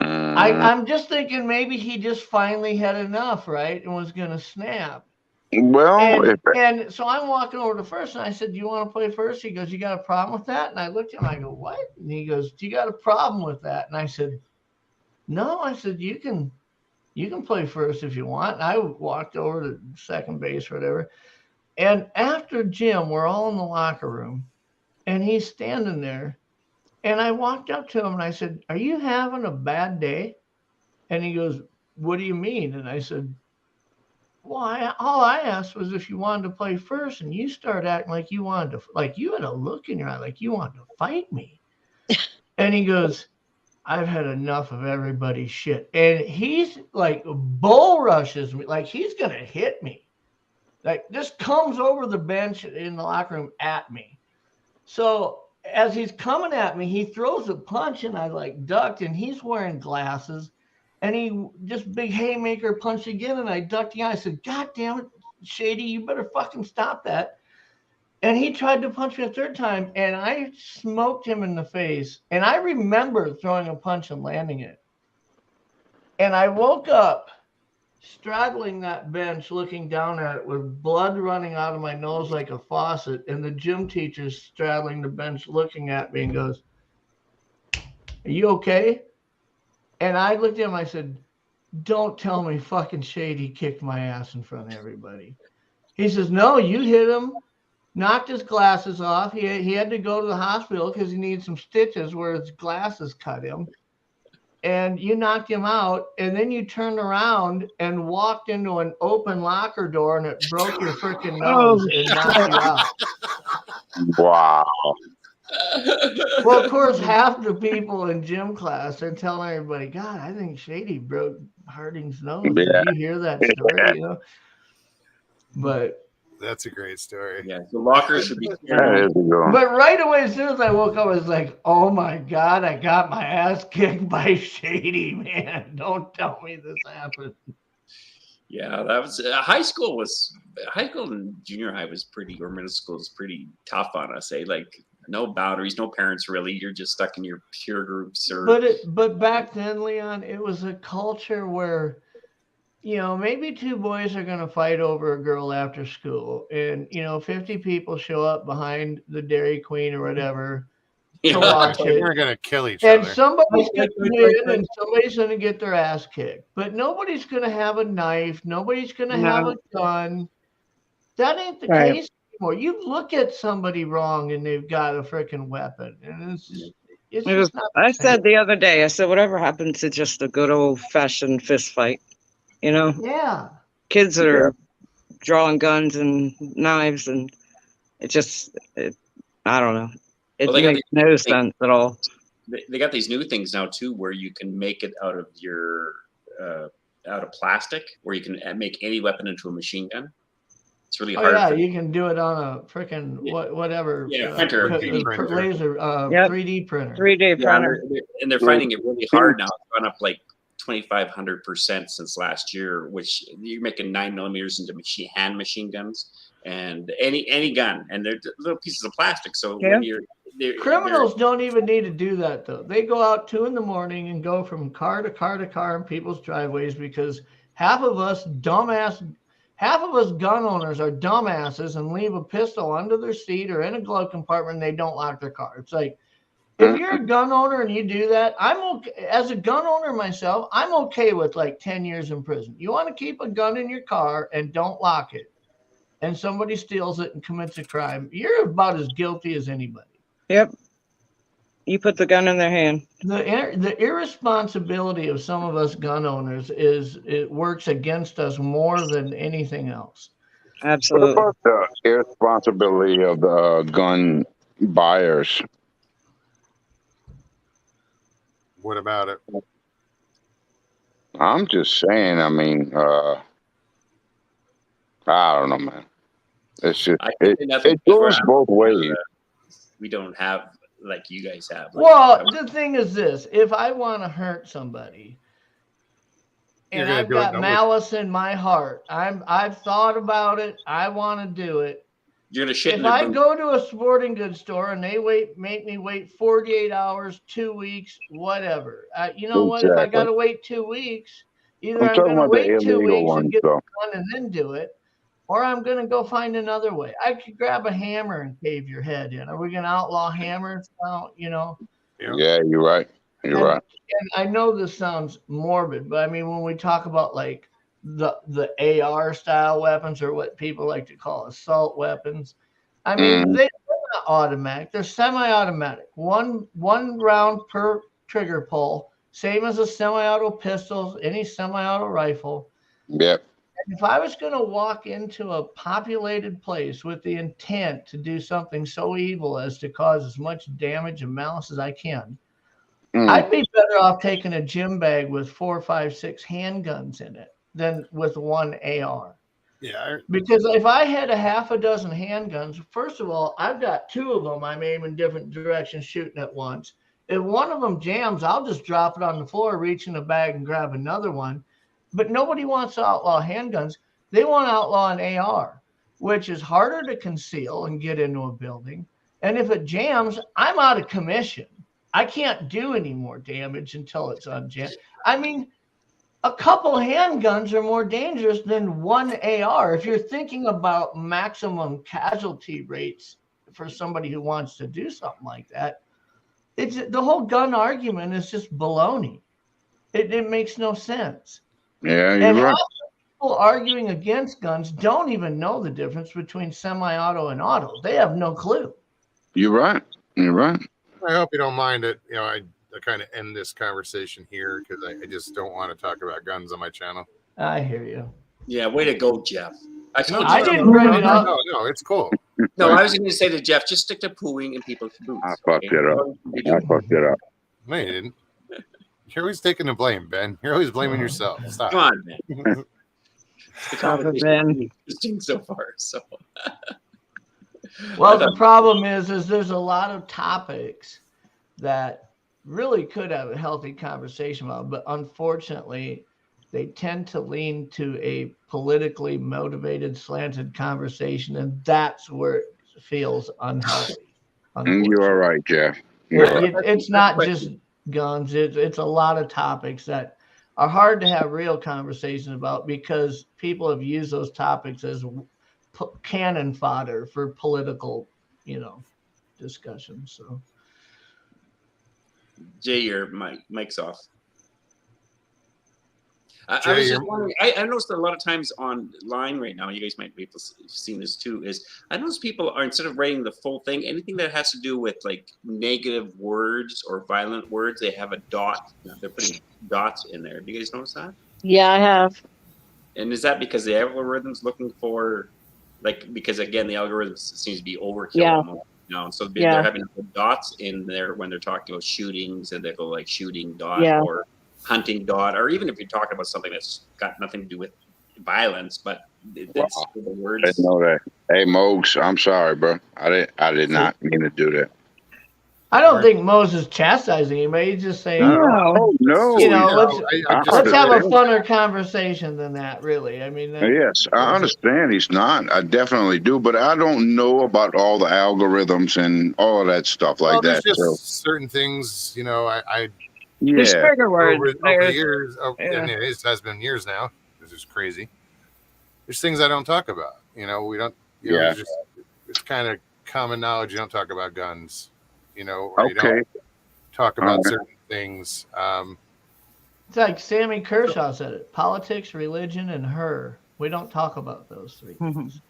Speaker 4: I'm just thinking maybe he just finally had enough, right? And was going to snap.
Speaker 6: Well,
Speaker 4: And so I'm walking over to first, and I said, "Do you want to play first?" He goes, "You got a problem with that?" And I looked at him, I go, "What?" And he goes, "Do you got a problem with that?" And I said, "No." I said, You can play first if you want." And I walked over to second base or whatever. And after gym, we're all in the locker room, and he's standing there. And I walked up to him and I said, "Are you having a bad day?" And he goes, "What do you mean?" And I said, "Well, all I asked was if you wanted to play first, and you started acting like you wanted to, like you had a look in your eye, like you wanted to fight me." And he goes, "I've had enough of everybody's shit." And he's like bull rushes me, like he's gonna hit me. Like just comes over the bench in the locker room at me. So as he's coming at me, he throws a punch, and I like ducked, and he's wearing glasses. And he just big haymaker punch again, and I ducked the guy. I said, "God damn it, Shady, you better fucking stop that." And he tried to punch me a third time, and I smoked him in the face. And I remember throwing a punch and landing it. And I woke up straddling that bench, looking down at it with blood running out of my nose like a faucet. And the gym teacher's straddling the bench looking at me and goes, "Are you okay?" And I looked at him, I said, "Don't tell me fucking Shady kicked my ass in front of everybody." He says, "No, you hit him." Knocked his glasses off. He had to go to the hospital because he needed some stitches where his glasses cut him. And you knocked him out, and then you turned around and walked into an open locker door, and it broke your freaking nose and knocked you out.
Speaker 6: wow.
Speaker 4: Well, of course, half the people in gym class are telling everybody, "God, I think Shady broke Harding's nose."
Speaker 6: Yeah.
Speaker 4: Did you hear that story? You know, but
Speaker 1: That's a great story.
Speaker 3: Yeah, the lockers should be
Speaker 6: There you go.
Speaker 4: But right away, as soon as I woke up, I was like, "Oh my God, I got my ass kicked by Shady, man. Don't tell me this happened."
Speaker 3: Yeah, that was high school and junior high was pretty, or middle school was pretty tough on us. Like no boundaries, no parents really. You're just stuck in your peer groups. Or
Speaker 4: But back then, Leon, it was a culture where, you know, maybe two boys are going to fight over a girl after school, and 50 people show up behind the Dairy Queen or whatever to watch it.
Speaker 1: We're gonna kill each
Speaker 4: And
Speaker 1: other.
Speaker 4: somebody's going to win, and somebody's going to get their ass kicked. But nobody's going to have a knife. Nobody's going to have a gun. That ain't the case anymore. You look at somebody wrong, and they've got a freaking weapon, and it's just not.
Speaker 2: I said the other day, I said, whatever happened to just a good old fashioned fist fight?
Speaker 4: Yeah.
Speaker 2: Kids are drawing guns and knives, and I don't know. It makes no sense at all.
Speaker 3: They got these new things now too, where you can make it out of plastic, where you can make any weapon into a machine gun. It's really hard.
Speaker 4: Yeah, you can do it on a freaking whatever.
Speaker 3: Printer.
Speaker 4: Laser, 3D printer.
Speaker 2: 3D printer.
Speaker 3: And they're finding it really hard now to run up like 2,500% since last year, which you're making 9mm into hand machine guns and any gun, and they're little pieces of plastic. So when
Speaker 4: criminals don't even need to do that though. They go out 2 a.m. and go from car to car to car in people's driveways because half of us gun owners are dumbasses and leave a pistol under their seat or in a glove compartment and they don't lock their car. It's like, if you're a gun owner and you do that, I'm okay. As a gun owner myself, I'm okay with like 10 years in prison. You want to keep a gun in your car and don't lock it, and somebody steals it and commits a crime, you're about as guilty as anybody.
Speaker 2: Yep. You put the gun in their hand.
Speaker 4: The irresponsibility of some of us gun owners it works against us more than anything else.
Speaker 6: What
Speaker 2: Absolutely.
Speaker 6: about the irresponsibility of the gun buyers?
Speaker 1: What about it?
Speaker 6: I'm just saying. I mean, I don't know, man. It's just it goes both ways.
Speaker 3: We don't have like you guys have.
Speaker 4: Well, the thing is this: if I want to hurt somebody, and I've got malice in my heart, I've thought about it. I want to do it.
Speaker 3: You're gonna shit.
Speaker 4: If I go to a sporting goods store and they make me wait 48 hours, 2 weeks, whatever. You know what? If I got to wait 2 weeks, either I'm going to wait 2 weeks and get the gun and then do it, or I'm going to go find another way. I could grab a hammer and cave your head in. Are we going to outlaw hammers now? You know?
Speaker 6: Yeah, you're right. You're right.
Speaker 4: And I know this sounds morbid, but I mean, when we talk about like the AR style weapons, or what people like to call assault weapons, I mean, they're not automatic. They're semi-automatic. One round per trigger pull, same as a semi-auto pistol, any semi-auto rifle.
Speaker 6: Yep.
Speaker 4: And if I was going to walk into a populated place with the intent to do something so evil as to cause as much damage and malice as I can, I'd be better off taking a gym bag with 4, 5, 6 handguns in it than with one AR.
Speaker 1: Yeah.
Speaker 4: Because if I had a half a dozen handguns, first of all, I've got 2 of them I'm aiming different directions shooting at once. If one of them jams, I'll just drop it on the floor, reach in the bag and grab another one. But nobody wants to outlaw handguns. They want to outlaw an AR, which is harder to conceal and get into a building. And if it jams, I'm out of commission. I can't do any more damage until it's unjammed. I mean, a couple handguns are more dangerous than one AR. If you're thinking about maximum casualty rates for somebody who wants to do something like that, the whole gun argument is just baloney. It makes no sense.
Speaker 6: Yeah, you're right.
Speaker 4: People arguing against guns don't even know the difference between semi-auto and auto. They have no clue.
Speaker 6: You're right. You're right.
Speaker 1: I hope you don't mind it. You know, I kind of end this conversation here because I just don't want to talk about guns on my channel.
Speaker 4: I hear you.
Speaker 3: Yeah, way to go, Jeff.
Speaker 4: I didn't bring it up.
Speaker 1: No, it's cool.
Speaker 3: No, I was going to say to Jeff, just stick to pooing in people's boots.
Speaker 6: I fucked it up.
Speaker 1: No, you didn't. You're always taking the blame, Ben. You're always blaming yourself. Stop.
Speaker 3: Come on, man. The conversation is interesting so far. So.
Speaker 4: Well, the problem is there's a lot of topics that really could have a healthy conversation about, but unfortunately, they tend to lean to a politically motivated, slanted conversation, and that's where it feels unhealthy.
Speaker 6: You are right, Jeff.
Speaker 4: It's not just guns. It's a lot of topics that are hard to have real conversations about because people have used those topics as cannon fodder for political, discussions. So,
Speaker 3: Jay, your mic's off. I was just wondering, I noticed a lot of times online right now, you guys might be able to see this too, is I notice people are, instead of writing the full thing, anything that has to do with like negative words or violent words, they have a dot. They're putting dots in there. Do you guys notice that?
Speaker 7: Yeah, I have.
Speaker 3: And is that because the algorithm's looking for, because again, the algorithm seems to be overkill.
Speaker 7: Yeah.
Speaker 3: So they're having dots in there when they're talking about shootings, and they go like shooting dot or hunting dot, or even if you're talking about something that's got nothing to do with violence, but it's the words.
Speaker 6: I didn't know that. Hey, Mogs, I'm sorry, bro. I did not mean to do that.
Speaker 4: I don't
Speaker 1: Right.
Speaker 4: think Moses chastising anybody. He's just saying,
Speaker 2: No.
Speaker 6: Oh no,
Speaker 4: you know, let's
Speaker 1: I just
Speaker 4: let's have a
Speaker 6: understand.
Speaker 4: funner conversation than that. Really, I mean,
Speaker 6: Yes, I understand he's not. I definitely do, but I don't know about all the algorithms and all of that stuff like
Speaker 1: there's
Speaker 6: that.
Speaker 1: just
Speaker 6: So
Speaker 1: certain things, you know, I
Speaker 2: There's
Speaker 6: yeah,
Speaker 2: trigger words.
Speaker 1: over the
Speaker 2: There's,
Speaker 1: years,
Speaker 2: yeah.
Speaker 1: and it has been years now. This is crazy. There's things I don't talk about. You know, we don't. You know,
Speaker 6: yeah.
Speaker 1: it's kind of common knowledge. You don't talk about guns. You know, or you
Speaker 6: Okay.
Speaker 1: don't talk
Speaker 6: All
Speaker 1: about
Speaker 6: right.
Speaker 1: certain things.
Speaker 4: it's like Sammy Kershaw said it: politics, religion, and her. We don't talk about those three things.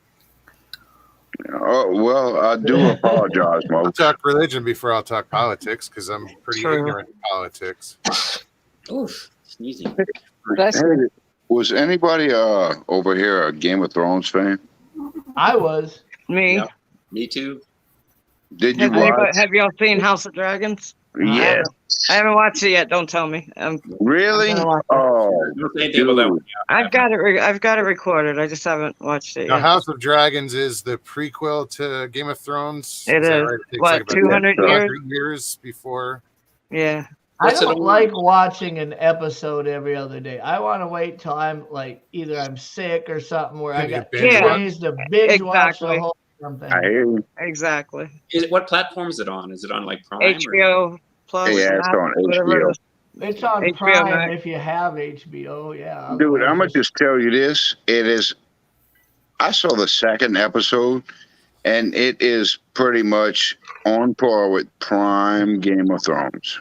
Speaker 6: Oh well, I do apologize,
Speaker 1: I'll
Speaker 6: Mo.
Speaker 1: talk religion before I'll talk politics because I'm pretty
Speaker 2: True.
Speaker 1: ignorant in politics.
Speaker 3: Oof, sneezing.
Speaker 2: That's
Speaker 6: Hey, was anybody over here a Game of Thrones fan?
Speaker 4: I was.
Speaker 2: me.
Speaker 3: Yeah, me too.
Speaker 6: Did you
Speaker 2: Have you
Speaker 6: watch?
Speaker 2: have y'all seen House of Dragons?
Speaker 6: Yeah.
Speaker 2: I haven't watched it yet. Don't tell me.
Speaker 6: Really?
Speaker 2: I'm gonna watch it.
Speaker 6: Oh,
Speaker 3: Don't say anything about that
Speaker 6: dude.
Speaker 3: one.
Speaker 2: I've got it. I've got it recorded. I just haven't watched it
Speaker 1: Now,
Speaker 2: yet.
Speaker 1: House of Dragons is the prequel to Game of Thrones.
Speaker 2: It
Speaker 1: that
Speaker 2: is.
Speaker 1: right? It takes
Speaker 2: What,
Speaker 1: like about
Speaker 2: 200 years?
Speaker 1: 200 years before.
Speaker 2: Yeah.
Speaker 3: What's
Speaker 4: I
Speaker 3: it
Speaker 4: don't
Speaker 3: on?
Speaker 4: like watching an episode every other day. I want to wait till I'm like either I'm sick or something where I
Speaker 1: Can you
Speaker 4: got 2
Speaker 1: binge
Speaker 2: Yeah.
Speaker 1: watch?
Speaker 4: days to binge watch the
Speaker 2: Exactly.
Speaker 4: whole something.
Speaker 6: I hear you.
Speaker 2: Exactly.
Speaker 3: What platform is it on? Is it on like Prime?
Speaker 2: HBO Plus.
Speaker 6: Yeah, it's
Speaker 2: Max,
Speaker 6: on
Speaker 2: whatever it
Speaker 6: HBO.
Speaker 2: is.
Speaker 4: It's on
Speaker 2: HBO
Speaker 4: Prime
Speaker 2: Max.
Speaker 4: if you have HBO. Yeah.
Speaker 6: Dude, I'm gonna
Speaker 4: otherwise
Speaker 6: just tell you this. It is. I saw the second episode, and it is pretty much on par with prime Game of Thrones.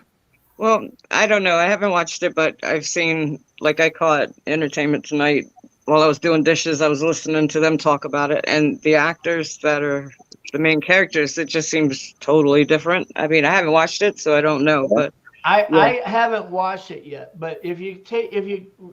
Speaker 2: Well, I don't know. I haven't watched it, but I've seen, like, I caught Entertainment Tonight while I was doing dishes. I was listening to them talk about it, and the actors that are the main characters, it just seems totally different. I mean, I haven't watched it, so I don't know, but yeah.
Speaker 4: I haven't watched it yet, but if you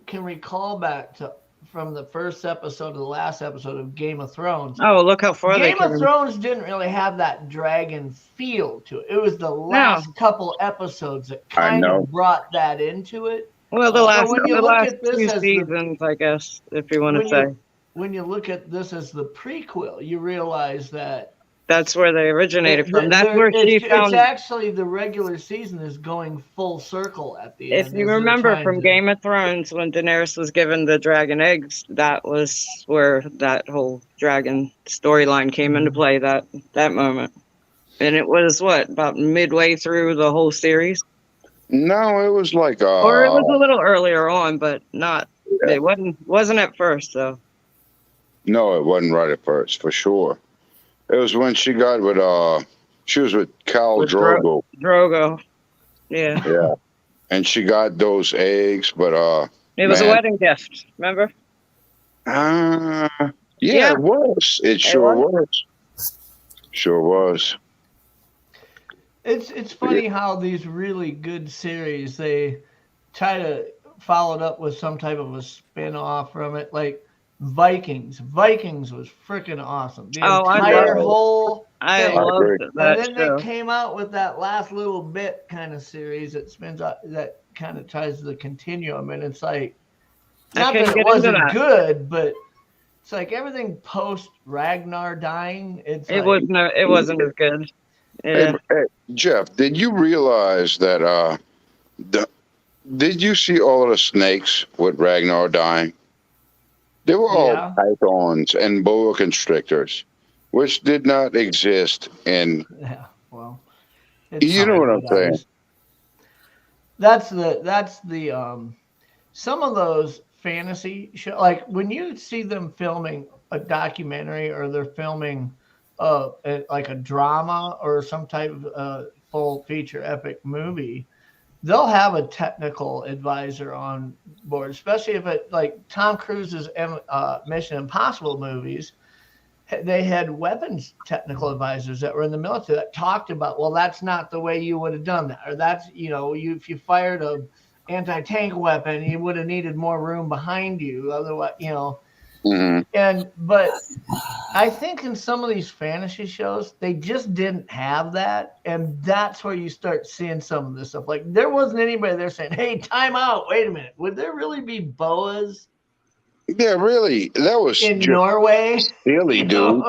Speaker 4: can recall back to from the first episode to the last episode of Game of Thrones,
Speaker 2: Oh, look how far they
Speaker 4: Game of
Speaker 2: came.
Speaker 4: Thrones didn't really have that dragon feel to it. It was the last couple episodes that kind
Speaker 6: know.
Speaker 4: of brought that into it.
Speaker 2: Well, the
Speaker 4: So
Speaker 2: last,
Speaker 4: when you
Speaker 2: the
Speaker 4: look
Speaker 2: last
Speaker 4: at this
Speaker 2: two
Speaker 4: as the
Speaker 2: seasons, I guess, if you want to say.
Speaker 4: when you look at this as the prequel, you realize that
Speaker 2: That's where they originated from. That's where she
Speaker 4: it's
Speaker 2: found.
Speaker 4: actually the regular season is going full circle at the end.
Speaker 2: If you
Speaker 4: as they're
Speaker 2: remember
Speaker 4: trying
Speaker 2: from
Speaker 4: to-
Speaker 2: Game of Thrones, when Daenerys was given the dragon eggs, that was where that whole dragon storyline came into play. That moment, and it was what, about midway through the whole series,
Speaker 6: No, it was like
Speaker 2: or it was a little earlier on, but not. It wasn't at first though.
Speaker 6: no, it wasn't right at first for sure. It was when she got with she was with Khal
Speaker 2: With
Speaker 6: Drogo.
Speaker 2: Drogo, yeah.
Speaker 6: Yeah, and she got those eggs, but
Speaker 2: It was a
Speaker 6: man.
Speaker 2: wedding gift. Remember?
Speaker 6: Yeah,
Speaker 2: Yeah.
Speaker 6: it was. It sure was. Sure was.
Speaker 4: It's funny how these really good series they try to follow it up with some type of a spin-off from it, like Vikings. Vikings was freaking awesome. The
Speaker 2: Oh, I
Speaker 4: entire
Speaker 2: love it.
Speaker 4: whole
Speaker 2: I
Speaker 4: thing.
Speaker 2: loved
Speaker 6: agree.
Speaker 2: that
Speaker 4: And then
Speaker 2: show.
Speaker 4: they came out with that last little bit kind of series that spins out that kind of ties the continuum, and it's like
Speaker 2: I
Speaker 4: not
Speaker 2: couldn't
Speaker 4: that it
Speaker 2: get into
Speaker 4: wasn't
Speaker 2: that.
Speaker 4: good, but it's like everything post Ragnar dying. It
Speaker 2: wasn't as good. Yeah.
Speaker 6: Hey, Jeff, did you realize that did you see all of the snakes with Ragnar dying? They were all
Speaker 4: Yeah.
Speaker 6: pythons and boa constrictors, which did not exist in.
Speaker 4: Yeah, well,
Speaker 6: You know what I'm saying?
Speaker 4: That's the some of those fantasy show, like when you see them filming a documentary or they're filming like a drama or some type of full feature epic movie, they'll have a technical advisor on board, especially if it, like Tom Cruise's Mission Impossible movies, they had weapons technical advisors that were in the military that talked about, well, that's not the way you would have done that, or that's, if you fired a anti-tank weapon, you would have needed more room behind you, otherwise, but I think in some of these fantasy shows, they just didn't have that. And that's where you start seeing some of this stuff. Like there wasn't anybody there saying, hey, time out. Wait a minute. Would there really be boas
Speaker 6: Yeah, really, that was
Speaker 4: in
Speaker 6: just
Speaker 4: Norway?
Speaker 6: silly, dude.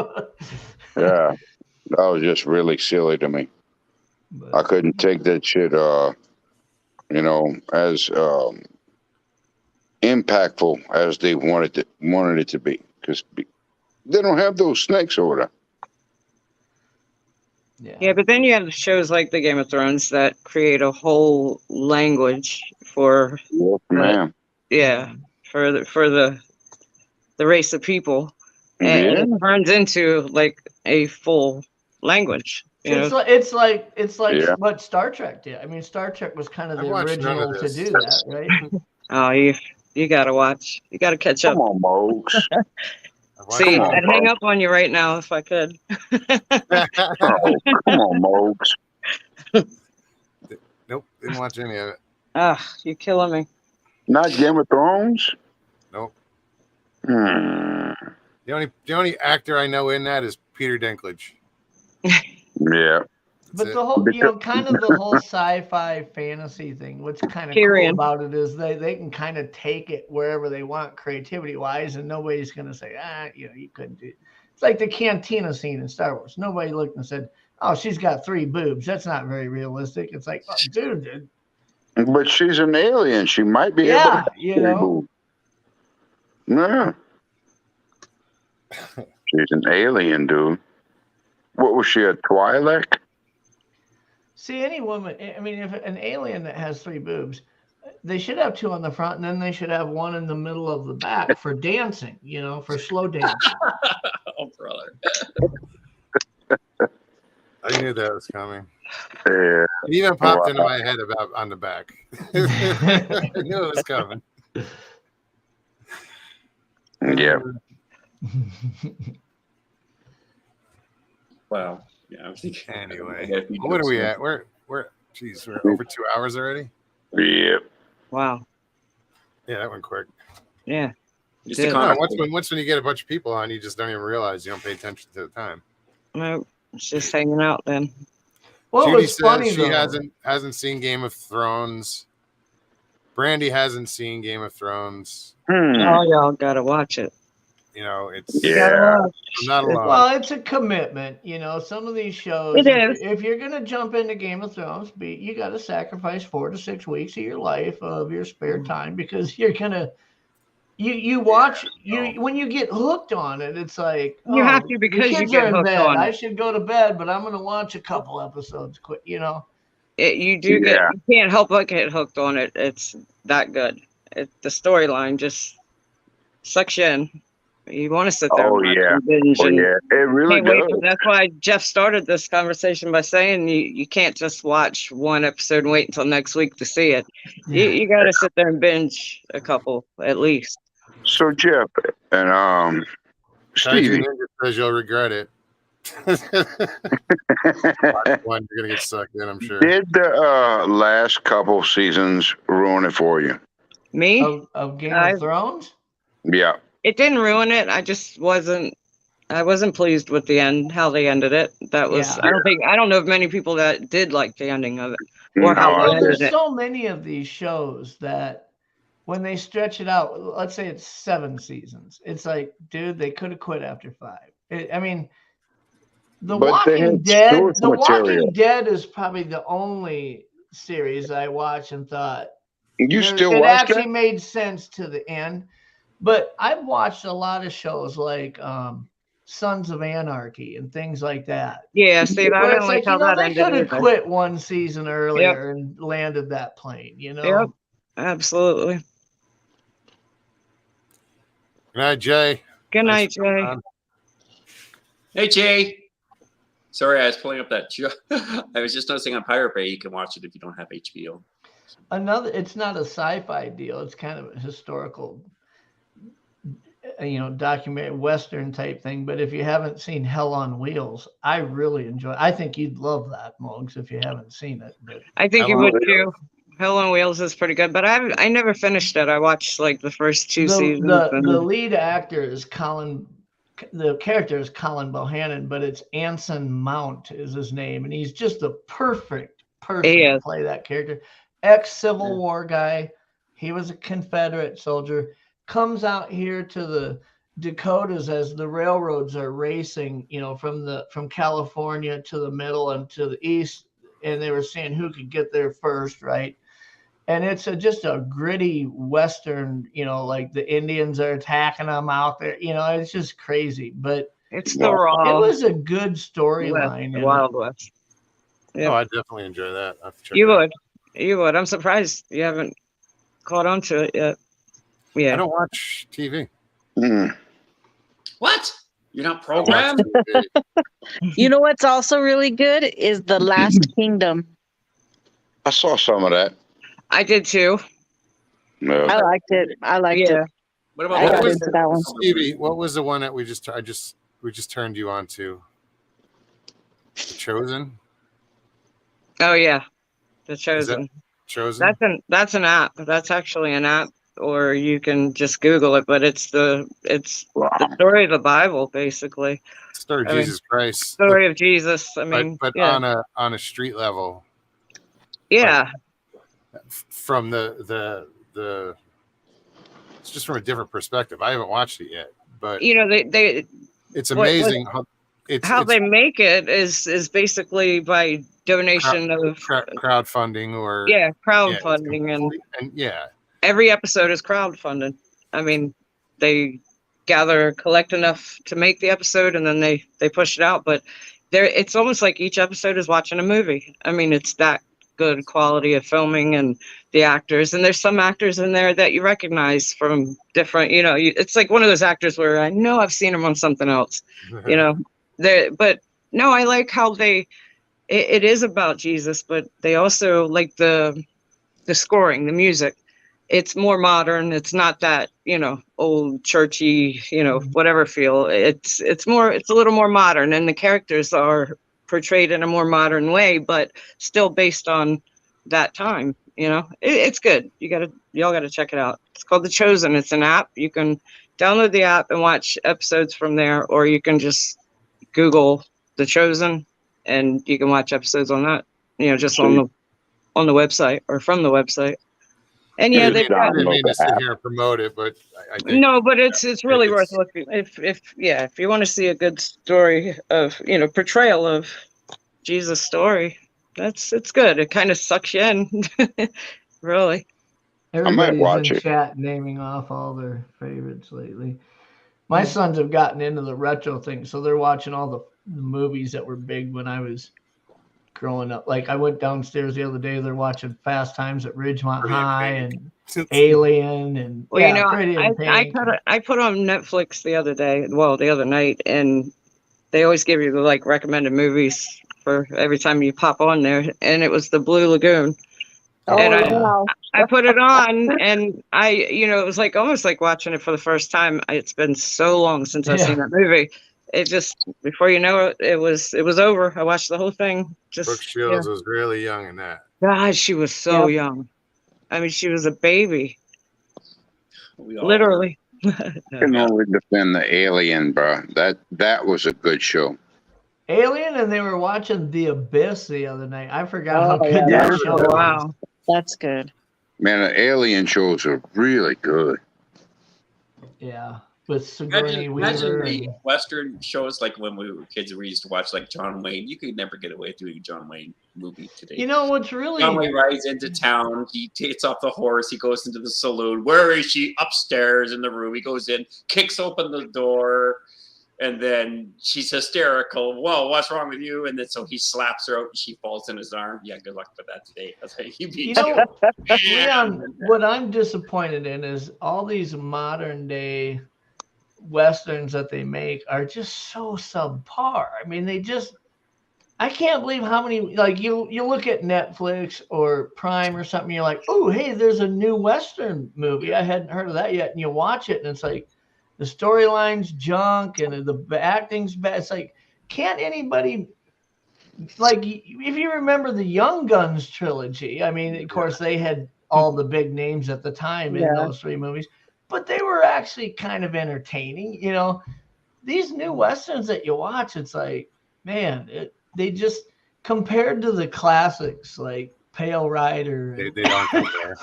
Speaker 6: Yeah, that was just really silly to me.
Speaker 4: But,
Speaker 6: I couldn't take that shit. You know, as impactful as they wanted it to be, because they don't have those snakes over there.
Speaker 2: Yeah, but then you have shows like the Game of Thrones that create a whole language for
Speaker 6: Yes, ma'am.
Speaker 2: for the race of people, and
Speaker 6: Yeah.
Speaker 2: it turns into like a full language.
Speaker 4: it's like
Speaker 6: Yeah.
Speaker 4: what Star Trek did. I mean, Star Trek was kind of
Speaker 1: I've
Speaker 4: the
Speaker 1: watched none of
Speaker 4: original to
Speaker 1: this.
Speaker 4: do that, right?
Speaker 2: Oh, you gotta watch. You gotta catch up.
Speaker 6: Come on, Mokes.
Speaker 1: I've watched
Speaker 2: See,
Speaker 6: Come on,
Speaker 2: I'd
Speaker 6: bro.
Speaker 2: hang up on you right now if I could.
Speaker 6: Oh, come on, Mokes.
Speaker 1: Nope, didn't watch any of it.
Speaker 2: Ah, you're killing me.
Speaker 6: Not Game of Thrones.
Speaker 1: Nope.
Speaker 6: Hmm.
Speaker 1: The only actor I know in that is Peter Dinklage.
Speaker 6: Yeah.
Speaker 4: But
Speaker 1: it.
Speaker 4: the whole, kind of the whole sci-fi fantasy thing, what's kind of cool
Speaker 2: Period.
Speaker 4: about it is they can kind of take it wherever they want creativity-wise, and nobody's going to say, you couldn't do it. It's like the cantina scene in Star Wars. Nobody looked and said, oh, she's got 3 boobs. That's not very realistic. It's like, oh, dude.
Speaker 6: But she's an alien. She might be able
Speaker 4: Yeah,
Speaker 6: to.
Speaker 4: you know.
Speaker 6: Yeah. She's an alien, dude. What was she, a Twi'lek?
Speaker 4: See, any woman, I mean, if an alien that has 3 boobs, they should have 2 on the front, and then they should have 1 in the middle of the back for dancing, for slow dancing.
Speaker 3: Oh, brother.
Speaker 1: I knew that was coming.
Speaker 6: Yeah.
Speaker 1: It even popped into my head about on the back. I knew it was coming.
Speaker 6: Yeah.
Speaker 3: Wow. Yeah, I was thinking.
Speaker 1: Anyway, what are we at? We're geez, we're over 2 hours already.
Speaker 6: Yep.
Speaker 2: Wow.
Speaker 1: Yeah, that went quick.
Speaker 2: Yeah.
Speaker 3: Just
Speaker 2: Yeah.
Speaker 3: a
Speaker 1: No,
Speaker 3: comment.
Speaker 1: once when you get a bunch of people on, you just don't even realize you don't pay attention to the time.
Speaker 2: No, it's just hanging out then.
Speaker 4: What
Speaker 1: Judy
Speaker 4: was funny
Speaker 1: says she
Speaker 4: though,
Speaker 1: hasn't seen Game of Thrones. Brandy hasn't seen Game of Thrones.
Speaker 2: Oh, y'all gotta watch it.
Speaker 1: It's
Speaker 2: You gotta watch.
Speaker 1: I'm not alone.
Speaker 4: well, it's a commitment. Some of these shows,
Speaker 2: It is.
Speaker 4: if you're going to jump into Game of Thrones, you got to sacrifice 4 to 6 weeks of your life, of your spare time, because you're going to, you watch, when you get hooked on it, it's like,
Speaker 2: You have to, because
Speaker 4: the
Speaker 2: you
Speaker 4: kids
Speaker 2: get
Speaker 4: are in
Speaker 2: hooked
Speaker 4: bed.
Speaker 2: on
Speaker 4: I
Speaker 2: it.
Speaker 4: should go to bed, but I'm going to watch a couple episodes quick,
Speaker 2: You do get, you can't help but get hooked on it. It's that good. The storyline just sucks you in. You want to sit there and watch and binge.
Speaker 6: Oh, yeah. It really does.
Speaker 2: That's why Jeff started this conversation by saying you can't just watch one episode and wait until next week to see it. You got to sit there and binge a couple at least.
Speaker 6: So Jeff and Stevie,
Speaker 1: Ninja says you'll regret it. One, you're gonna get sucked in, I'm sure.
Speaker 6: did the last couple seasons ruin it for you?
Speaker 2: Me?
Speaker 4: Of Game of Thrones?
Speaker 6: Yeah.
Speaker 2: It didn't ruin it. I just wasn't pleased with the end, how they ended it. That was, I don't know of many people that did like the ending of it or how they ended
Speaker 4: there's
Speaker 2: it.
Speaker 4: so many of these shows that when they stretch it out, let's say it's 7 seasons, it's like, dude, they could have quit after 5. The Walking Dead is probably the only series I watched and thought it actually made sense to the end. But I've watched a lot of shows like Sons of Anarchy and things like that.
Speaker 2: Yeah, see, I don't like how that ended.
Speaker 4: They could have quit 1 season earlier and landed that plane,
Speaker 2: Yep, absolutely.
Speaker 1: Good night, Jay.
Speaker 2: Good night, Jay.
Speaker 3: Hey, Jay. Sorry, I was pulling up that show. I was just noticing on Pirate Bay you can watch it if you don't have HBO.
Speaker 4: It's not a sci-fi deal. It's kind of a historical, documentary Western type thing. But if you haven't seen Hell on Wheels, I really enjoy it. I think you'd love that, Mogs, if you haven't seen it. But
Speaker 2: I think you would too. Hell on Wheels is pretty good, but I never finished it. I watched like the first 2 seasons.
Speaker 4: The lead actor is the character is Colin Bohannon, but it's Anson Mount is his name, and he's just the perfect person to play that character. Ex-Civil War guy. He was a Confederate soldier. Comes out here to the Dakotas as the railroads are racing, from California to the middle and to the east. and they were seeing who could get there first, right? And it's just a gritty Western, like the Indians are attacking them out there. It's just crazy. But
Speaker 2: It's the raw.
Speaker 4: it was a good
Speaker 2: West,
Speaker 4: storyline.
Speaker 2: the Wild West.
Speaker 1: Oh, I definitely enjoy that. I have to check
Speaker 2: You
Speaker 1: it out.
Speaker 2: would. You would. I'm surprised you haven't caught on to it yet. Yeah.
Speaker 1: I don't watch TV.
Speaker 3: What? You're not
Speaker 1: I watch
Speaker 3: programmed?
Speaker 1: TV.
Speaker 7: You know what's also really good is The Last Kingdom.
Speaker 6: I saw some of that.
Speaker 2: I did too.
Speaker 6: No.
Speaker 7: I liked it.
Speaker 2: Yeah.
Speaker 3: What
Speaker 7: I
Speaker 3: about
Speaker 7: got
Speaker 3: what
Speaker 7: into that one.
Speaker 1: Stevie, what was the one that we just turned you on to? The Chosen?
Speaker 2: Oh yeah. The Chosen.
Speaker 1: Chosen?
Speaker 2: That's an app. That's actually an app, or you can just Google it. But it's the story of the Bible, basically.
Speaker 1: Story of Jesus Christ.
Speaker 2: Story of Jesus. I mean,
Speaker 1: but
Speaker 2: yeah.
Speaker 1: on a street level.
Speaker 2: Yeah.
Speaker 1: From the it's just from a different perspective. I haven't watched it yet, but
Speaker 2: they
Speaker 1: it's amazing
Speaker 2: how they make it is basically by donation of
Speaker 1: crowdfunding or
Speaker 2: crowdfunding
Speaker 1: and
Speaker 2: every episode is crowdfunded. I mean, they collect enough to make the episode and then they push it out, but it's almost like each episode is watching a movie. I mean, it's that good quality of filming and the actors, and there's some actors in there that you recognize from different, it's like one of those actors where I know I've seen them on something else, but no, I like how it is about Jesus, but they also like the scoring, the music. It's more modern. It's not that, old churchy, whatever feel. It's a little more modern, and the characters are portrayed in a more modern way, but still based on that time. It's good. Y'all gotta check it out. It's called The Chosen. It's an app. You can download the app and watch episodes from there, or you can just Google The Chosen and you can watch episodes on that, just on the website or from the website. And yeah, they've got.
Speaker 1: I didn't mean to sit here and promote it, but I think
Speaker 2: no, but it's really worth looking. If you want to see a good story of portrayal of Jesus' story, it's good. It kind of sucks you in, really.
Speaker 4: Everybody's
Speaker 6: watch
Speaker 4: in
Speaker 6: it.
Speaker 4: chat naming off all their favorites lately. My sons have gotten into the retro thing, so they're watching all the movies that were big when I was growing up. Like I went downstairs the other day, they're watching Fast Times at Ridgemont High and Alien and Pretty in Pink.
Speaker 2: I put on Netflix the other night, and they always give you the recommended movies for every time you pop on there, and it was the Blue Lagoon. And I put it on, and it was almost like watching it for the first time. It's been so long since I've seen that movie. It just, before you know it, it was over. I watched the whole thing.
Speaker 1: Brooke Shields was really young in that.
Speaker 2: God, she was so young. I mean, she was a baby. Literally.
Speaker 6: I can only defend the Alien, bro. That was a good show.
Speaker 4: Alien, and they were watching The Abyss the other night. I forgot how good that show was.
Speaker 2: Wow.
Speaker 7: That's good.
Speaker 6: Man, the Alien shows are really good.
Speaker 4: Yeah. With Sigourney Weaver.
Speaker 3: Imagine the Western shows like when we were kids, we used to watch John Wayne. You could never get away with doing a John Wayne movie today.
Speaker 4: What's really...
Speaker 3: John Wayne rides into town. He takes off the horse. He goes into the saloon. Where is she? Upstairs in the room. He goes in, kicks open the door, and then she's hysterical. Whoa, what's wrong with you? And then so he slaps her out and she falls in his arm. Yeah, good luck for that today.
Speaker 4: Leon, what I'm disappointed in is all these modern day Westerns that they make are just so subpar. I mean, I can't believe how many, you look at Netflix or Prime or something, you're like, oh, hey, there's a new Western movie. I hadn't heard of that yet. And you watch it and it's like, the storyline's junk and the acting's bad. It's like, can't anybody, if you remember the Young Guns trilogy, I mean, of course, they had all the big names at the time in those three movies, but they were actually kind of entertaining. These new Westerns that you watch, it's like, man, they just, compared to the classics like Pale Rider.
Speaker 1: They don't compare.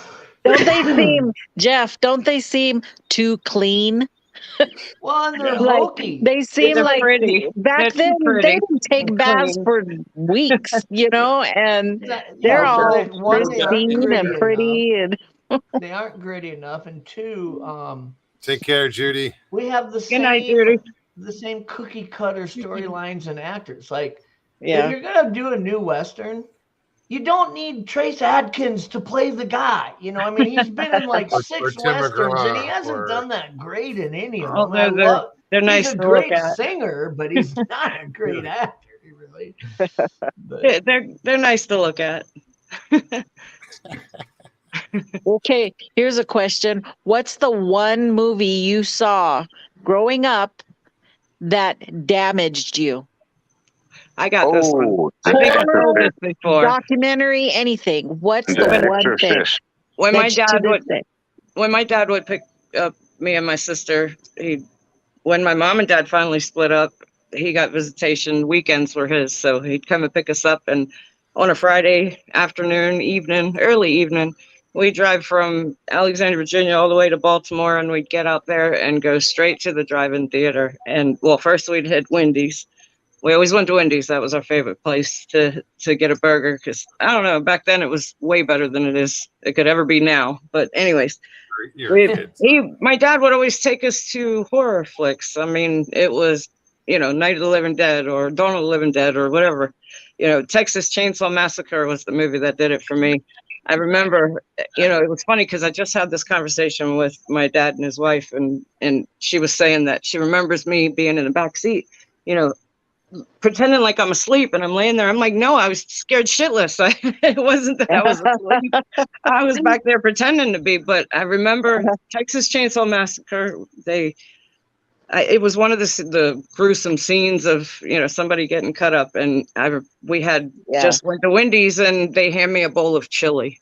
Speaker 7: Don't they seem, Jeff, don't they seem too clean?
Speaker 4: Well, and they're
Speaker 7: Like
Speaker 4: hokey.
Speaker 7: they seem
Speaker 2: They're
Speaker 7: like
Speaker 2: pretty.
Speaker 7: back
Speaker 2: They're
Speaker 7: then
Speaker 2: too
Speaker 7: they
Speaker 2: pretty.
Speaker 7: didn't take
Speaker 2: and
Speaker 7: baths
Speaker 2: clean.
Speaker 7: for weeks, you know, and they're
Speaker 4: Yeah, so
Speaker 7: all
Speaker 4: they one, they aren't
Speaker 7: pristine and
Speaker 4: gritty enough.
Speaker 7: pretty and
Speaker 4: They aren't gritty enough, and two,
Speaker 1: Take care, Judy.
Speaker 4: we have the
Speaker 2: Good night, Judy.
Speaker 4: same cookie cutter storylines and actors. Like if
Speaker 2: Yeah.
Speaker 4: you're gonna do a new Western, you don't need Trace Adkins to play the guy. You know, I mean, he's been in like
Speaker 1: Or
Speaker 4: 6
Speaker 1: Tim
Speaker 4: Westerns, and he
Speaker 1: McGraw,
Speaker 4: hasn't
Speaker 1: or
Speaker 4: done that great in any of them.
Speaker 2: Although
Speaker 4: I love.
Speaker 2: they're
Speaker 4: He's
Speaker 2: nice
Speaker 4: a
Speaker 2: to look
Speaker 4: great
Speaker 2: at.
Speaker 4: singer, but he's not a great actor, really. But
Speaker 2: They're nice to look at.
Speaker 7: okay, here's a question. What's the one movie you saw growing up that damaged you?
Speaker 2: I got this one.
Speaker 6: Oh,
Speaker 2: I
Speaker 6: The
Speaker 2: think I told
Speaker 6: Exorcist.
Speaker 2: this before.
Speaker 7: Documentary, anything. What's the
Speaker 6: The
Speaker 7: one thing
Speaker 6: Exorcist.
Speaker 2: When
Speaker 7: that
Speaker 2: my
Speaker 7: to
Speaker 2: dad
Speaker 7: this
Speaker 2: would
Speaker 7: day?
Speaker 2: pick up me and my sister, when my mom and dad finally split up, he got visitation. Weekends were his, so he'd come and pick us up. And on a Friday afternoon, early evening, we'd drive from Alexandria, Virginia, all the way to Baltimore, and we'd get out there and go straight to the drive-in theater. And well, first we'd hit Wendy's. We always went to Wendy's. That was our favorite place to get a burger, because I don't know, back then it was way better than it could ever be now. But anyways,
Speaker 1: You're kids.
Speaker 2: my dad would always take us to horror flicks. I mean, it was, Night of the Living Dead or Dawn of the Living Dead or whatever. Texas Chainsaw Massacre was the movie that did it for me. I remember, it was funny because I just had this conversation with my dad and his wife, and she was saying that she remembers me being in the back seat, pretending like I'm asleep, and I'm laying there. I'm like, no, I was scared shitless. It wasn't that I was asleep. I was back there pretending to be. But I remember Texas Chainsaw Massacre. It was one of the gruesome scenes of somebody getting cut up, and we had just went to Wendy's, and they hand me a bowl of chili.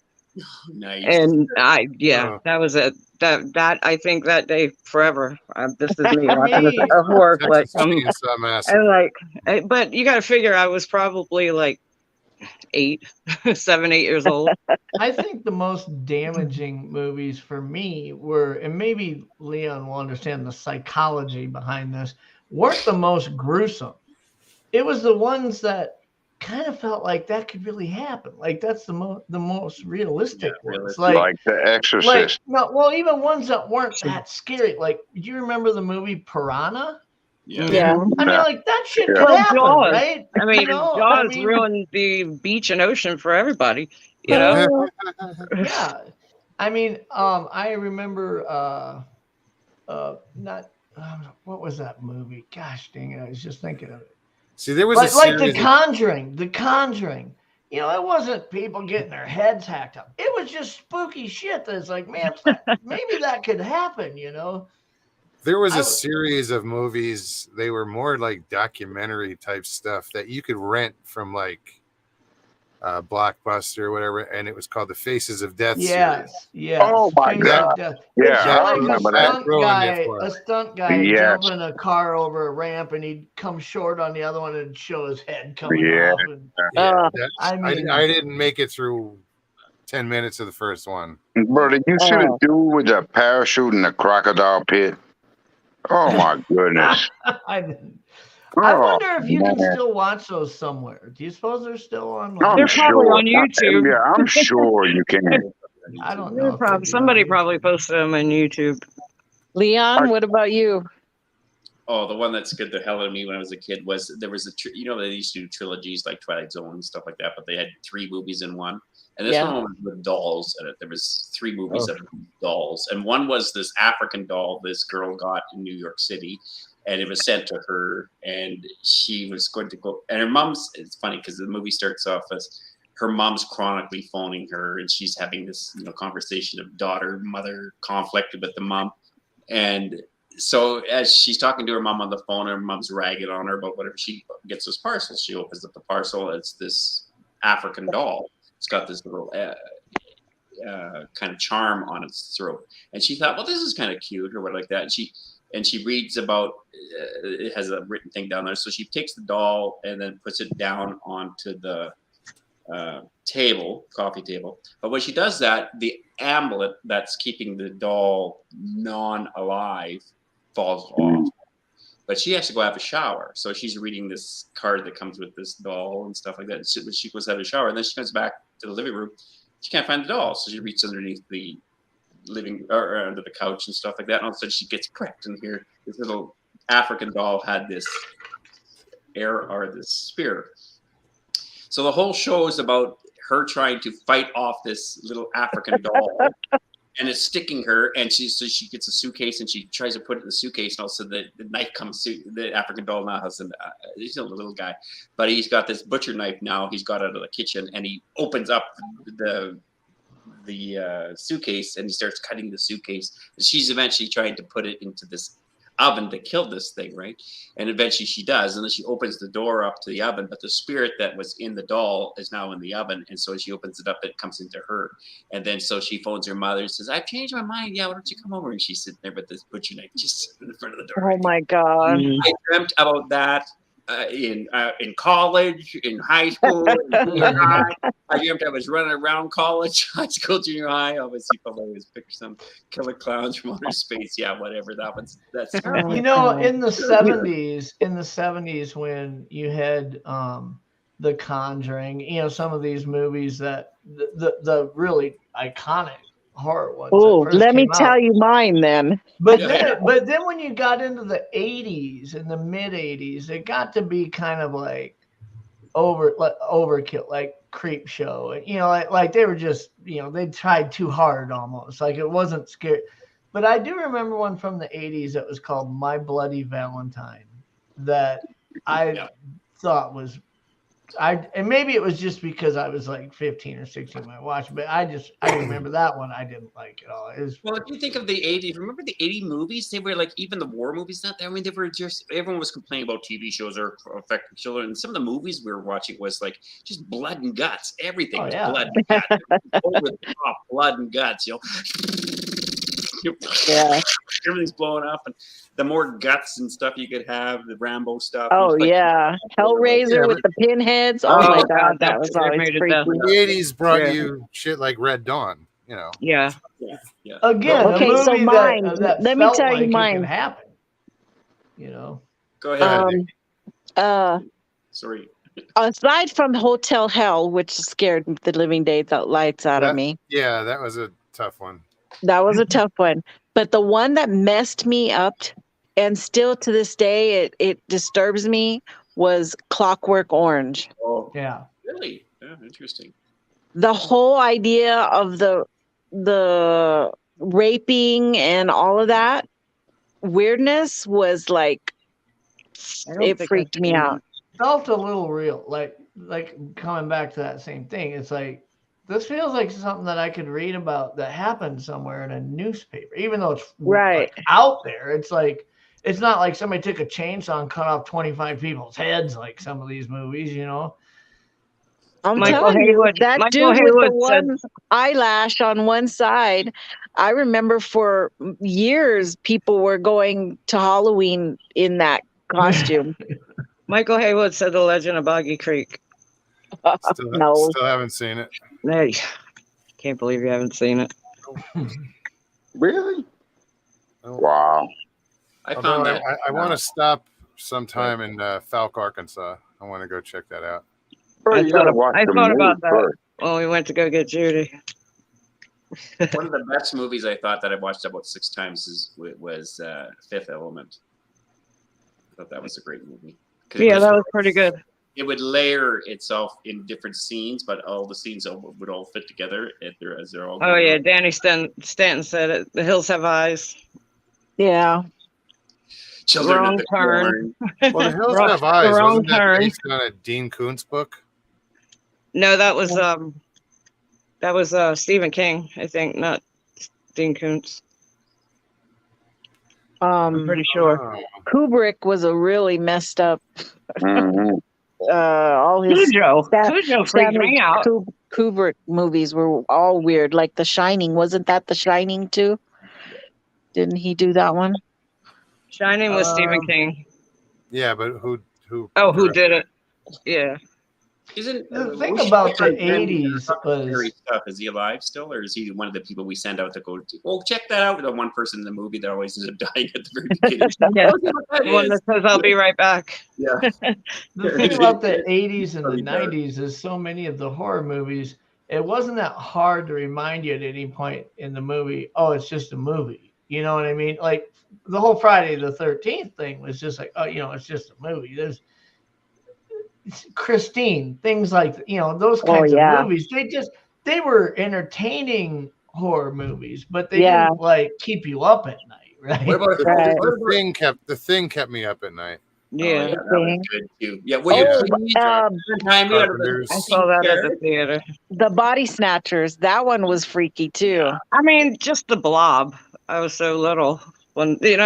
Speaker 3: Nice.
Speaker 2: And that was it. That I think that day forever. This is me watching a horror flick.
Speaker 1: Texas Chainsaw Massacre.
Speaker 2: But you got to figure I was probably like 7, 8 years old.
Speaker 4: I think the most damaging movies for me were, and maybe Leon will understand the psychology behind this, weren't the most gruesome. It was the ones that kind of felt like that could really happen. Like that's the most realistic ones.
Speaker 6: Like The Exorcist.
Speaker 4: Even ones that weren't that scary. Like, do you remember the movie Piranha?
Speaker 2: Yeah.
Speaker 4: I mean, like that shit could
Speaker 2: Well,
Speaker 4: happen,
Speaker 2: Jaws.
Speaker 4: right?
Speaker 2: I mean, Jaws ruined the beach and ocean for everybody.
Speaker 4: Yeah. I mean, I remember what was that movie? Gosh dang it, I was just thinking of it.
Speaker 1: See, there was
Speaker 4: like The Conjuring. The Conjuring. It wasn't people getting their heads hacked up. It was just spooky shit that's like, man, maybe that could happen,
Speaker 1: There was a series of movies. They were more like documentary type stuff that you could rent from like Blockbuster or whatever, and it was called The Faces of Death series.
Speaker 4: Yes.
Speaker 6: Oh my God. I remember that.
Speaker 4: A stunt guy jump in a car over a ramp, and he'd come short on the other one and show his head coming off. And,
Speaker 1: I didn't make it through 10 minutes of the first one.
Speaker 6: Brother, you see the dude with the parachute in the crocodile pit? Oh my goodness.
Speaker 4: I wonder if you can still watch those somewhere. Do you suppose they're still online?
Speaker 2: They're probably on YouTube.
Speaker 6: Yeah, I'm sure you can.
Speaker 4: I don't know.
Speaker 2: Somebody probably posted them on YouTube.
Speaker 7: Leon, what about you?
Speaker 3: Oh, the one that scared the hell out of me when I was a kid was they used to do trilogies like Twilight Zone and stuff like that, but they had 3 movies in one. And this one was with dolls in it. There was 3 movies of dolls, and one was this African doll this girl got in New York City, and it was sent to her, and she was going to go. And her mom's. It's funny because the movie starts off as her mom's chronically phoning her, and she's having this conversation of daughter-mother conflict with the mom, and so as she's talking to her mom on the phone, her mom's ragging on her about whatever. She gets this parcel. She opens up the parcel. It's this African doll. It's got this little kind of charm on its throat, and she thought, well, this is kind of cute or what like that. And she reads about it has a written thing down there. So she takes the doll and then puts it down onto the coffee table. But when she does that, the amulet that's keeping the doll non-alive falls off. But she has to go have a shower. So she's reading this card that comes with this doll and stuff like that. She goes to have a shower. And then she comes back to the living room. She can't find the doll. So she reaches underneath the living or under the couch and stuff like that. And all of a sudden she gets pricked. And here, this little African doll had this this spear. So the whole show is about her trying to fight off this little African doll. And it's sticking her, and she gets a suitcase, and she tries to put it in the suitcase, and also the knife comes to the African doll now has he's a little guy, but he's got this butcher knife now. He's got out of the kitchen, and he opens up the suitcase, and he starts cutting the suitcase. And she's eventually trying to put it into this oven to kill this thing, right? And eventually she does, and then she opens the door up to the oven, but the spirit that was in the doll is now in the oven, and so she opens it up, it comes into her, and then so she phones her mother and says, "I've changed my mind. Yeah, why don't you come over?" And she's sitting there with this butcher knife just in front of the door.
Speaker 7: Oh my God.
Speaker 3: I dreamt about that in college, in high school, in junior high. I dreamt I was running around college, high school, junior high. Obviously, probably was picture some killer clowns from outer space. Yeah, whatever. That's
Speaker 4: You know, in the 70s when you had The Conjuring, you know, some of these movies that the really iconic horror ones.
Speaker 7: Oh, let me
Speaker 4: came
Speaker 7: tell
Speaker 4: out.
Speaker 7: you mine then.
Speaker 4: But then when you got into the 80s and the mid 80s, it got to be kind of like overkill, like Creep Show. And, you know, like they were just, you know, they tried too hard almost. Like it wasn't scary. But I do remember one from the 80s that was called My Bloody Valentine that I thought was and maybe it was just because I was like 15 or 16 when I watched, but I remember that one. I didn't like it all.
Speaker 3: Well, if you think of the 80s, remember the 80 movies? They were like, even the war movies not there. I mean, they were just, everyone was complaining about TV shows or affecting children. And some of the movies we were watching was like just blood and guts. Everything was blood and guts. Over the top, blood and guts, you know.
Speaker 7: Yeah.
Speaker 3: Everything's blowing up, and the more guts and stuff you could have, the Rambo stuff.
Speaker 7: Oh yeah, Hellraiser with the pinheads. Oh my God, that was always freaky.
Speaker 1: The 80s brought you shit like Red Dawn, you know.
Speaker 2: Yeah.
Speaker 4: Again,
Speaker 7: okay,
Speaker 4: a movie
Speaker 7: so mine.
Speaker 4: that
Speaker 7: Let me
Speaker 4: felt
Speaker 7: tell
Speaker 4: like
Speaker 7: you
Speaker 4: it
Speaker 7: mine.
Speaker 4: could happen. You know.
Speaker 3: Go ahead.
Speaker 7: Sorry. Aside from Hotel Hell, which scared the living lights out of me.
Speaker 1: Yeah, that was a tough one.
Speaker 7: That was a tough one. But the one that messed me up, and still to this day it disturbs me, was Clockwork Orange.
Speaker 3: Oh,
Speaker 4: yeah.
Speaker 3: Really? Yeah, interesting.
Speaker 7: The whole idea of the raping and all of that weirdness was like, it freaked me out.
Speaker 4: Felt a little real, like coming back to that same thing. It's like, this feels like something that I could read about that happened somewhere in a newspaper, even though it's like out there. It's like, it's not like somebody took a chainsaw and cut off 25 people's heads like some of these movies, you know.
Speaker 7: I'm telling you, that dude with the one eyelash on one side, I remember for years people were going to Halloween in that costume.
Speaker 2: Michael Haywood said The Legend of Boggy Creek.
Speaker 1: Still haven't seen it.
Speaker 2: Hey, can't believe you haven't seen it.
Speaker 6: Really? Wow.
Speaker 3: I found that.
Speaker 1: I want to stop sometime in Falk, Arkansas. I want to go check that out.
Speaker 2: I thought about that when we went to go get Judy.
Speaker 3: One of the best movies I thought that I've watched about 6 times was Fifth Element. I thought that was a great movie.
Speaker 2: Yeah, that was pretty good.
Speaker 3: It would layer itself in different scenes, but all the scenes would all fit together as they're all.
Speaker 2: Oh yeah, Danny Stanton said it. The hills have eyes.
Speaker 7: Yeah.
Speaker 3: Children
Speaker 2: Wrong
Speaker 3: of the
Speaker 2: turn.
Speaker 3: Corn.
Speaker 1: Well, the hills have eyes. Wasn't that based on a Dean Koontz book?
Speaker 2: No, that was Stephen King, I think, not Dean Koontz. I'm pretty sure.
Speaker 7: Kubrick was a really messed up. All his
Speaker 2: Cujo freaked me out.
Speaker 7: Kubrick movies were all weird. Like The Shining, wasn't that The Shining too? Didn't he do that one?
Speaker 2: Shining was Stephen King.
Speaker 1: Yeah, but who?
Speaker 2: Oh, who did it? Yeah.
Speaker 3: Isn't
Speaker 4: The thing
Speaker 3: we should
Speaker 4: about
Speaker 3: check
Speaker 4: the
Speaker 3: on Ben,
Speaker 4: 80s
Speaker 3: scary
Speaker 4: was,
Speaker 3: stuff. Is he alive still, or is he one of the people we send out to go to? Oh, check that out. The one person in the movie that always ends up dying at the very beginning.
Speaker 2: Yeah.
Speaker 3: Look at what that
Speaker 2: The one
Speaker 3: is.
Speaker 2: that says, I'll be right back.
Speaker 3: Yeah.
Speaker 4: the thing about the 80s and the
Speaker 3: Really dark.
Speaker 4: 90s is so many of the horror movies, it wasn't that hard to remind you at any point in the movie, oh, it's just a movie. You know what I mean? Like the whole Friday the 13th thing was just like, oh, it's just a movie. There's Christine, things like, those kinds of movies. They were entertaining horror movies, but they
Speaker 7: Yeah.
Speaker 4: didn't like keep you up at night, right?
Speaker 3: What about
Speaker 7: Right.
Speaker 1: The thing kept me up at night.
Speaker 3: Oh,
Speaker 2: Yeah.
Speaker 3: yeah, that was good too. Yeah, William
Speaker 7: Oh,
Speaker 3: Friedkin, Time, you had a
Speaker 1: Carpenters.
Speaker 2: I saw that at the theater.
Speaker 7: the Body Snatchers. That one was freaky too.
Speaker 2: I mean, just the blob. I was so little when, that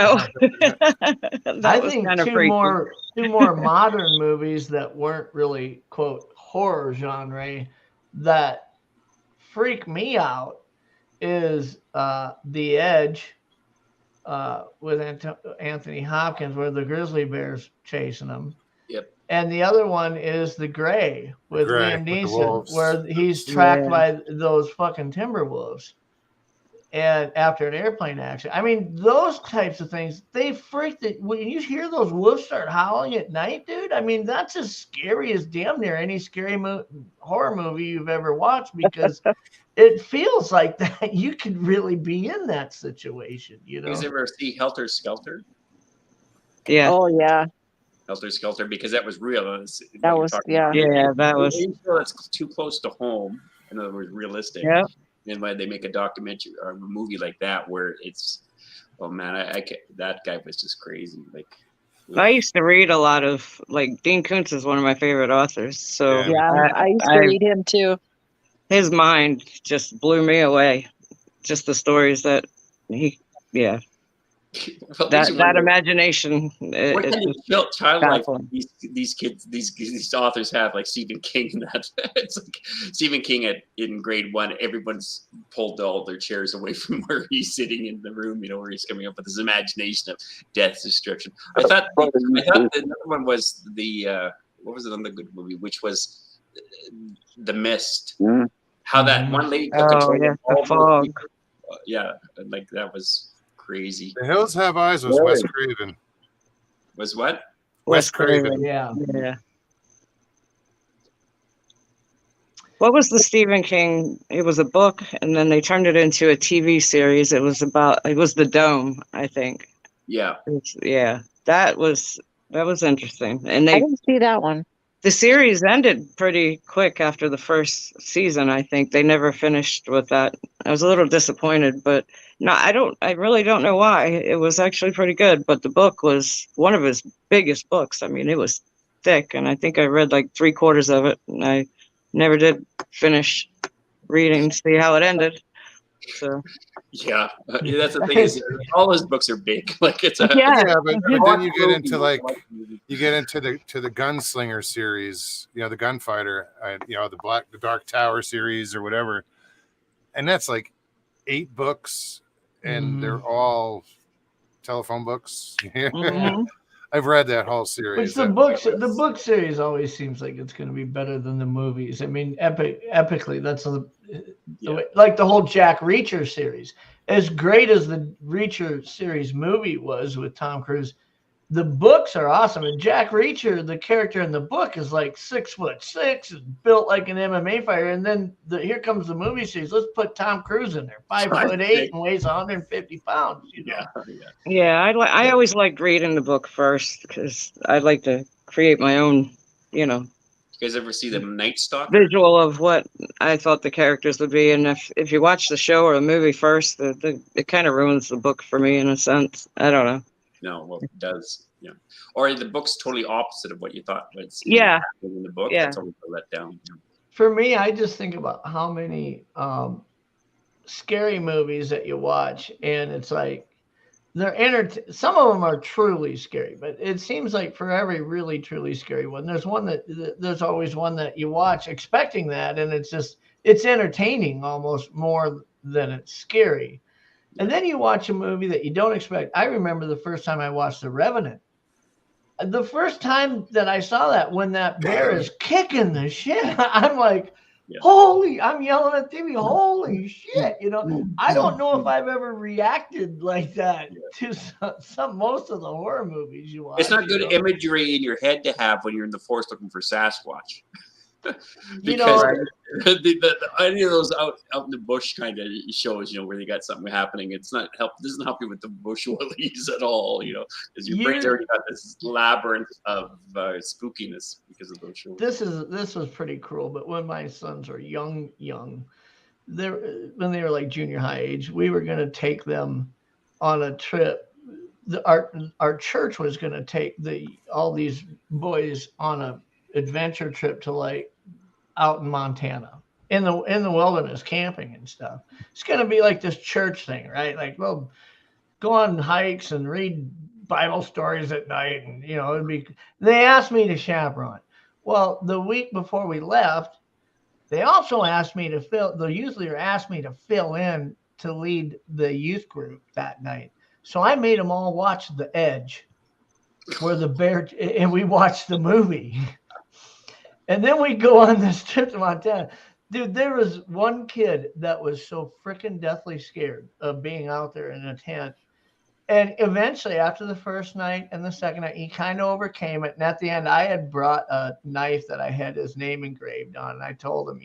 Speaker 4: I
Speaker 2: was
Speaker 4: think
Speaker 2: kind of
Speaker 4: two
Speaker 2: freaky.
Speaker 4: more modern movies that weren't really quote horror genre that freak me out is The Edge with Anthony Hopkins, where the grizzly bear's chasing him.
Speaker 3: Yep.
Speaker 4: And the other one is The Gray with
Speaker 1: Gray,
Speaker 4: Liam
Speaker 1: with the
Speaker 4: Neeson,
Speaker 1: wolves.
Speaker 4: where he's tracked
Speaker 2: Yeah.
Speaker 4: by those fucking timber wolves. And after an airplane accident, I mean, those types of things, they freak that when you hear those wolves start howling at night, dude. I mean, that's as scary as damn near any scary horror movie you've ever watched, because it feels like that you could really be in that situation,
Speaker 3: You guys ever see Helter Skelter?
Speaker 2: Yeah.
Speaker 7: Oh yeah.
Speaker 3: Helter Skelter, because that was real.
Speaker 7: That was
Speaker 2: Yeah, that was.
Speaker 3: It's too close to home. In other words, realistic.
Speaker 2: Yeah.
Speaker 3: And when they make a documentary or a movie like that, where it's, oh man, I can't, that guy was just crazy. Like,
Speaker 2: I used to read a lot of, like, Dean Koontz is one of my favorite authors. So
Speaker 7: Yeah, I used to read him too.
Speaker 2: his mind just blew me away. Just the stories that
Speaker 3: well,
Speaker 2: that imagination.
Speaker 3: what
Speaker 2: It's
Speaker 3: kind of
Speaker 2: just
Speaker 3: childlike
Speaker 2: baffling.
Speaker 3: these kids, these authors have, like Stephen King. And that it's like Stephen King in grade 1. Everyone's pulled all their chairs away from where he's sitting in the room. Where he's coming up with his imagination of death, destruction. I thought the other one was the what was it on the good movie, which was The Mist.
Speaker 6: Mm.
Speaker 3: How that one lady took
Speaker 2: Oh,
Speaker 3: control
Speaker 2: yeah,
Speaker 3: of all
Speaker 2: the
Speaker 3: those
Speaker 2: fog.
Speaker 3: people. Yeah, like that was crazy.
Speaker 1: The Hills Have Eyes was Wes Craven.
Speaker 3: Was what?
Speaker 1: Wes Craven.
Speaker 4: Yeah.
Speaker 2: Yeah. What was the Stephen King? It was a book, and then they turned it into a TV series. It was The Dome, I think.
Speaker 3: Yeah.
Speaker 2: Yeah, that was interesting. And
Speaker 7: I didn't see that one.
Speaker 2: the series ended pretty quick after the first season. I think they never finished with that. I was a little disappointed, but no, I really don't know why. It was actually pretty good, but the book was one of his biggest books. I mean, it was thick, and I think I read like 3/4 of it, and I never did finish reading to see how it ended. So
Speaker 3: Yeah, that's the thing is all his books are big. Like it's a
Speaker 2: Yeah.
Speaker 1: But then you get into the Gunslinger series, the Gunfighter, the Dark Tower series or whatever, and that's like 8 books, and they're all telephone books.
Speaker 2: Mhm.
Speaker 1: I've read that whole series.
Speaker 4: Which the book series always seems like it's going to be better than the movies. I mean, epically, that's the way, like the whole Jack Reacher series. As great as the Reacher series movie was with Tom Cruise, the books are awesome. And Jack Reacher, the character in the book, is like 6'6" and built like an MMA fighter. And then here comes the movie series. Let's put Tom Cruise in there, 5'8" and weighs 150 pounds.
Speaker 2: Yeah, I always liked reading the book first because I like to create my own,
Speaker 3: You guys ever see the Night Stalker?
Speaker 2: visual of what I thought the characters would be. And if you watch the show or the movie first, it kind of ruins the book for me in a sense. I don't know.
Speaker 3: No, well, it does. Yeah, or the book's totally opposite of what you thought was
Speaker 2: Yeah.
Speaker 3: in the book.
Speaker 2: Yeah.
Speaker 3: That's always a letdown.
Speaker 4: For me, I just think about how many scary movies that you watch, and it's like some of them are truly scary, but it seems like for every really truly scary one, there's always one that you watch expecting that, and it's entertaining almost more than it's scary. And then you watch a movie that you don't expect. I remember the first time I watched The Revenant, the first time that I saw that, when that bear is kicking the shit, I'm like,
Speaker 3: Yeah.
Speaker 4: holy, I'm yelling at TV, holy shit. I don't know if I've ever reacted like that to most of the horror movies you watch.
Speaker 3: It's not good imagery in your head to have when you're in the forest looking for Sasquatch. Because any of those out in the bush kind of shows, where they got something happening, doesn't help you with the bush willies at all, because your brain's already got this labyrinth of spookiness because of those shows.
Speaker 4: This was pretty cruel, but when my sons are young, when they were like junior high age, we were going to take them on a trip. Our church was going to take all these boys on a adventure trip to like out in Montana in the wilderness camping and stuff. It's going to be like this church thing, right? Like, we'll go on hikes and read Bible stories at night, and they asked me to chaperone. Well, the week before we left, they also asked me to the youth leader asked me to fill in to lead the youth group that night. So I made them all watch The Edge, where the bear, and we watched the movie. And then we go on this trip to Montana. Dude, there was one kid that was so freaking deathly scared of being out there in a tent. And eventually, after the first night and the second night, he kind of overcame it. And at the end, I had brought a knife that I had his name engraved on. And I told him,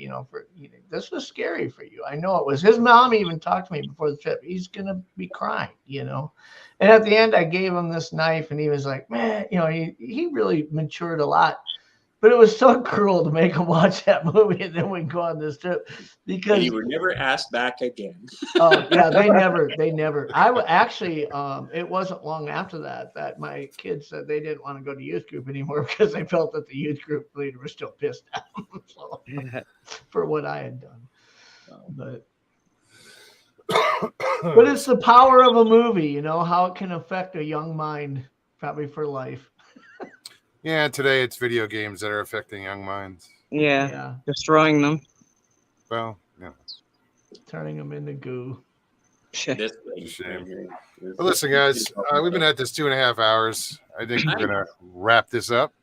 Speaker 4: this was scary for you. I know it was. His mom even talked to me before the trip. He's going to be crying, And at the end, I gave him this knife, and he was like, man, he really matured a lot. But it was so cruel to make him watch that movie, and then we go on this trip because
Speaker 3: and you were never asked back again.
Speaker 4: Oh yeah, they never. I would actually. It wasn't long after that my kids said they didn't want to go to youth group anymore because they felt that the youth group leader was still pissed at them for what I had done. But it's the power of a movie, how it can affect a young mind, probably for life.
Speaker 1: Yeah, today it's video games that are affecting young minds.
Speaker 2: Yeah. Destroying them.
Speaker 1: Well, yeah.
Speaker 4: Turning them into goo.
Speaker 3: This
Speaker 1: shame. Well, listen, guys, we've been at this 2.5 hours. I think we're gonna wrap this up.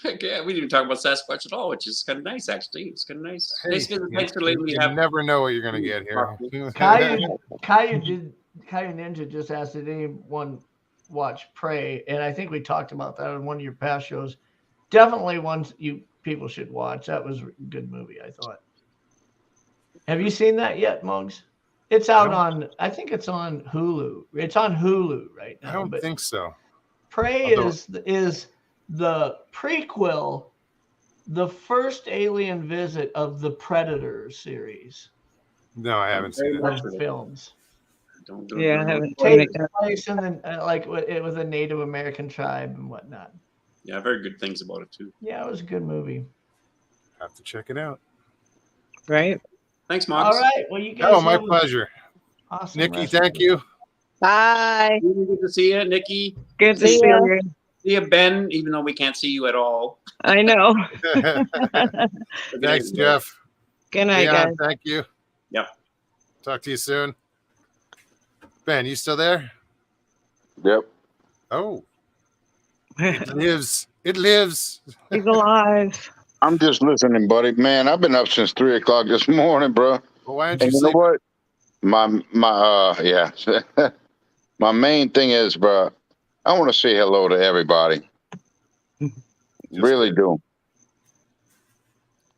Speaker 3: Yeah, we didn't even talk about Sasquatch at all, which is kind of nice, actually. It's kind of nice.
Speaker 1: Hey,
Speaker 3: Thanks for letting me
Speaker 1: you
Speaker 3: have.
Speaker 1: never know what you're gonna get here.
Speaker 4: Caillou Ninja just asked, did anyone watch Prey? And I think we talked about that on one of your past shows. Definitely one you people should watch. That was a good movie, I thought. Have you seen that yet, Muggs? It's out on, I think it's on Hulu. It's on Hulu right now.
Speaker 1: I don't think so.
Speaker 4: Prey is the prequel, the first alien visit of the Predator series.
Speaker 1: No, I haven't seen it.
Speaker 4: Films.
Speaker 2: Yeah, I haven't seen it.
Speaker 4: Place in the, like it was a Native American tribe and whatnot.
Speaker 3: Yeah, I've heard good things about it too.
Speaker 4: Yeah, it was a good movie.
Speaker 1: Have to check it out.
Speaker 2: Right.
Speaker 3: Thanks, Mox.
Speaker 4: All right. Well, you guys.
Speaker 1: Oh, my pleasure.
Speaker 4: Awesome.
Speaker 1: Nikki, thank you.
Speaker 7: Bye.
Speaker 3: Good to see you, Nikki.
Speaker 2: Good to see you.
Speaker 3: See you, Ben, even though we can't see you at all.
Speaker 2: I know.
Speaker 1: Thanks, Jeff.
Speaker 2: Good night, guys.
Speaker 1: Thank you.
Speaker 3: Yep.
Speaker 1: Talk to you soon. Ben, you still there?
Speaker 6: Yep.
Speaker 1: Oh. It lives. It lives.
Speaker 2: He's alive.
Speaker 6: I'm just listening, buddy. Man, I've been up since 3 o'clock this morning, bro.
Speaker 1: Well, why don't you
Speaker 6: And you know what? Yeah. My main thing is, bro, I want to say hello to everybody. Really do.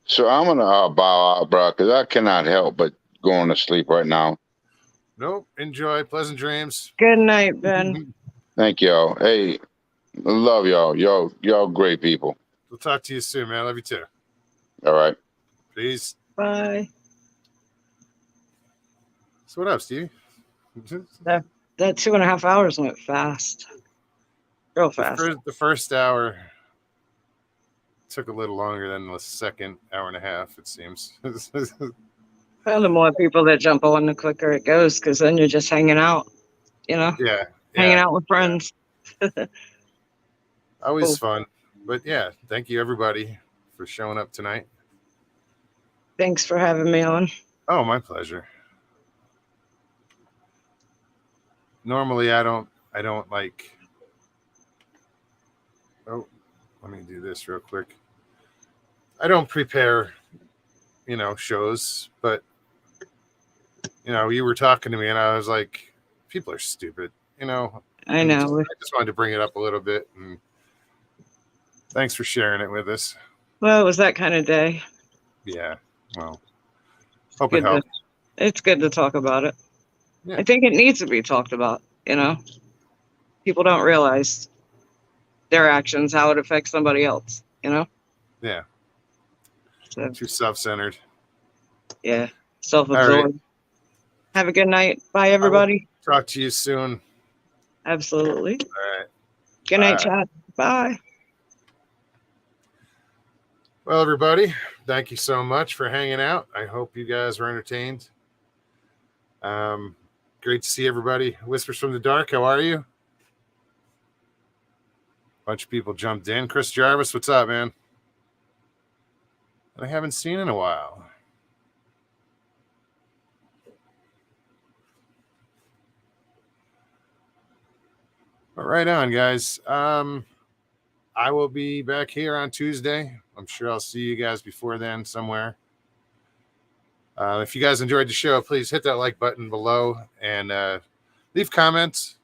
Speaker 6: So I'm going to bow out, bro, because I cannot help but going to sleep right now.
Speaker 1: Nope. Enjoy. Pleasant dreams.
Speaker 2: Good night, Ben.
Speaker 6: Thank y'all. Hey, love y'all. Y'all great people.
Speaker 1: We'll talk to you soon, man. Love you too.
Speaker 6: All right.
Speaker 1: Peace.
Speaker 2: Bye.
Speaker 1: So what up, Stevie?
Speaker 2: That 2.5 hours went fast. Real fast.
Speaker 1: The first hour took a little longer than the second hour and a half, it seems.
Speaker 2: Well, the more people that jump on, the quicker it goes, because then you're just hanging out,
Speaker 1: Yeah.
Speaker 2: hanging out with friends.
Speaker 1: Always
Speaker 2: Cool.
Speaker 1: fun. But yeah, thank you everybody for showing up tonight.
Speaker 2: Thanks for having me on.
Speaker 1: Oh, my pleasure. Normally I don't like Oh, let me do this real quick. I don't prepare, shows, but you were talking to me and I was like, people are stupid,
Speaker 2: I
Speaker 1: and
Speaker 2: know.
Speaker 1: I just wanted to bring it up a little bit, and thanks for sharing it with us.
Speaker 2: Well, it was that kind of day.
Speaker 1: Yeah. Well, hope it
Speaker 2: Good to,
Speaker 1: helped.
Speaker 2: it's good to talk about it.
Speaker 1: Yeah.
Speaker 2: I think it needs to be talked about, People don't realize their actions, how it affects somebody else,
Speaker 1: Yeah.
Speaker 2: So,
Speaker 1: Too self-centered.
Speaker 2: yeah,
Speaker 1: All
Speaker 2: self-absorbed.
Speaker 1: right.
Speaker 2: Have a good night. Bye, everybody.
Speaker 1: Talk to you soon.
Speaker 2: Absolutely.
Speaker 1: All right.
Speaker 2: Good night,
Speaker 1: Bye.
Speaker 2: chat. Bye.
Speaker 1: Well, everybody, thank you so much for hanging out. I hope you guys were entertained. Great to see everybody. Whispers from the Dark, how are you? Bunch of people jumped in. Chris Jarvis, what's up, man? I haven't seen in a while. But right on, guys. I will be back here on Tuesday. I'm sure I'll see you guys before then somewhere. If you guys enjoyed the show, please hit that like button below and leave comments.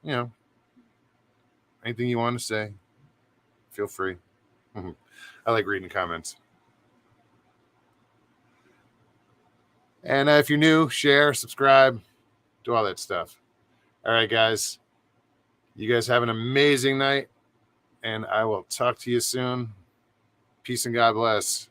Speaker 1: Anything you want to say, feel free. I like reading comments. And if you're new, share, subscribe, do all that stuff. All right, guys. You guys have an amazing night, and I will talk to you soon. Peace and God bless.